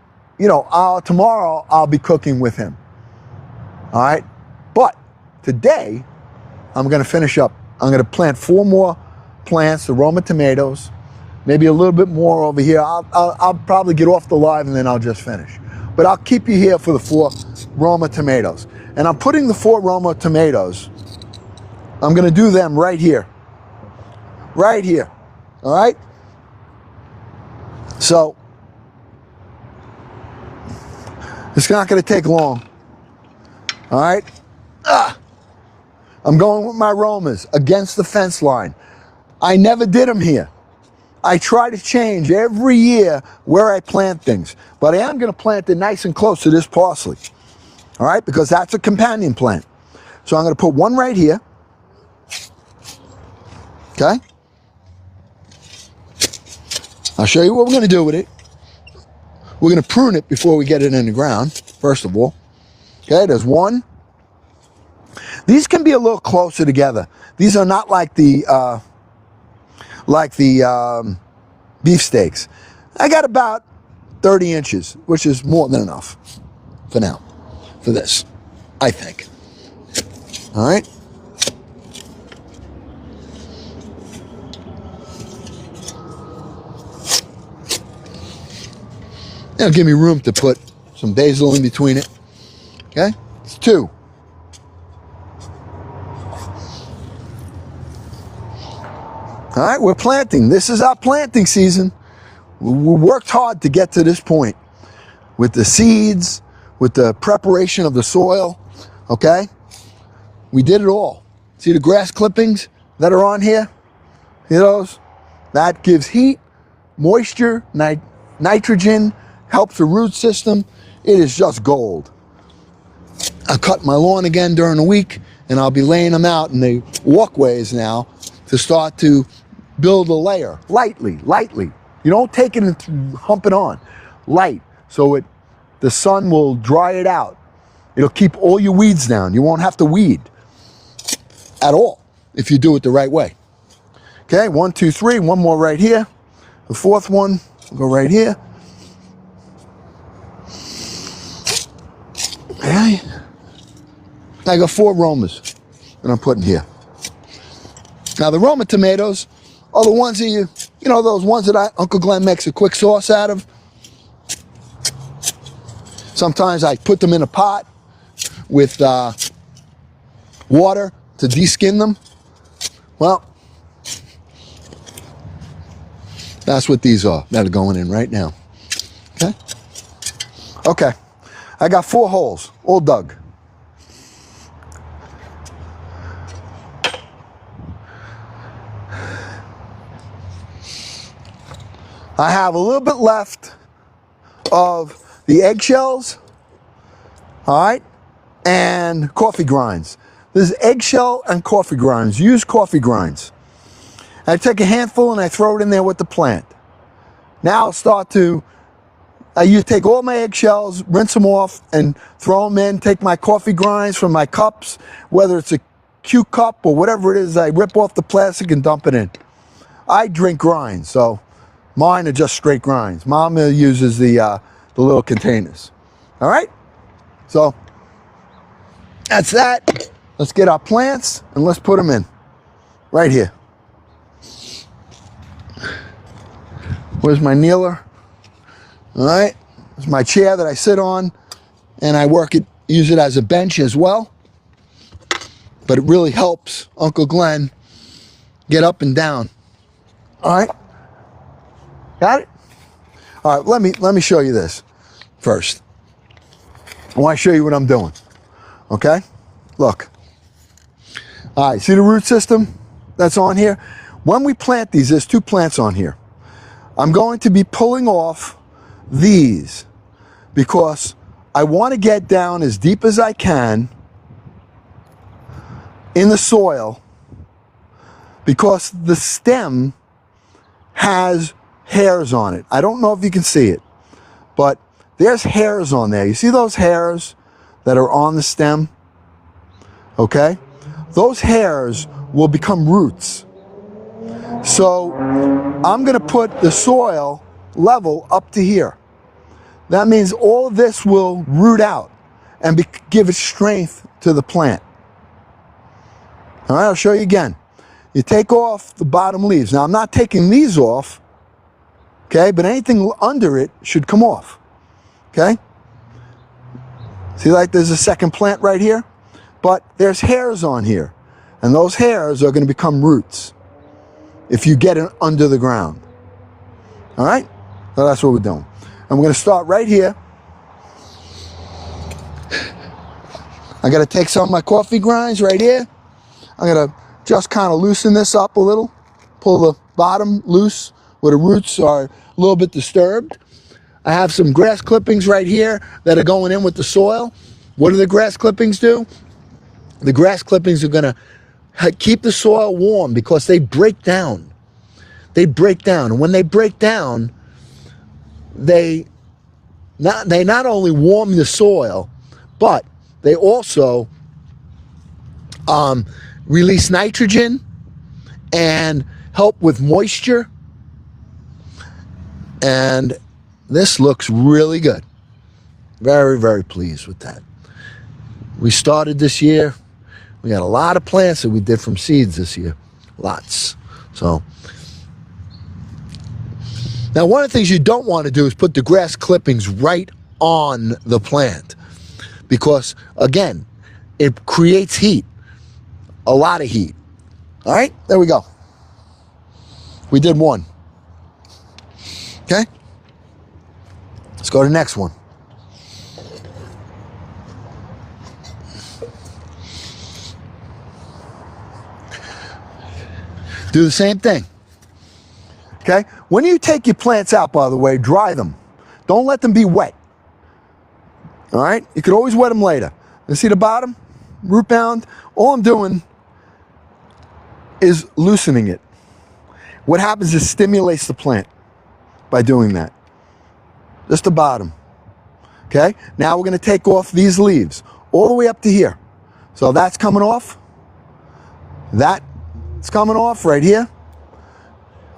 I'll be cooking with him. All right? But today, I'm going to finish up. I'm going to plant 4 more plants, the Roma tomatoes, maybe a little bit more over here. I'll probably get off the live and then I'll just finish. But I'll keep you here for the 4 Roma tomatoes. And I'm putting the 4 Roma tomatoes, I'm going to do them right here. Right here. All right? So, it's not going to take long. All right? I'm going with my Romas against the fence line. I never did them here. I try to change every year where I plant things. But I am going to plant it nice and close to this parsley. All right? Because that's a companion plant. So I'm going to put one right here. Okay? I'll show you what we're going to do with it. We're going to prune it before we get it in the ground, first of all. Okay, there's one. These can be a little closer together. These are not like the beefsteaks. I got about 30 inches, which is more than enough for now, for this, I think. All right. That'll give me room to put some basil in between it. Okay, it's 2. All right, we're planting. This is our planting season. We worked hard to get to this point with the seeds, with the preparation of the soil. Okay, we did it all. See the grass clippings that are on here? See those? That gives heat, moisture, nitrogen, helps the root system. It is just gold. I cut my lawn again during the week, and I'll be laying them out in the walkways now to start to build a layer, lightly. You don't take it and hump it on, light, so the sun will dry it out. It'll keep all your weeds down. You won't have to weed at all if you do it the right way. Okay, 1, 2, 3, one more right here. The 4th one will go right here. Okay. I got 4 Romas that I'm putting here. Now the Roma tomatoes are the ones that those ones that Uncle Glenn makes a quick sauce out of. Sometimes I put them in a pot with water to de-skin them. Well, that's what these are that are going in right now. Okay? Okay. I got 4 holes, all dug. I have a little bit left of the eggshells, all right, and coffee grinds. This is eggshell and coffee grinds. Use coffee grinds. I take a handful and I throw it in there with the plant. Now I'll start to, you take all my eggshells, rinse them off, and throw them in. Take my coffee grinds from my cups, whether it's a Q cup or whatever it is, I rip off the plastic and dump it in. I drink grinds, so mine are just straight grinds. Mama uses the little containers. All right? So that's that. Let's get our plants and let's put them in right here. Where's my kneeler? All right, it's my chair that I sit on, and I use it as a bench as well. But it really helps Uncle Glenn get up and down. All right, got it? All right, let me show you this first. I want to show you what I'm doing. Okay, look. All right, see the root system that's on here? When we plant these, there's 2 plants on here. I'm going to be pulling off these because I want to get down as deep as I can in the soil because the stem has hairs on it. I don't know if you can see it, but there's hairs on there. You see those hairs that are on the stem? Okay? Those hairs will become roots. So I'm going to put the soil level up to here. That means all of this will root out and give it strength to the plant. All right, I'll show you again. You take off the bottom leaves. Now, I'm not taking these off, okay, but anything under it should come off, okay? See, like there's a second plant right here, but there's hairs on here, and those hairs are going to become roots if you get it under the ground. All right? So that's what we're doing. And we're going to start right here. I got to take some of my coffee grinds right here. I'm going to just kind of loosen this up a little, pull the bottom loose where the roots are a little bit disturbed. I have some grass clippings right here that are going in with the soil. What do the grass clippings do? The grass clippings are going to keep the soil warm because they break down. They break down. And when they break down, they not only warm the soil, but they also release nitrogen and help with moisture. And this looks really good. Very, very pleased with that. We started this year. We got a lot of plants that we did from seeds this year. Lots. So now one of the things you don't want to do is put the grass clippings right on the plant, because again, it creates heat. A lot of heat. All right, there we go. We did one. Okay, let's go to the next one. Do the same thing. Okay, when you take your plants out, by the way, dry them. Don't let them be wet. All right, you could always wet them later. You see the bottom? Root bound. All I'm doing is loosening it. What happens is stimulates the plant by doing that. Just the bottom. Okay, now we're going to take off these leaves all the way up to here. So that's coming off. That's coming off right here.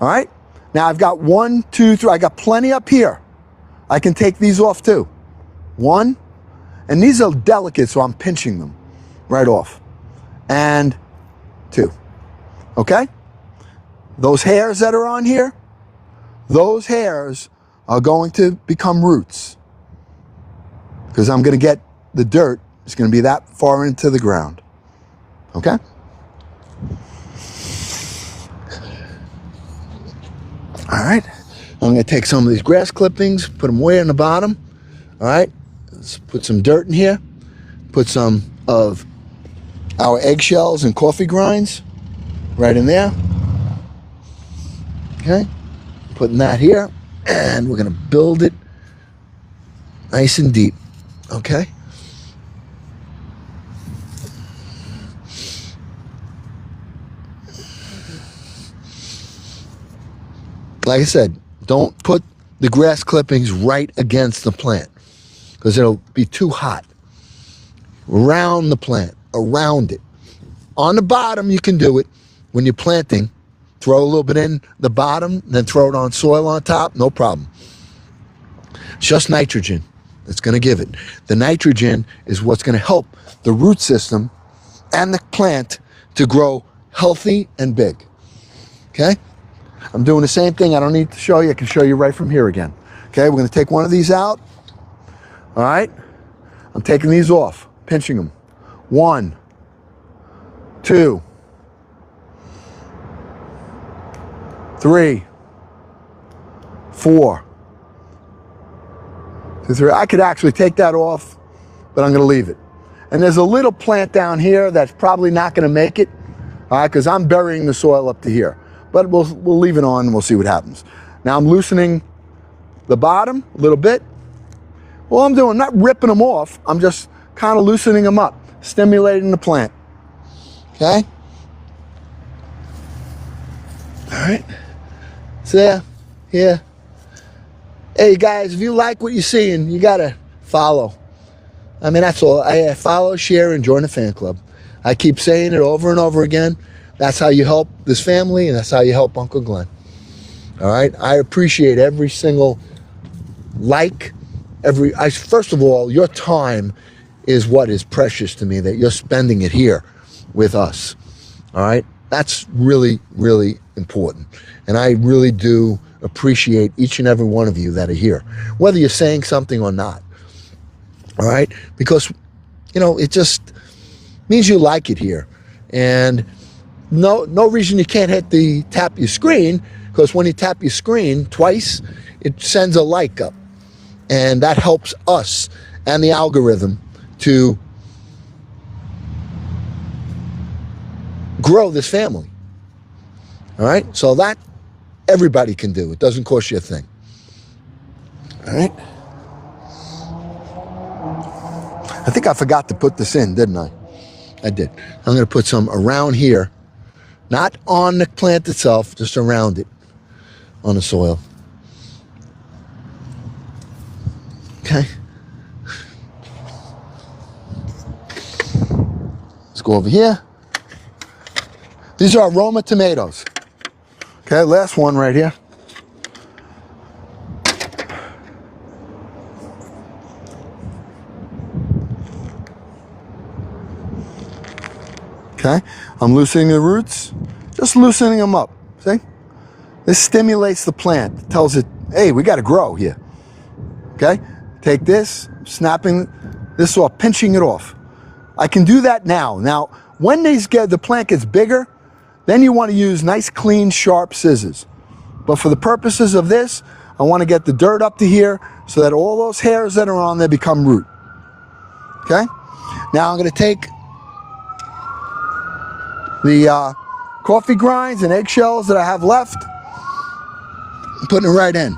All right, now I've got 1, 2, 3. I got plenty up here. I can take these off too. 1, and these are delicate, so I'm pinching them right off. And 2. Okay? Those hairs that are on here, those hairs are going to become roots, because I'm going to get the dirt. It's going to be that far into the ground. Okay? All right. I'm going to take some of these grass clippings, put them way in the bottom. All right. Let's put some dirt in here. Put some of our eggshells and coffee grinds right in there. Okay. Putting that here. And we're going to build it nice and deep. Okay. Like I said, don't put the grass clippings right against the plant, because it'll be too hot. Around the plant, around it. On the bottom, you can do it when you're planting. Throw a little bit in the bottom, then throw it on soil on top, no problem. It's just nitrogen that's going to give it. The nitrogen is what's going to help the root system and the plant to grow healthy and big. Okay? I'm doing the same thing. I don't need to show you. I can show you right from here again. Okay, we're going to take one of these out. All right. I'm taking these off, pinching them. 1, 2, 3, 4. 2, 3. I could actually take that off, but I'm going to leave it. And there's a little plant down here that's probably not going to make it, all right, because I'm burying the soil up to here. But we'll leave it on and we'll see what happens. Now I'm loosening the bottom a little bit. All I'm doing, not ripping them off, I'm just kind of loosening them up, stimulating the plant. Okay? All right. So there, here. Hey guys, if you like what you're seeing, you gotta follow. I mean, that's all. I follow, share, and join the fan club. I keep saying it over and over again. That's how you help this family, and that's how you help Uncle Glenn. All right? I appreciate every single like. First of all, your time is what is precious to me, that you're spending it here with us. All right? That's really, really important. And I really do appreciate each and every one of you that are here, whether you're saying something or not. All right? Because, you know, it just means you like it here. And no reason you can't tap your screen, because when you tap your screen twice, it sends a like up. And that helps us and the algorithm to grow this family. All right? So that everybody can do. It doesn't cost you a thing. All right? I think I forgot to put this in, didn't I? I did. I'm going to put some around here, not on the plant itself, just around it on the soil. Okay. Let's go over here. These are Roma tomatoes. Okay, last one right here. Okay, I'm loosening the roots, just loosening them up. See? This stimulates the plant. It tells it, hey, we got to grow here. Okay, take this, snapping this off, pinching it off. I can do that now. Now, when the plant gets bigger, then you want to use nice, clean, sharp scissors. But for the purposes of this, I want to get the dirt up to here so that all those hairs that are on there become root. Okay? Now I'm going to take the coffee grinds and eggshells that I have left and putting it right in.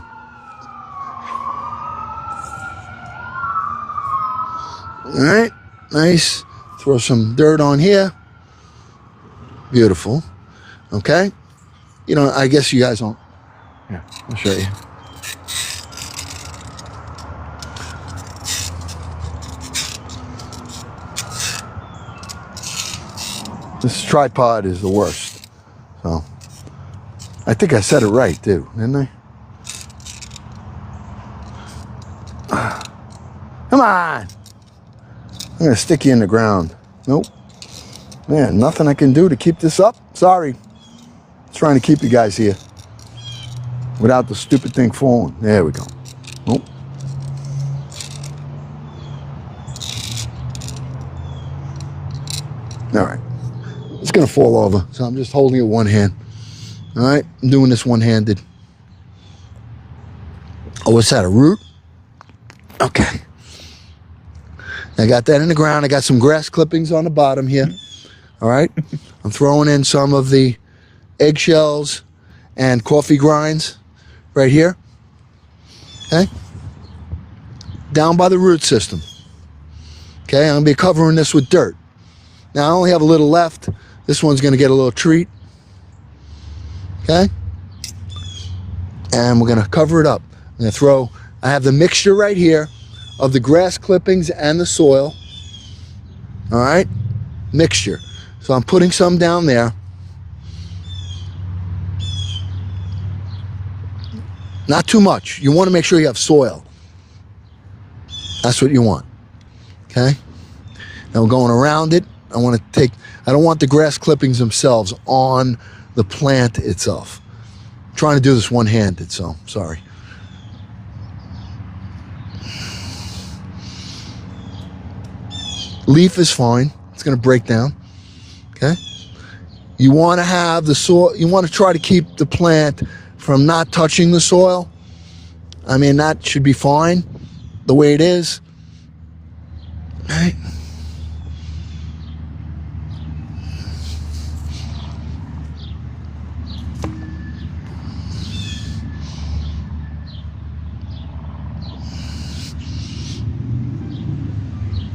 All right, nice. Throw some dirt on here. Beautiful. Okay? You know, I guess you guys don't. Yeah, I'll show you. This tripod is the worst. So, I think I said it right, too, didn't I? Come on! I'm going to stick you in the ground. Nope. Man, nothing I can do to keep this up. Sorry. Trying to keep you guys here without the stupid thing falling. There we go. Nope. All right. It's going to fall over, so I'm just holding it with one hand. All right. I'm doing this one-handed. Oh, what's that, a root? Okay. I got that in the ground. I got some grass clippings on the bottom here. All right. I'm throwing in some of the eggshells and coffee grinds right here. Okay. Down by the root system. Okay. I'm going to be covering this with dirt. Now I only have a little left. This one's going to get a little treat. Okay. And we're going to cover it up. I'm going to throw, I have the mixture right here of the grass clippings and the soil. All right. Mixture. So I'm putting some down there. Not too much. You want to make sure you have soil. That's what you want. Okay? Now we're going around it. I don't want the grass clippings themselves on the plant itself. I'm trying to do this one-handed, so sorry. Leaf is fine. It's going to break down. Okay? You want to have the soil, you want to try to keep the plant from not touching the soil. I mean, that should be fine the way it is. Right?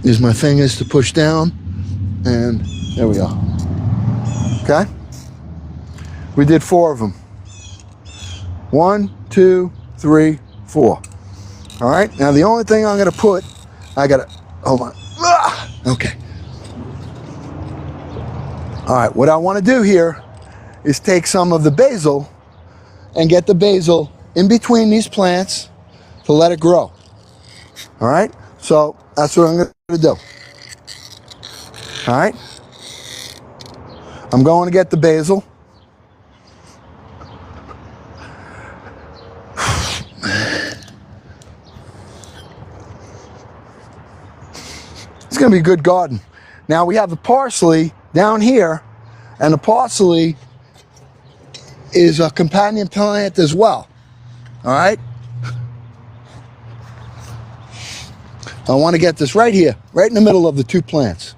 Use my fingers to push down, and there we go. Okay? We did 4 of them. 1, 2, 3, 4. All right, now the only thing I'm gonna put, hold on. Okay. All right, what I wanna do here is take some of the basil and get the basil in between these plants to let it grow. All right, so that's what I'm gonna do. All right, I'm going to get the basil. It's gonna be a good garden. Now we have the parsley down here, and the parsley is a companion plant as well. All right, I want to get this right here, right in the middle of the two plants.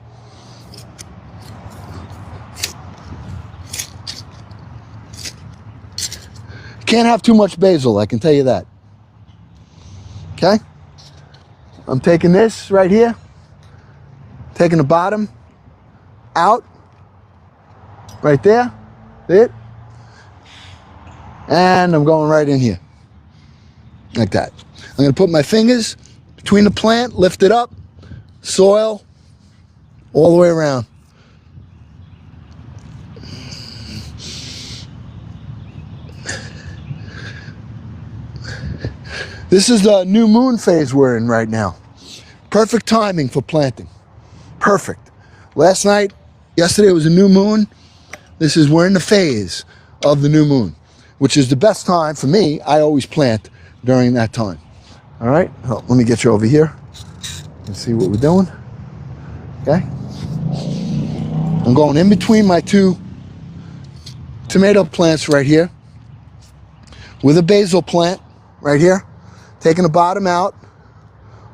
Can't have too much basil, I can tell you that. Okay, I'm taking this right here, taking the bottom out, right there, it, and I'm going right in here, like that. I'm gonna put my fingers between the plant, lift it up, soil, all the way around. This is the new moon phase we're in right now. Perfect timing for planting. Perfect. Yesterday was a new moon. We're in the phase of the new moon, which is the best time for me. I always plant during that time. All right, well, let me get you over here and see what we're doing. Okay. I'm going in between my two tomato plants right here with a basil plant right here. Taking the bottom out,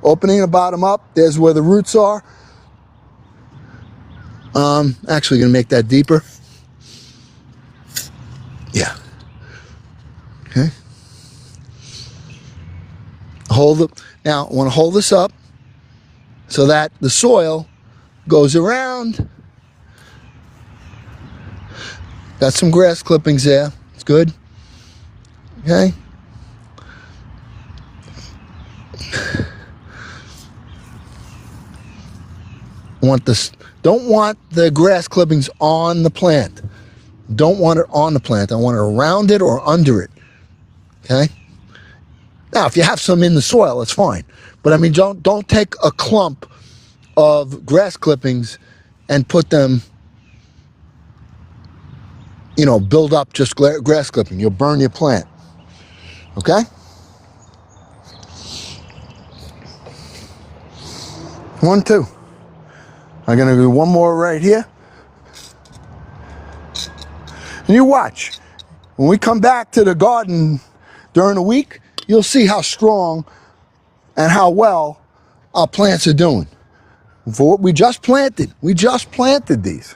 opening the bottom up. There's where the roots are. Actually gonna make that deeper. Yeah. Okay. Now I want to hold this up so that the soil goes around. Got some grass clippings there. It's good. Okay. Don't want the grass clippings on the plant. Don't want it on the plant. I want it around it or under it. Okay? Now, if you have some in the soil, that's fine. But I mean, don't take a clump of grass clippings and put them, build up just grass clipping. You'll burn your plant. Okay? One, two. I'm gonna do one more right here. And you watch. When we come back to the garden during the week, you'll see how strong and how well our plants are doing. For what we just planted these.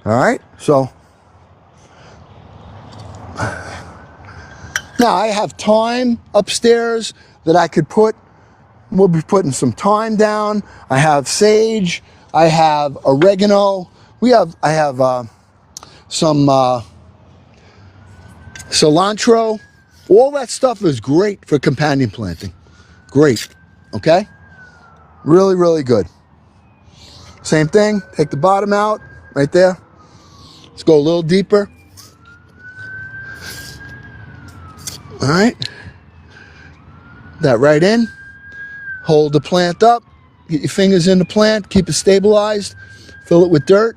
All right, so now I have thyme upstairs that I could put. We'll be putting some thyme down. I have sage. I have oregano. I have some cilantro. All that stuff is great for companion planting. Great, okay? Really, really good. Same thing, take the bottom out, right there. Let's go a little deeper. All right. That right in. Hold the plant up. Get your fingers in the plant, keep it stabilized. Fill it with dirt.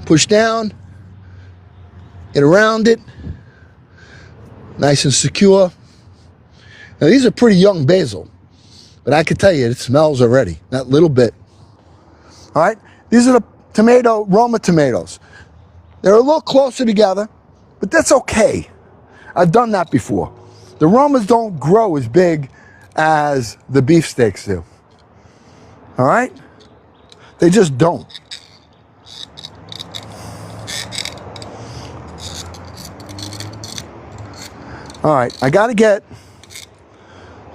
Push down. Get around it. Nice and secure. Now these are pretty young basil, but I can tell you it smells already, that little bit. All right, these are the Roma tomatoes. They're a little closer together, but that's okay. I've done that before. The Romas don't grow as big as the beefsteaks do. All right? They just don't. All right, I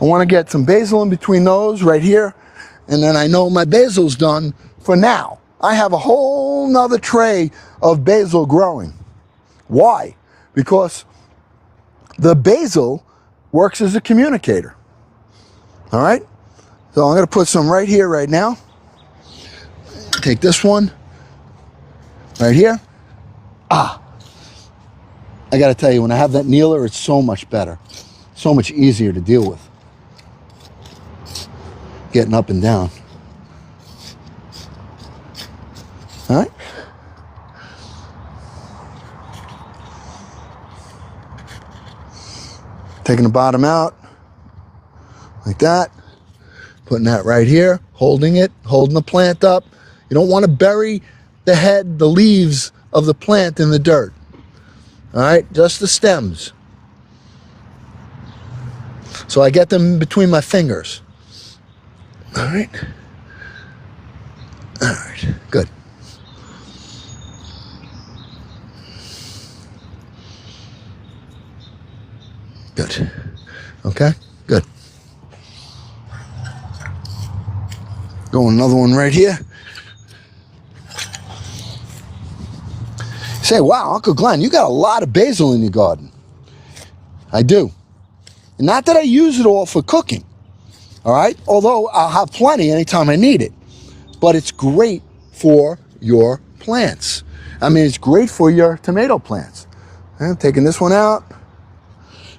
want to get some basil in between those right here, and then I know my basil's done for now. I have a whole nother tray of basil growing. Why? Because the basil works as a communicator. All right? So I'm going to put some right here, right now. Take this one right here. I got to tell you, when I have that kneeler, it's so much better. So much easier to deal with. Getting up and down. All right? Taking the bottom out, like that. Putting that right here, holding it, holding the plant up. You don't want to bury the head, the leaves of the plant in the dirt. All right, just the stems. So I get them between my fingers. All right. All right, good. Good. Okay, good. Going another one right here. Say, wow, Uncle Glenn, you got a lot of basil in your garden. I do. Not that I use it all for cooking, all right? Although I'll have plenty anytime I need it. But it's great for your plants. I mean, it's great for your tomato plants. I'm taking this one out,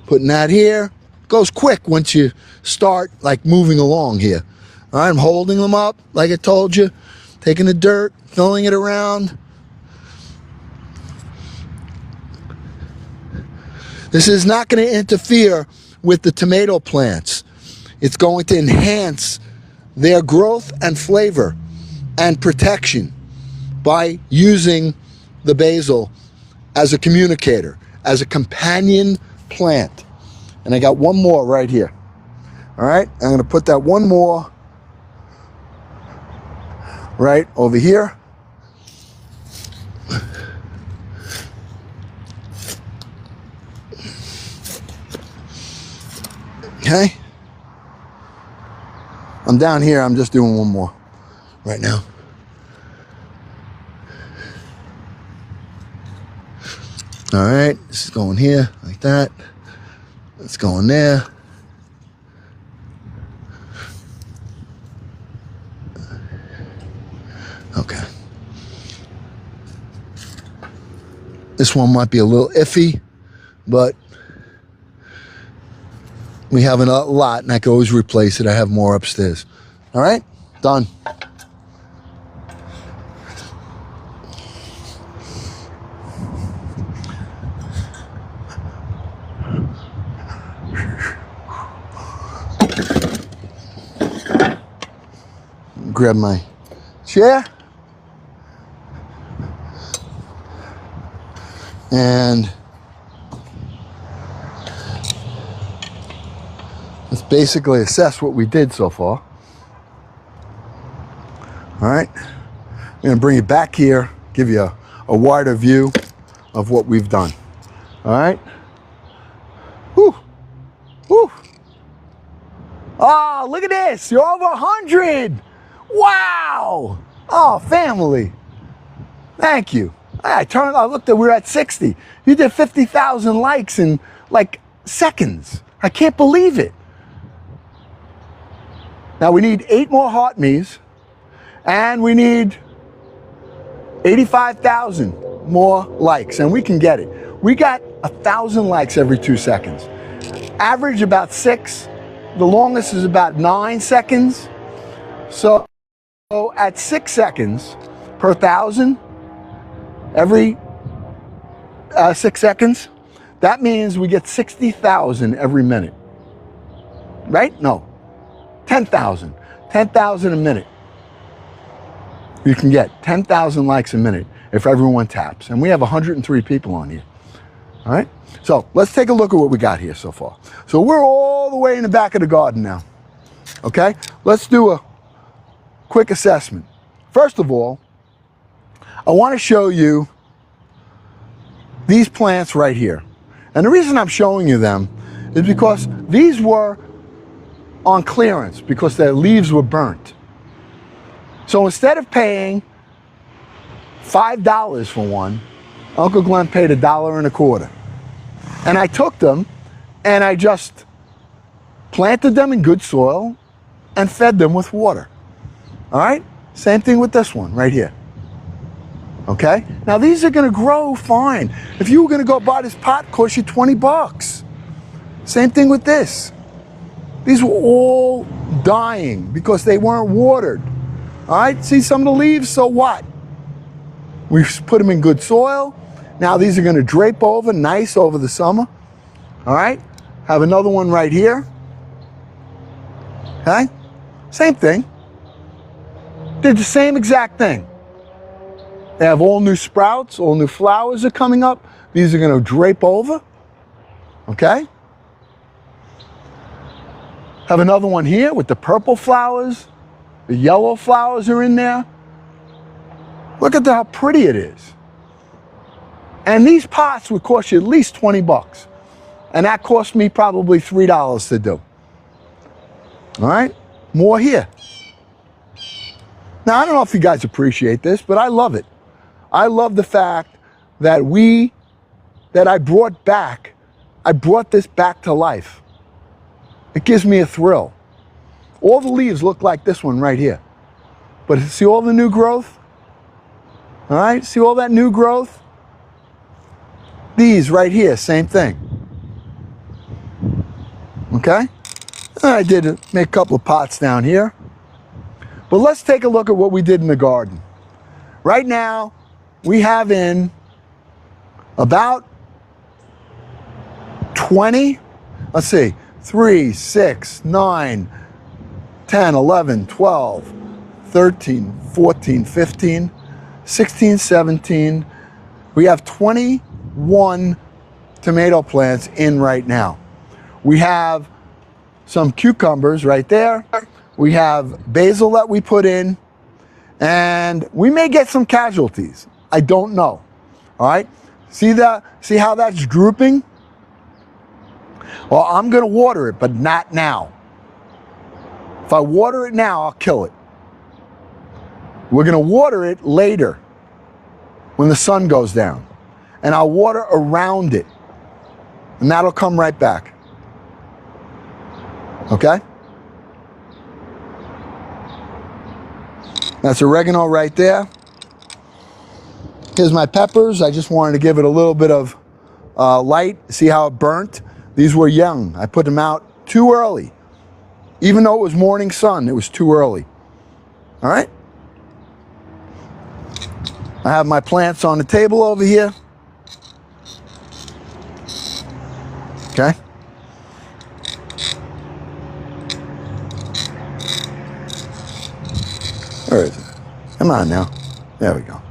putting that here. Goes quick once you start like moving along here. All right, I'm holding them up like I told you, taking the dirt, filling it around. This is not going to interfere with the tomato plants. It's going to enhance their growth and flavor and protection by using the basil as a communicator, as a companion plant. And I got one more right here. All right, I'm going to put that one more right over here. Okay. I'm down here, I'm just doing one more right now. All right, this is going here like that. It's going there. Okay. This one might be a little iffy, but we have a lot and I can always replace it. I have more upstairs. All right, done. Grab my chair. And let's basically assess what we did so far. All right, I'm going to bring it back here, give you a wider view of what we've done. All right. Whew. Whew. Oh, look at this. You're over 100. Wow. Oh, family. Thank you. I looked at, we were at 60. You did 50,000 likes in like seconds. I can't believe it. Now we need 8 more heart me's and we need 85,000 more likes and we can get it. We got 1,000 likes every 2 seconds. Average about 6. The longest is about 9 seconds. So at 6 seconds per 1,000, every 6 seconds, that means we get 60,000 every minute. Right? No, 10,000. 10,000 a minute. You can get 10,000 likes a minute if everyone taps. And we have 103 people on here. All right? So let's take a look at what we got here so far. So we're all the way in the back of the garden now. Okay? Let's do a quick assessment. First of all, I want to show you these plants right here. And the reason I'm showing you them is because these were on clearance because their leaves were burnt. So instead of paying $5 for one, Uncle Glenn paid $1.25. And I took them and I just planted them in good soil and fed them with water. All right? Same thing with this one right here. Okay? Now these are gonna grow fine. If you were gonna go buy this pot, it cost you 20 bucks. Same thing with this. These were all dying because they weren't watered. All right? See some of the leaves, so what? We've put them in good soil. Now these are gonna drape over nice over the summer. All right? Have another one right here. Okay? Same thing. Did the same exact thing. They have all new sprouts, all new flowers are coming up. These are gonna drape over. Okay? Have another one here with the purple flowers. The yellow flowers are in there. Look at how pretty it is. And these pots would cost you at least 20 bucks. And that cost me probably $3 to do. All right? More here. Now, I don't know if you guys appreciate this, but I love it. I love the fact that I brought this back to life. It gives me a thrill. All the leaves look like this one right here. But see all the new growth? All right, see all that new growth? These right here, same thing. Okay? And I did make a couple of pots down here. But let's take a look at what we did in the garden. Right now, we have in about 20, let's see, 3, 6, 9, 10, 11, 12, 13, 14, 15, 16, 17. We have 21 tomato plants in right now. We have some cucumbers right there. We have basil that we put in, and we may get some casualties. I don't know. All right? See that? See how that's drooping? Well, I'm going to water it, but not now. If I water it now, I'll kill it. We're going to water it later when the sun goes down. And I'll water around it. And that'll come right back. Okay? That's oregano right there. Here's my peppers. I just wanted to give it a little bit of light. See how it burnt? These were young. I put them out too early. Even though it was morning sun, it was too early. All right? I have my plants on the table over here. Okay? Where is it? Come on now. There we go.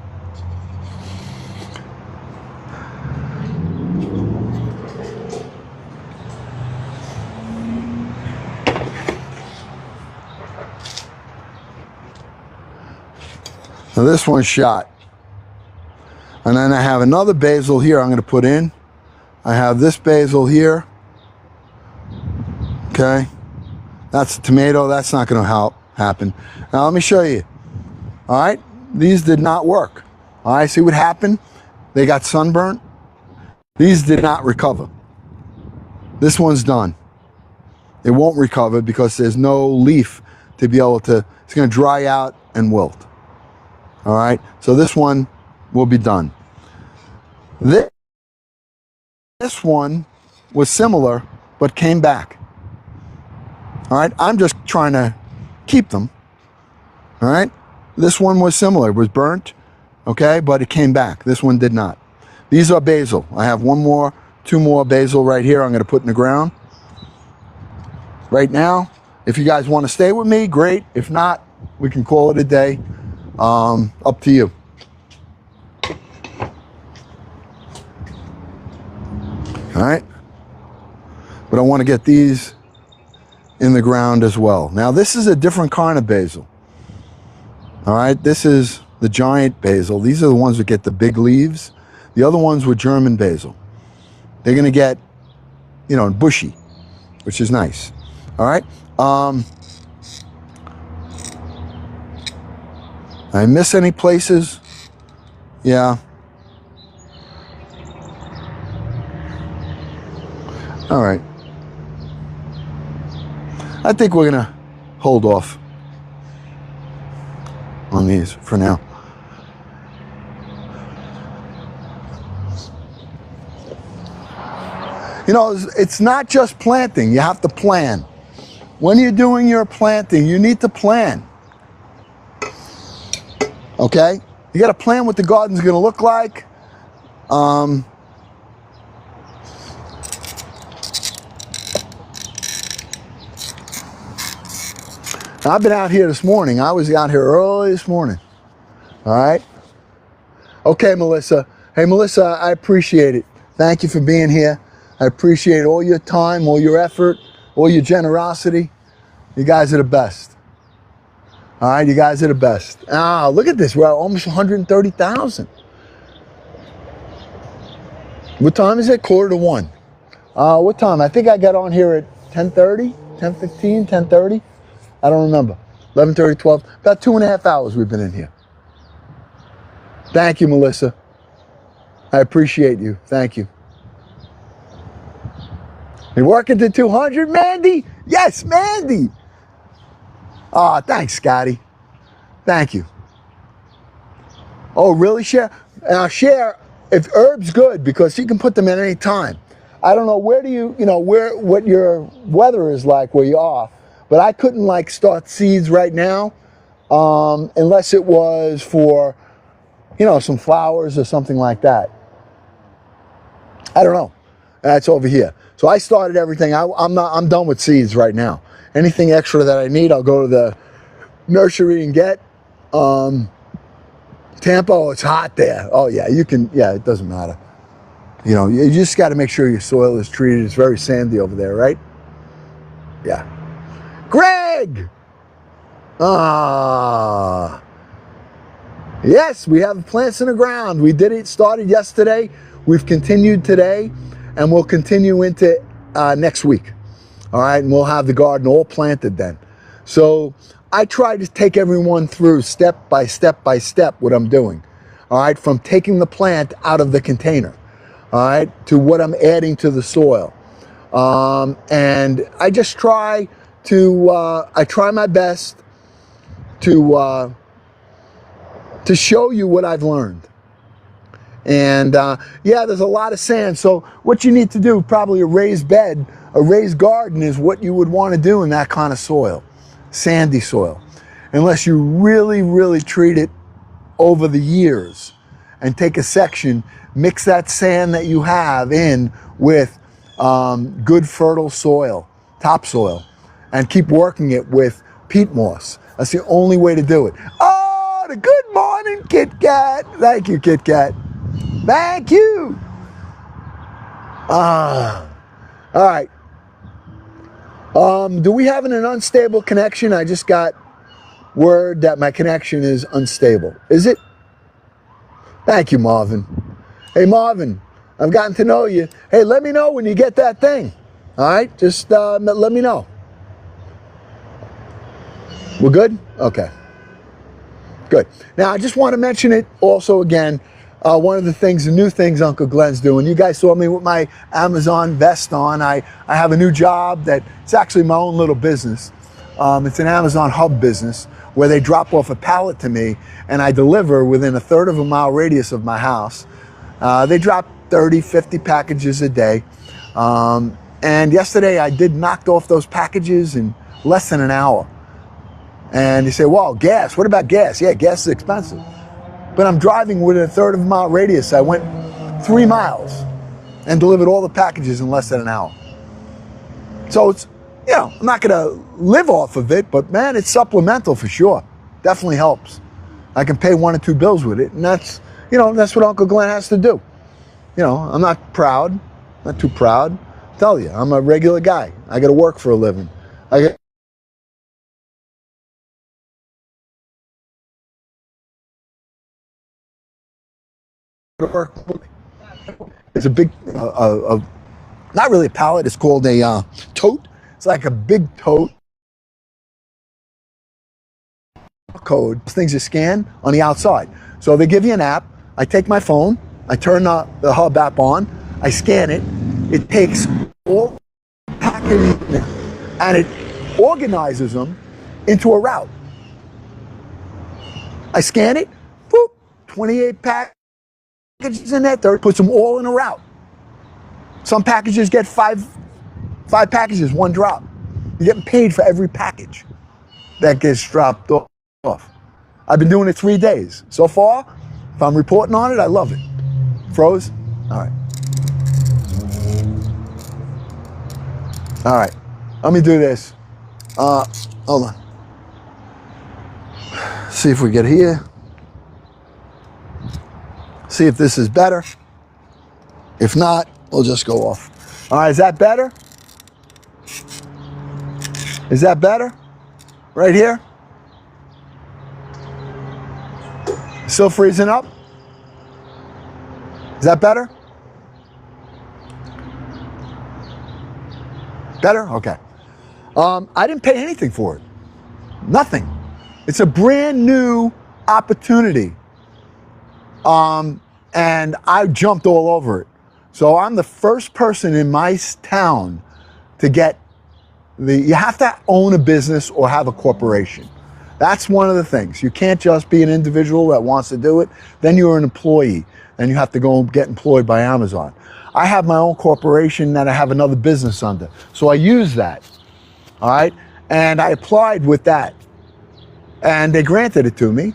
Now this one's shot. And then I have another basil here I'm going to put in. I have this basil here. Okay. That's a tomato. That's not going to happen. Now let me show you. All right. These did not work. All right. See what happened? They got sunburnt. These did not recover. This one's done. It won't recover because there's no leaf to be able to, it's going to dry out and wilt. All right, so this one will be done. This one was similar, but came back. All right, I'm just trying to keep them. All right, this one was similar, it was burnt, okay, but it came back. This one did not. These are basil. I have two more basil right here I'm going to put in the ground. Right now, if you guys want to stay with me, great. If not, we can call it a day. Up to you. All right. But I want to get these in the ground as well. Now this is a different kind of basil. All right. This is the giant basil. These are the ones that get the big leaves. The other ones were German basil. They're going to get, you know, bushy, which is nice. All right. I miss any places? Yeah. All right. I think we're gonna hold off on these for now. You know, it's not just planting. You have to plan. When you're doing your planting, you need to plan. Okay? You got to plan what the garden's going to look like. I've been out here this morning. I was out here early this morning. All right? Okay, Melissa. Hey, Melissa, I appreciate it. Thank you for being here. I appreciate all your time, all your effort, all your generosity. You guys are the best. All right, you guys are the best. Ah, look at this. We're at almost 130,000. What time is it? 1:45. What time? I think I got on here at 10:30, 10:15, 10:30. I don't remember. 11:30, 12. About 2.5 hours we've been in here. Thank you, Melissa. I appreciate you. Thank you. You're working to 200, Mandy? Yes, Mandy. Ah, thanks, Scotty. Thank you. Oh, really, Cher? Cher, if herbs good, because you can put them in any time. I don't know, where do you know, what your weather is like where you are, but I couldn't like start seeds right now unless it was for, you know, some flowers or something like that. I don't know. That's over here. So I started everything. I'm done with seeds right now. Anything extra that I need, I'll go to the nursery and get. Tampa, oh, it's hot there. Oh yeah, you can, yeah, it doesn't matter. You know, you just got to make sure your soil is treated. It's very sandy over there, right? Yeah. Greg! Ah. Yes, we have plants in the ground. We did it, started yesterday. We've continued today, and we'll continue into next week. All right, and we'll have the garden all planted then. So I try to take everyone through step by step by step what I'm doing. All right, from taking the plant out of the container, all right, to what I'm adding to the soil. And I just try to, I try my best to show you what I've learned. And yeah, there's a lot of sand. So what you need to do, probably a raised bed, a raised garden is what you would want to do in that kind of soil, sandy soil. Unless you really, really treat it over the years and take a section, mix that sand that you have in with good fertile soil, topsoil, and keep working it with peat moss. That's the only way to do it. Oh, the good morning, Kit Kat. Thank you, Kit Kat. Thank you. All right. Do we have an unstable connection? I just got word that my connection is unstable. Is it? Thank you, Marvin. Hey, Marvin, I've gotten to know you. Hey, let me know when you get that thing. All right? Just let me know. We're good? Okay. Good. Now, I just want to mention it also again. One of the things, the new things Uncle Glenn's doing. You guys saw me with my Amazon vest on. I have a new job that it's actually my own little business. It's an Amazon hub business where they drop off a pallet to me and I deliver within 1/3 of a mile radius of my house. They drop 30, 50 packages a day. And yesterday I knocked off those packages in less than an hour. And you say, well, gas, what about gas? Yeah, gas is expensive. But I'm driving within 1/3 of a mile radius. I went 3 miles and delivered all the packages in less than an hour. So it's, you know, I'm not gonna live off of it, but man, it's supplemental for sure. Definitely helps. I can pay 1 or 2 bills with it, and that's, you know, that's what Uncle Glenn has to do. You know, I'm not proud, not too proud. I tell you, I'm a regular guy. I gotta work for a living. It's a big, not really a pallet, it's called a tote. It's like a big tote. Code, things you scan on the outside. So they give you an app. I take my phone, I turn the hub app on, I scan it. It takes all packaging and it organizes them into a route. I scan it, whoop, 28 packages in there, 30, puts them all in a route. Some packages get five packages, one drop. You're getting paid for every package that gets dropped off. I've been doing it 3 days. So far, if I'm reporting on it, I love it. Froze? All right. All right. Let me do this. Hold on. See if we get here. See if this is better. If not, we'll just go off. All right, is that better? Is that better? Right here? Still freezing up? Is that better? Better? Okay. I didn't pay anything for it. Nothing. It's a brand new opportunity. And I jumped all over it. So I'm the first person in my town to get you have to own a business or have a corporation. That's one of the things. You can't just be an individual that wants to do it. Then you're an employee. Then you have to go and get employed by Amazon. I have my own corporation that I have another business under. So I use that. All right. And I applied with that. And they granted it to me.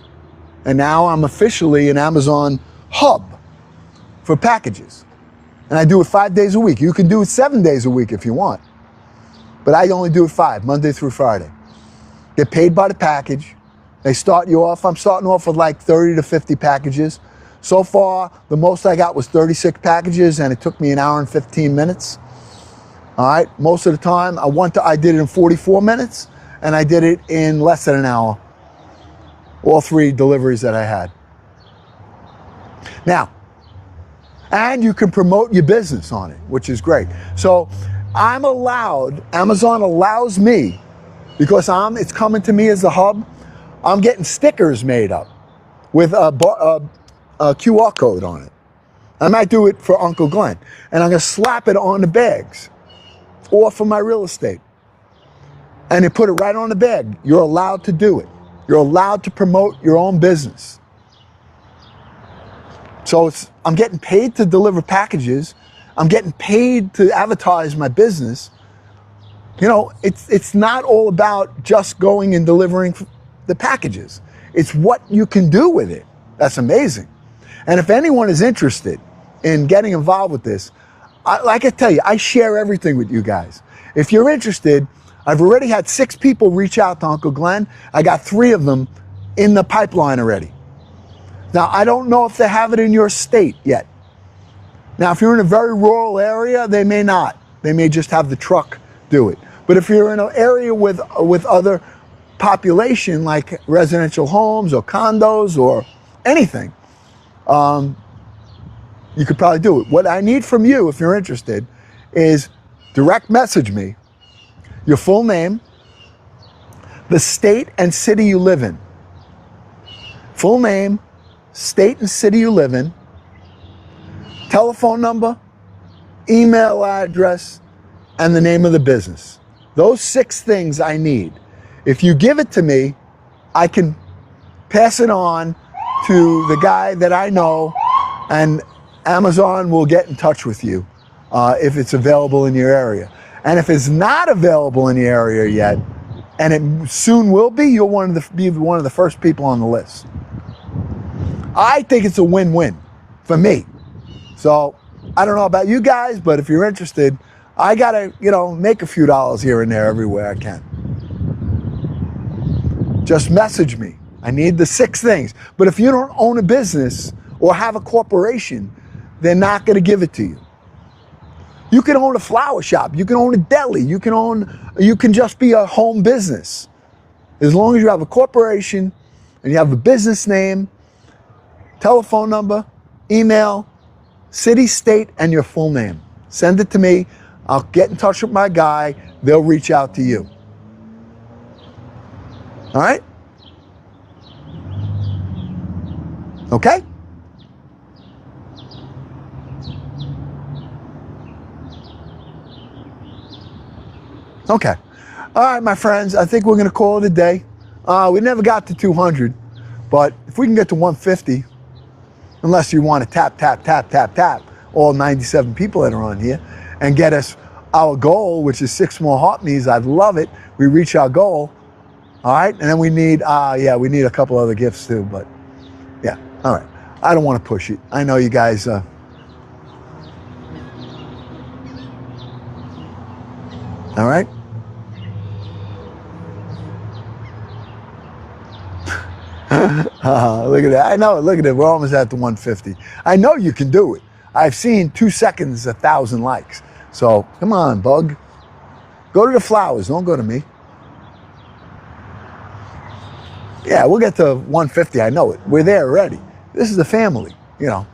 And now I'm officially an Amazon hub for packages. And I do it 5 days a week. You can do it 7 days a week if you want. But I only do it 5, Monday through Friday. Get paid by the package. They start you off. I'm starting off with like 30 to 50 packages. So far, the most I got was 36 packages, and it took me an hour and 15 minutes. All right. Most of the time, I did it in 44 minutes, and I did it in less than an hour. All 3 deliveries that I had. Now, and you can promote your business on it, which is great. So Amazon allows me, because it's coming to me as a hub, I'm getting stickers made up with a QR code on it. I might do it for Uncle Glenn, and I'm gonna slap it on the bags, or for my real estate. And they put it right on the bag. You're allowed to do it. You're allowed to promote your own business. So I'm getting paid to deliver packages. I'm getting paid to advertise my business. You know, it's not all about just going and delivering the packages. It's what you can do with it. That's amazing. And if anyone is interested in getting involved with this, like I tell you, I share everything with you guys. If you're interested, I've already had 6 people reach out to Uncle Glenn. I got 3 of them in the pipeline already. Now, I don't know if they have it in your state yet. Now, if you're in a very rural area, they may not. They may just have the truck do it. But if you're in an area with other population, like residential homes or condos or anything, you could probably do it. What I need from you, if you're interested, is direct message me your full name, the state and city you live in. Full name, state and city you live in, telephone number, email address, and the name of the business. Those 6 things I need. If you give it to me, I can pass it on to the guy that I know, and Amazon will get in touch with you if it's available in your area. And if it's not available in the area yet, and it soon will be, you'll be one of the first people on the list. I think it's a win-win for me. So I don't know about you guys, but if you're interested, I gotta, make a few dollars here and there everywhere I can. Just message me. I need the 6 things. But if you don't own a business or have a corporation, they're not gonna give it to you. You can own a flower shop. You can own a deli. You can just be a home business. As long as you have a corporation and you have a business name, telephone number, email, city, state, and your full name. Send it to me. I'll get in touch with my guy. They'll reach out to you. All right? Okay? Okay. All right, my friends, I think we're going to call it a day. We never got to 200, but if we can get to 150, unless you want to tap all 97 people that are on here and get us our goal, which is 6 more heart me's, I'd love it. We reach our goal. All right, and then we need, we need a couple other gifts too, but yeah, all right. I don't want to push it. I know you guys, all right? Look at that. I know, look at it. We're almost at the 150. I know you can do it. I've seen 2 seconds, 1,000 likes. So come on, bug. Go to the flowers. Don't go to me. Yeah, we'll get to 150. I know it. We're there already. This is the family, you know.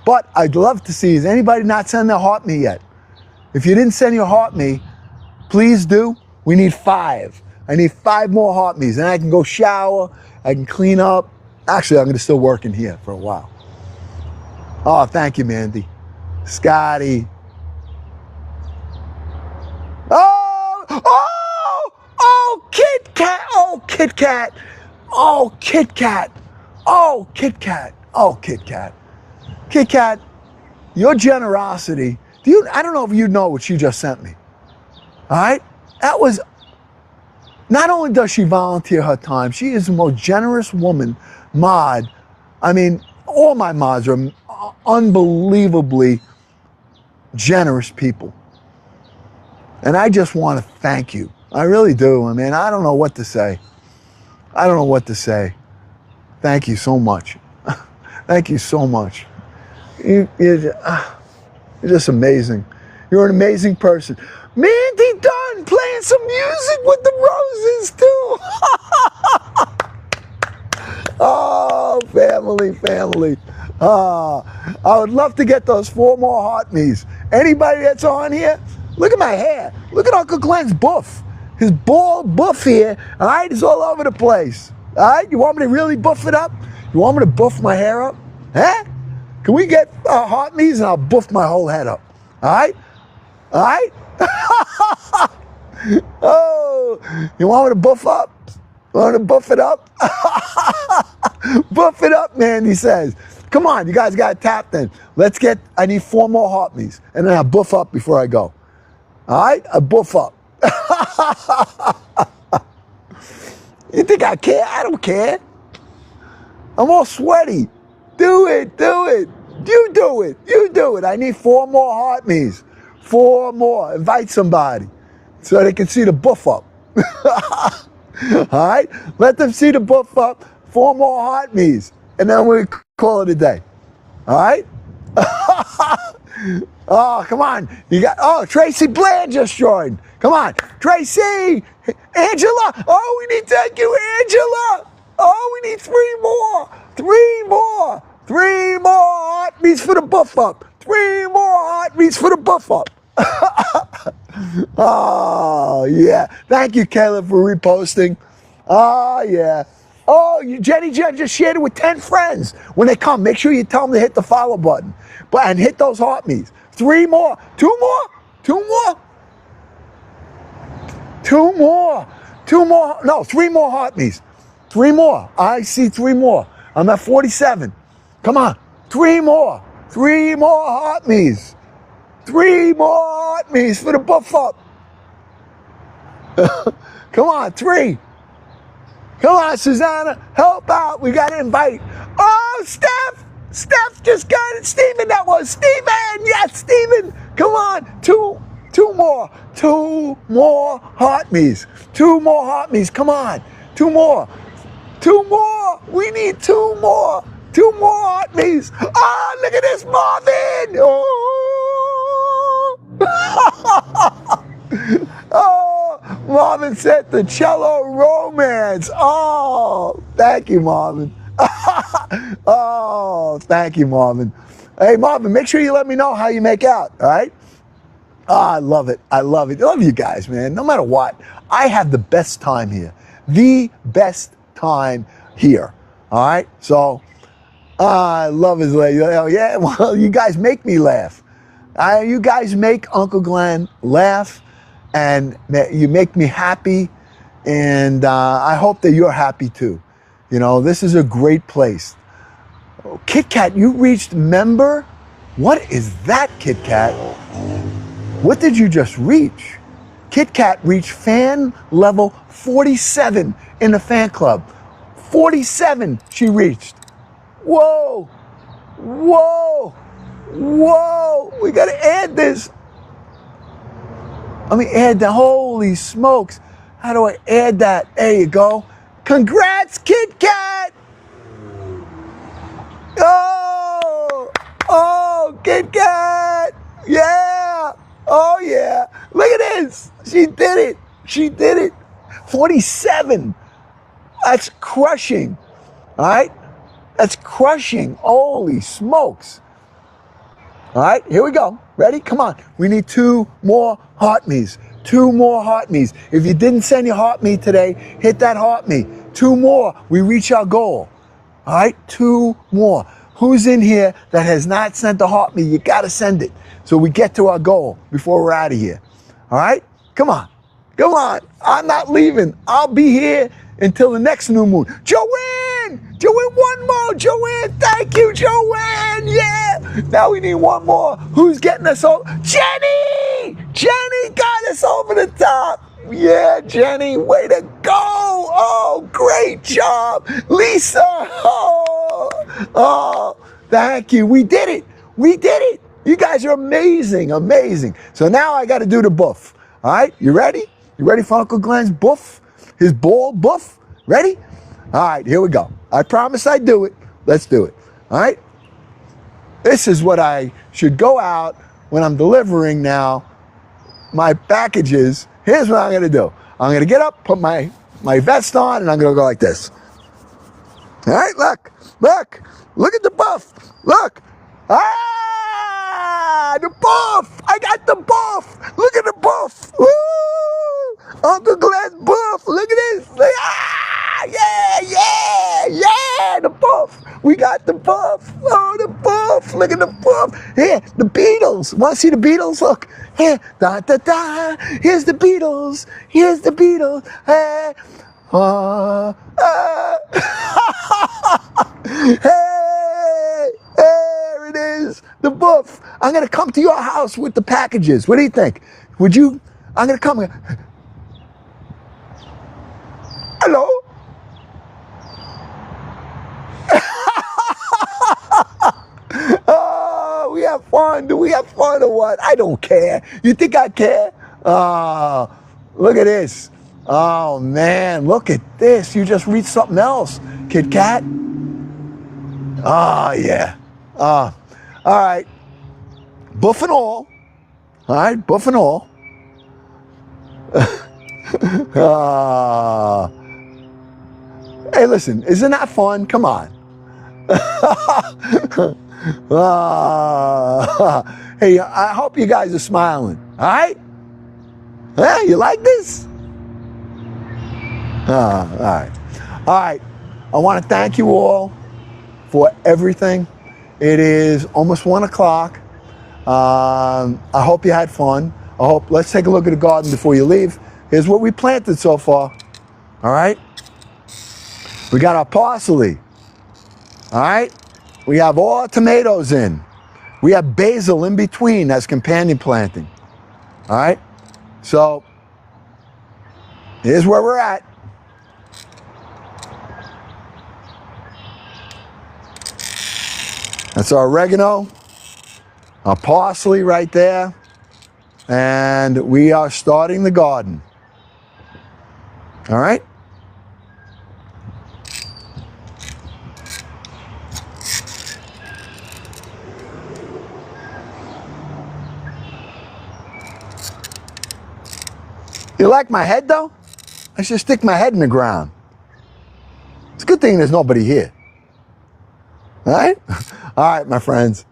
But I'd love to see, has anybody not sent their heart me yet? If you didn't send your heart me, please do. We need 5. I need 5 more heart me's. And I can go shower. I can clean up. Actually, I'm going to still work in here for a while. Oh, thank you, Mandy. Scotty. Oh, Kit Kat. Oh, Kit Kat. Oh, Kit Kat. Oh, Kit Kat. Oh, Kit Kat. Kit Kat, your generosity. I don't know if you know what she just sent me. All right? That was, not only does she volunteer her time, she is the most generous woman, mod. I mean, all my mods are unbelievably generous people. And I just want to thank you. I really do. I mean, I don't know what to say. I don't know what to say. Thank you so much. Thank you so much. You're just amazing. You're an amazing person. Mandy Dunn playing some music with the roses too. Oh, family. I would love to get those 4 more heart me's. Anybody that's on here, look at my hair. Look at Uncle Glenn's buff. His bald buff here, all right, is all over the place. All right, you want me to really buff it up? You want me to buff my hair up? Huh? Can we get heart me's and I'll buff my whole head up? All right? All right? Oh, you want me to buff up? You want me to buff it up? Buff it up, man, he says. Come on, you guys got to tap then. I need 4 more heart me's, and then I'll buff up before I go. All right? I buff up. You think I care? I don't care. I'm all sweaty. Do it. You do it. I need 4 more heart me's. 4 more. Invite somebody so they can see the buff up. All right? Let them see the buff up. 4 more heart me's. And then we call it a day. All right? Oh, come on. Tracy Bland just joined. Come on. Tracy. Angela. Oh, we need to thank you, Angela. Oh, we need 3 more. 3 more. 3 more heart me's for the buff up. 3 more heart me's for the buff up. Oh, yeah. Thank you, Caleb, for reposting. Oh, yeah. Oh, Jenny Jen just shared it with 10 friends. When they come, make sure you tell them to hit the follow button. And hit those heart me's. 3 more. 2 more. 2 more. 2 more. 2 more. No, 3 more heart me's. 3 more. I see 3 more. I'm at 47. Come on. 3 more. 3 more heart me's. 3 more heart me's for the buff up. Come on, 3. Come on, Susanna, help out. We got to invite. Oh, Steph. Steph just got it. Steven, that was Steven. Yes, Steven. Come on. 2 more. 2 more heart me's. 2 more heart me's. Come on. 2 more. 2 more. We need 2 more. 2 more heart me's. Oh, look at this, Marvin. Oh, Marvin said the cello romance. Oh, thank you, Marvin. Oh, thank you, Marvin. Hey, Marvin, make sure you let me know how you make out, all right? Oh, I love it. I love it. I love you guys, man. No matter what, I have the best time here. The best time here, all right? So, I love his lady. Oh, yeah, well, you guys make me laugh. You guys make Uncle Glenn laugh, and you make me happy, and I hope that you're happy too. You know, this is a great place. Oh, Kit Kat, you reached member? What is that, Kit Kat? What did you just reach? Kit Kat reached fan level 47 in the fan club. 47 she reached. Whoa, whoa, whoa. We gotta add this. Let me add the, holy smokes. How do I add that? There you go. Congrats, Kit Kat. Oh, oh, Kit Kat. Yeah. Oh, yeah. Look at this. She did it. She did it. 47. That's crushing. All right? That's crushing. Holy smokes. All right, here we go. Ready? Come on. We need 2 more heart me's. 2 more heart me's. If you didn't send your heart me today, hit that heart me. 2 more. We reach our goal. All right, 2 more. Who's in here that has not sent the heart me? You got to send it so we get to our goal before we're out of here. All right? Come on. Come on. I'm not leaving. I'll be here until the next new moon. Joanne! Joanne, 1 more. Joanne, thank you, Joanne. Yeah. Now we need 1 more. Who's getting us over? Jenny! Jenny got us over the top. Yeah, Jenny, way to go. Oh, great job. Lisa. Oh, thank you. We did it. We did it. You guys are amazing, amazing. So now I got to do the buff. All right, you ready? You ready for Uncle Glenn's buff? His ball buff? Ready? All right, here we go. I promise I'd do it. Let's do it. All right? This is what I should go out when I'm delivering now my packages. Here's what I'm going to do. I'm going to get up, put my vest on, and I'm going to go like this. All right, look. Look at the buff. Look. Ah, the buff. I got the buff. Look at the buff. Woo! Uncle Glenn's buff. Look at this. Ah, yeah, the buff. We got the buff. Oh, the buff. Look at the buff. Here, the Beatles. Want to see the Beatles? Look. Here, da da da. Here's the Beatles. Here's the Beatles. Hey. Hey, there it is, the buff. I'm gonna come to your house with the packages. What do you think? Would you? I'm gonna come. Hello? Oh, we have fun. Do we have fun or what? I don't care. You think I care? Oh, look at this. Oh, man, look at this. You just read something else, Kit Kat. Oh, yeah. All right. Buff and all. All right, buff and all. Hey, listen, isn't that fun? Come on. Hey, I hope you guys are smiling. All right? Yeah, you like this? All right. All right. I want to thank you all for everything. It is almost 1 o'clock. I hope you had fun. Let's take a look at the garden before you leave. Here's what we planted so far. All right. We got our parsley. All right. We have all our tomatoes in. We have basil in between as companion planting. All right. So here's where we're at. That's our oregano, our parsley right there, and we are starting the garden. All right? You like my head, though? I should stick my head in the ground. It's a good thing there's nobody here. All right? All right, my friends.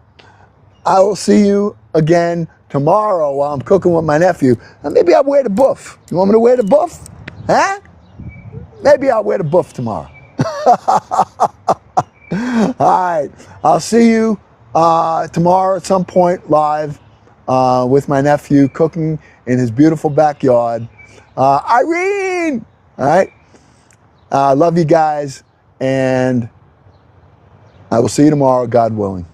I will see you again tomorrow while I'm cooking with my nephew. And maybe I'll wear the buff. You want me to wear the buff? Huh? Maybe I'll wear the buff tomorrow. All right. I'll see you tomorrow at some point live. with my nephew cooking in his beautiful backyard. Irene! All right? Love you guys, and I will see you tomorrow, God willing.